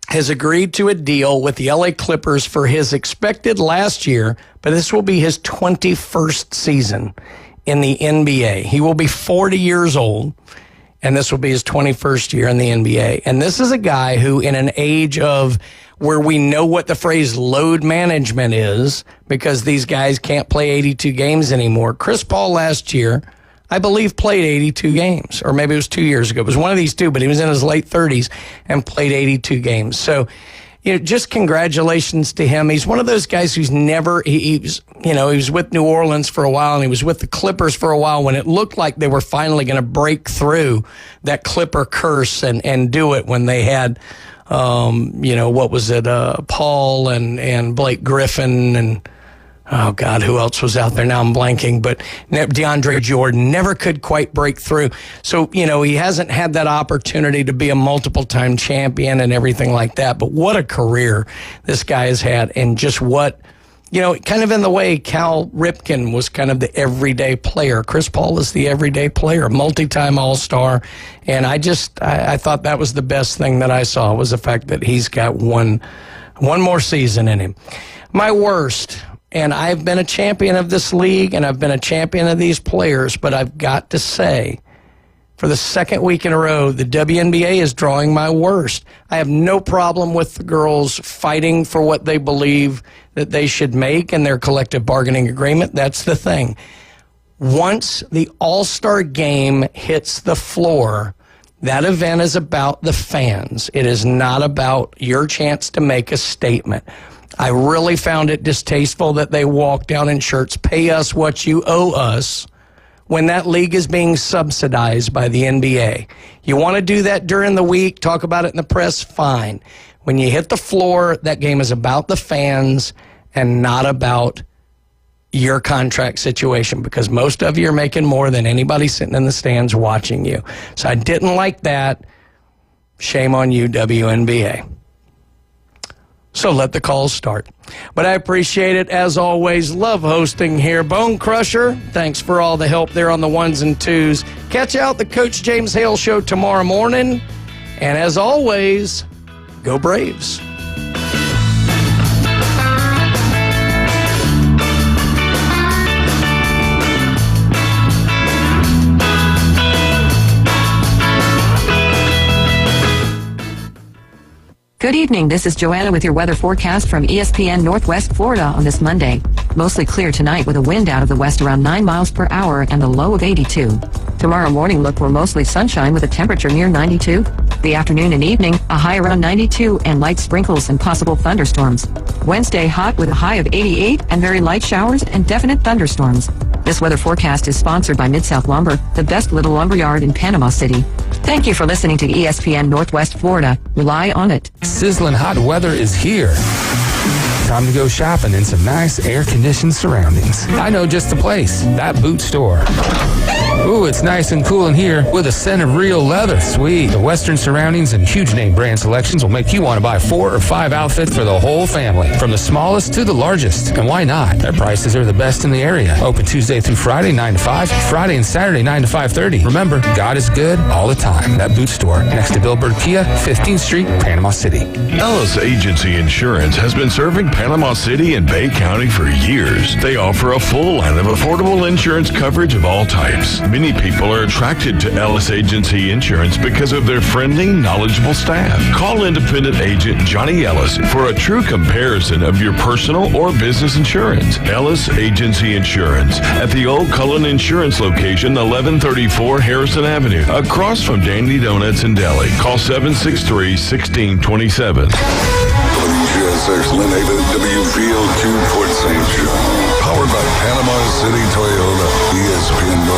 has agreed to a deal with the LA Clippers for his expected last year, but this will be his 21st season in the NBA. He will be 40 years old, and this will be his 21st year in the NBA. And this is a guy who, in an age of where we know what the phrase load management is, because these guys can't play 82 games anymore. Chris Paul last year, I believe, played 82 games, or maybe it was 2 years ago. It was one of these two, but he was in his late 30s and played 82 games. So, you know, just congratulations to him. He's one of those guys who's never, he was with New Orleans for a while, and he was with the Clippers for a while when it looked like they were finally going to break through that Clipper curse and do it when they had, what was it, Paul and Blake Griffin and, oh, God, who else was out there? Now I'm blanking, but DeAndre Jordan never could quite break through. So, you know, he hasn't had that opportunity to be a multiple-time champion and everything like that. But what a career this guy has had, and just what, you know, kind of in the way Cal Ripken was kind of the everyday player. Chris Paul is the everyday player, multi-time All-Star. And I thought that was the best thing that I saw, was the fact that he's got one more season in him. My worst. And I've been a champion of this league, and I've been a champion of these players, but I've got to say, for the second week in a row, the WNBA is drawing my worst. I have no problem with the girls fighting for what they believe that they should make in their collective bargaining agreement. That's the thing. Once the All-Star game hits the floor, that event is about the fans. It is not about your chance to make a statement. I really found it distasteful that they walk down in shirts, pay us what you owe us, when that league is being subsidized by the NBA. You want to do that during the week, talk about it in the press, fine. When you hit the floor, that game is about the fans and not about your contract situation, because most of you are making more than anybody sitting in the stands watching you. So I didn't like that. Shame on you, WNBA. So let the calls start. But I appreciate it, as always. Love hosting here. Bone Crusher, thanks for all the help there on the ones and twos. Catch out the Coach James Hale Show tomorrow morning. And as always, go Braves. Good evening, this is Joanna with your weather forecast from ESPN Northwest Florida on this Monday. Mostly clear tonight with a wind out of the west around 9 miles per hour and a low of 82. Tomorrow morning look for mostly sunshine with a temperature near 92. The afternoon and evening, a high around 92 and light sprinkles and possible thunderstorms. Wednesday hot with a high of 88 and very light showers and definite thunderstorms. This weather forecast is sponsored by Mid-South Lumber, the best little lumber yard in Panama City. Thank you for listening to ESPN Northwest Florida. Rely on it. Sizzling hot weather is here. Time to go shopping in some nice air-conditioned surroundings. I know just the place, that boot store. Ooh, it's nice and cool in here with a scent of real leather. Sweet. The Western surroundings and huge name brand selections will make you want to buy 4 or 5 outfits for the whole family, from the smallest to the largest. And why not? Their prices are the best in the area. Open Tuesday through Friday, 9 to 5. Friday and Saturday, 9 to 5:30. Remember, God is good all the time. That boot store next to Billboard Kia, 15th Street, Panama City. Ellis Agency Insurance has been serving Panama City and Bay County for years. They offer a full line of affordable insurance coverage of all types, Many people are attracted to Ellis Agency Insurance because of their friendly, knowledgeable staff. Call independent agent Johnny Ellis for a true comparison of your personal or business insurance. Ellis Agency Insurance at the Old Cullen Insurance location, 1134 Harrison Avenue, across from Dandy Donuts in Delhi. Call 763-1627. WGSX Lynn Haven, WVLQ Port St. John. Powered by Panama City Toyota, ESPN North.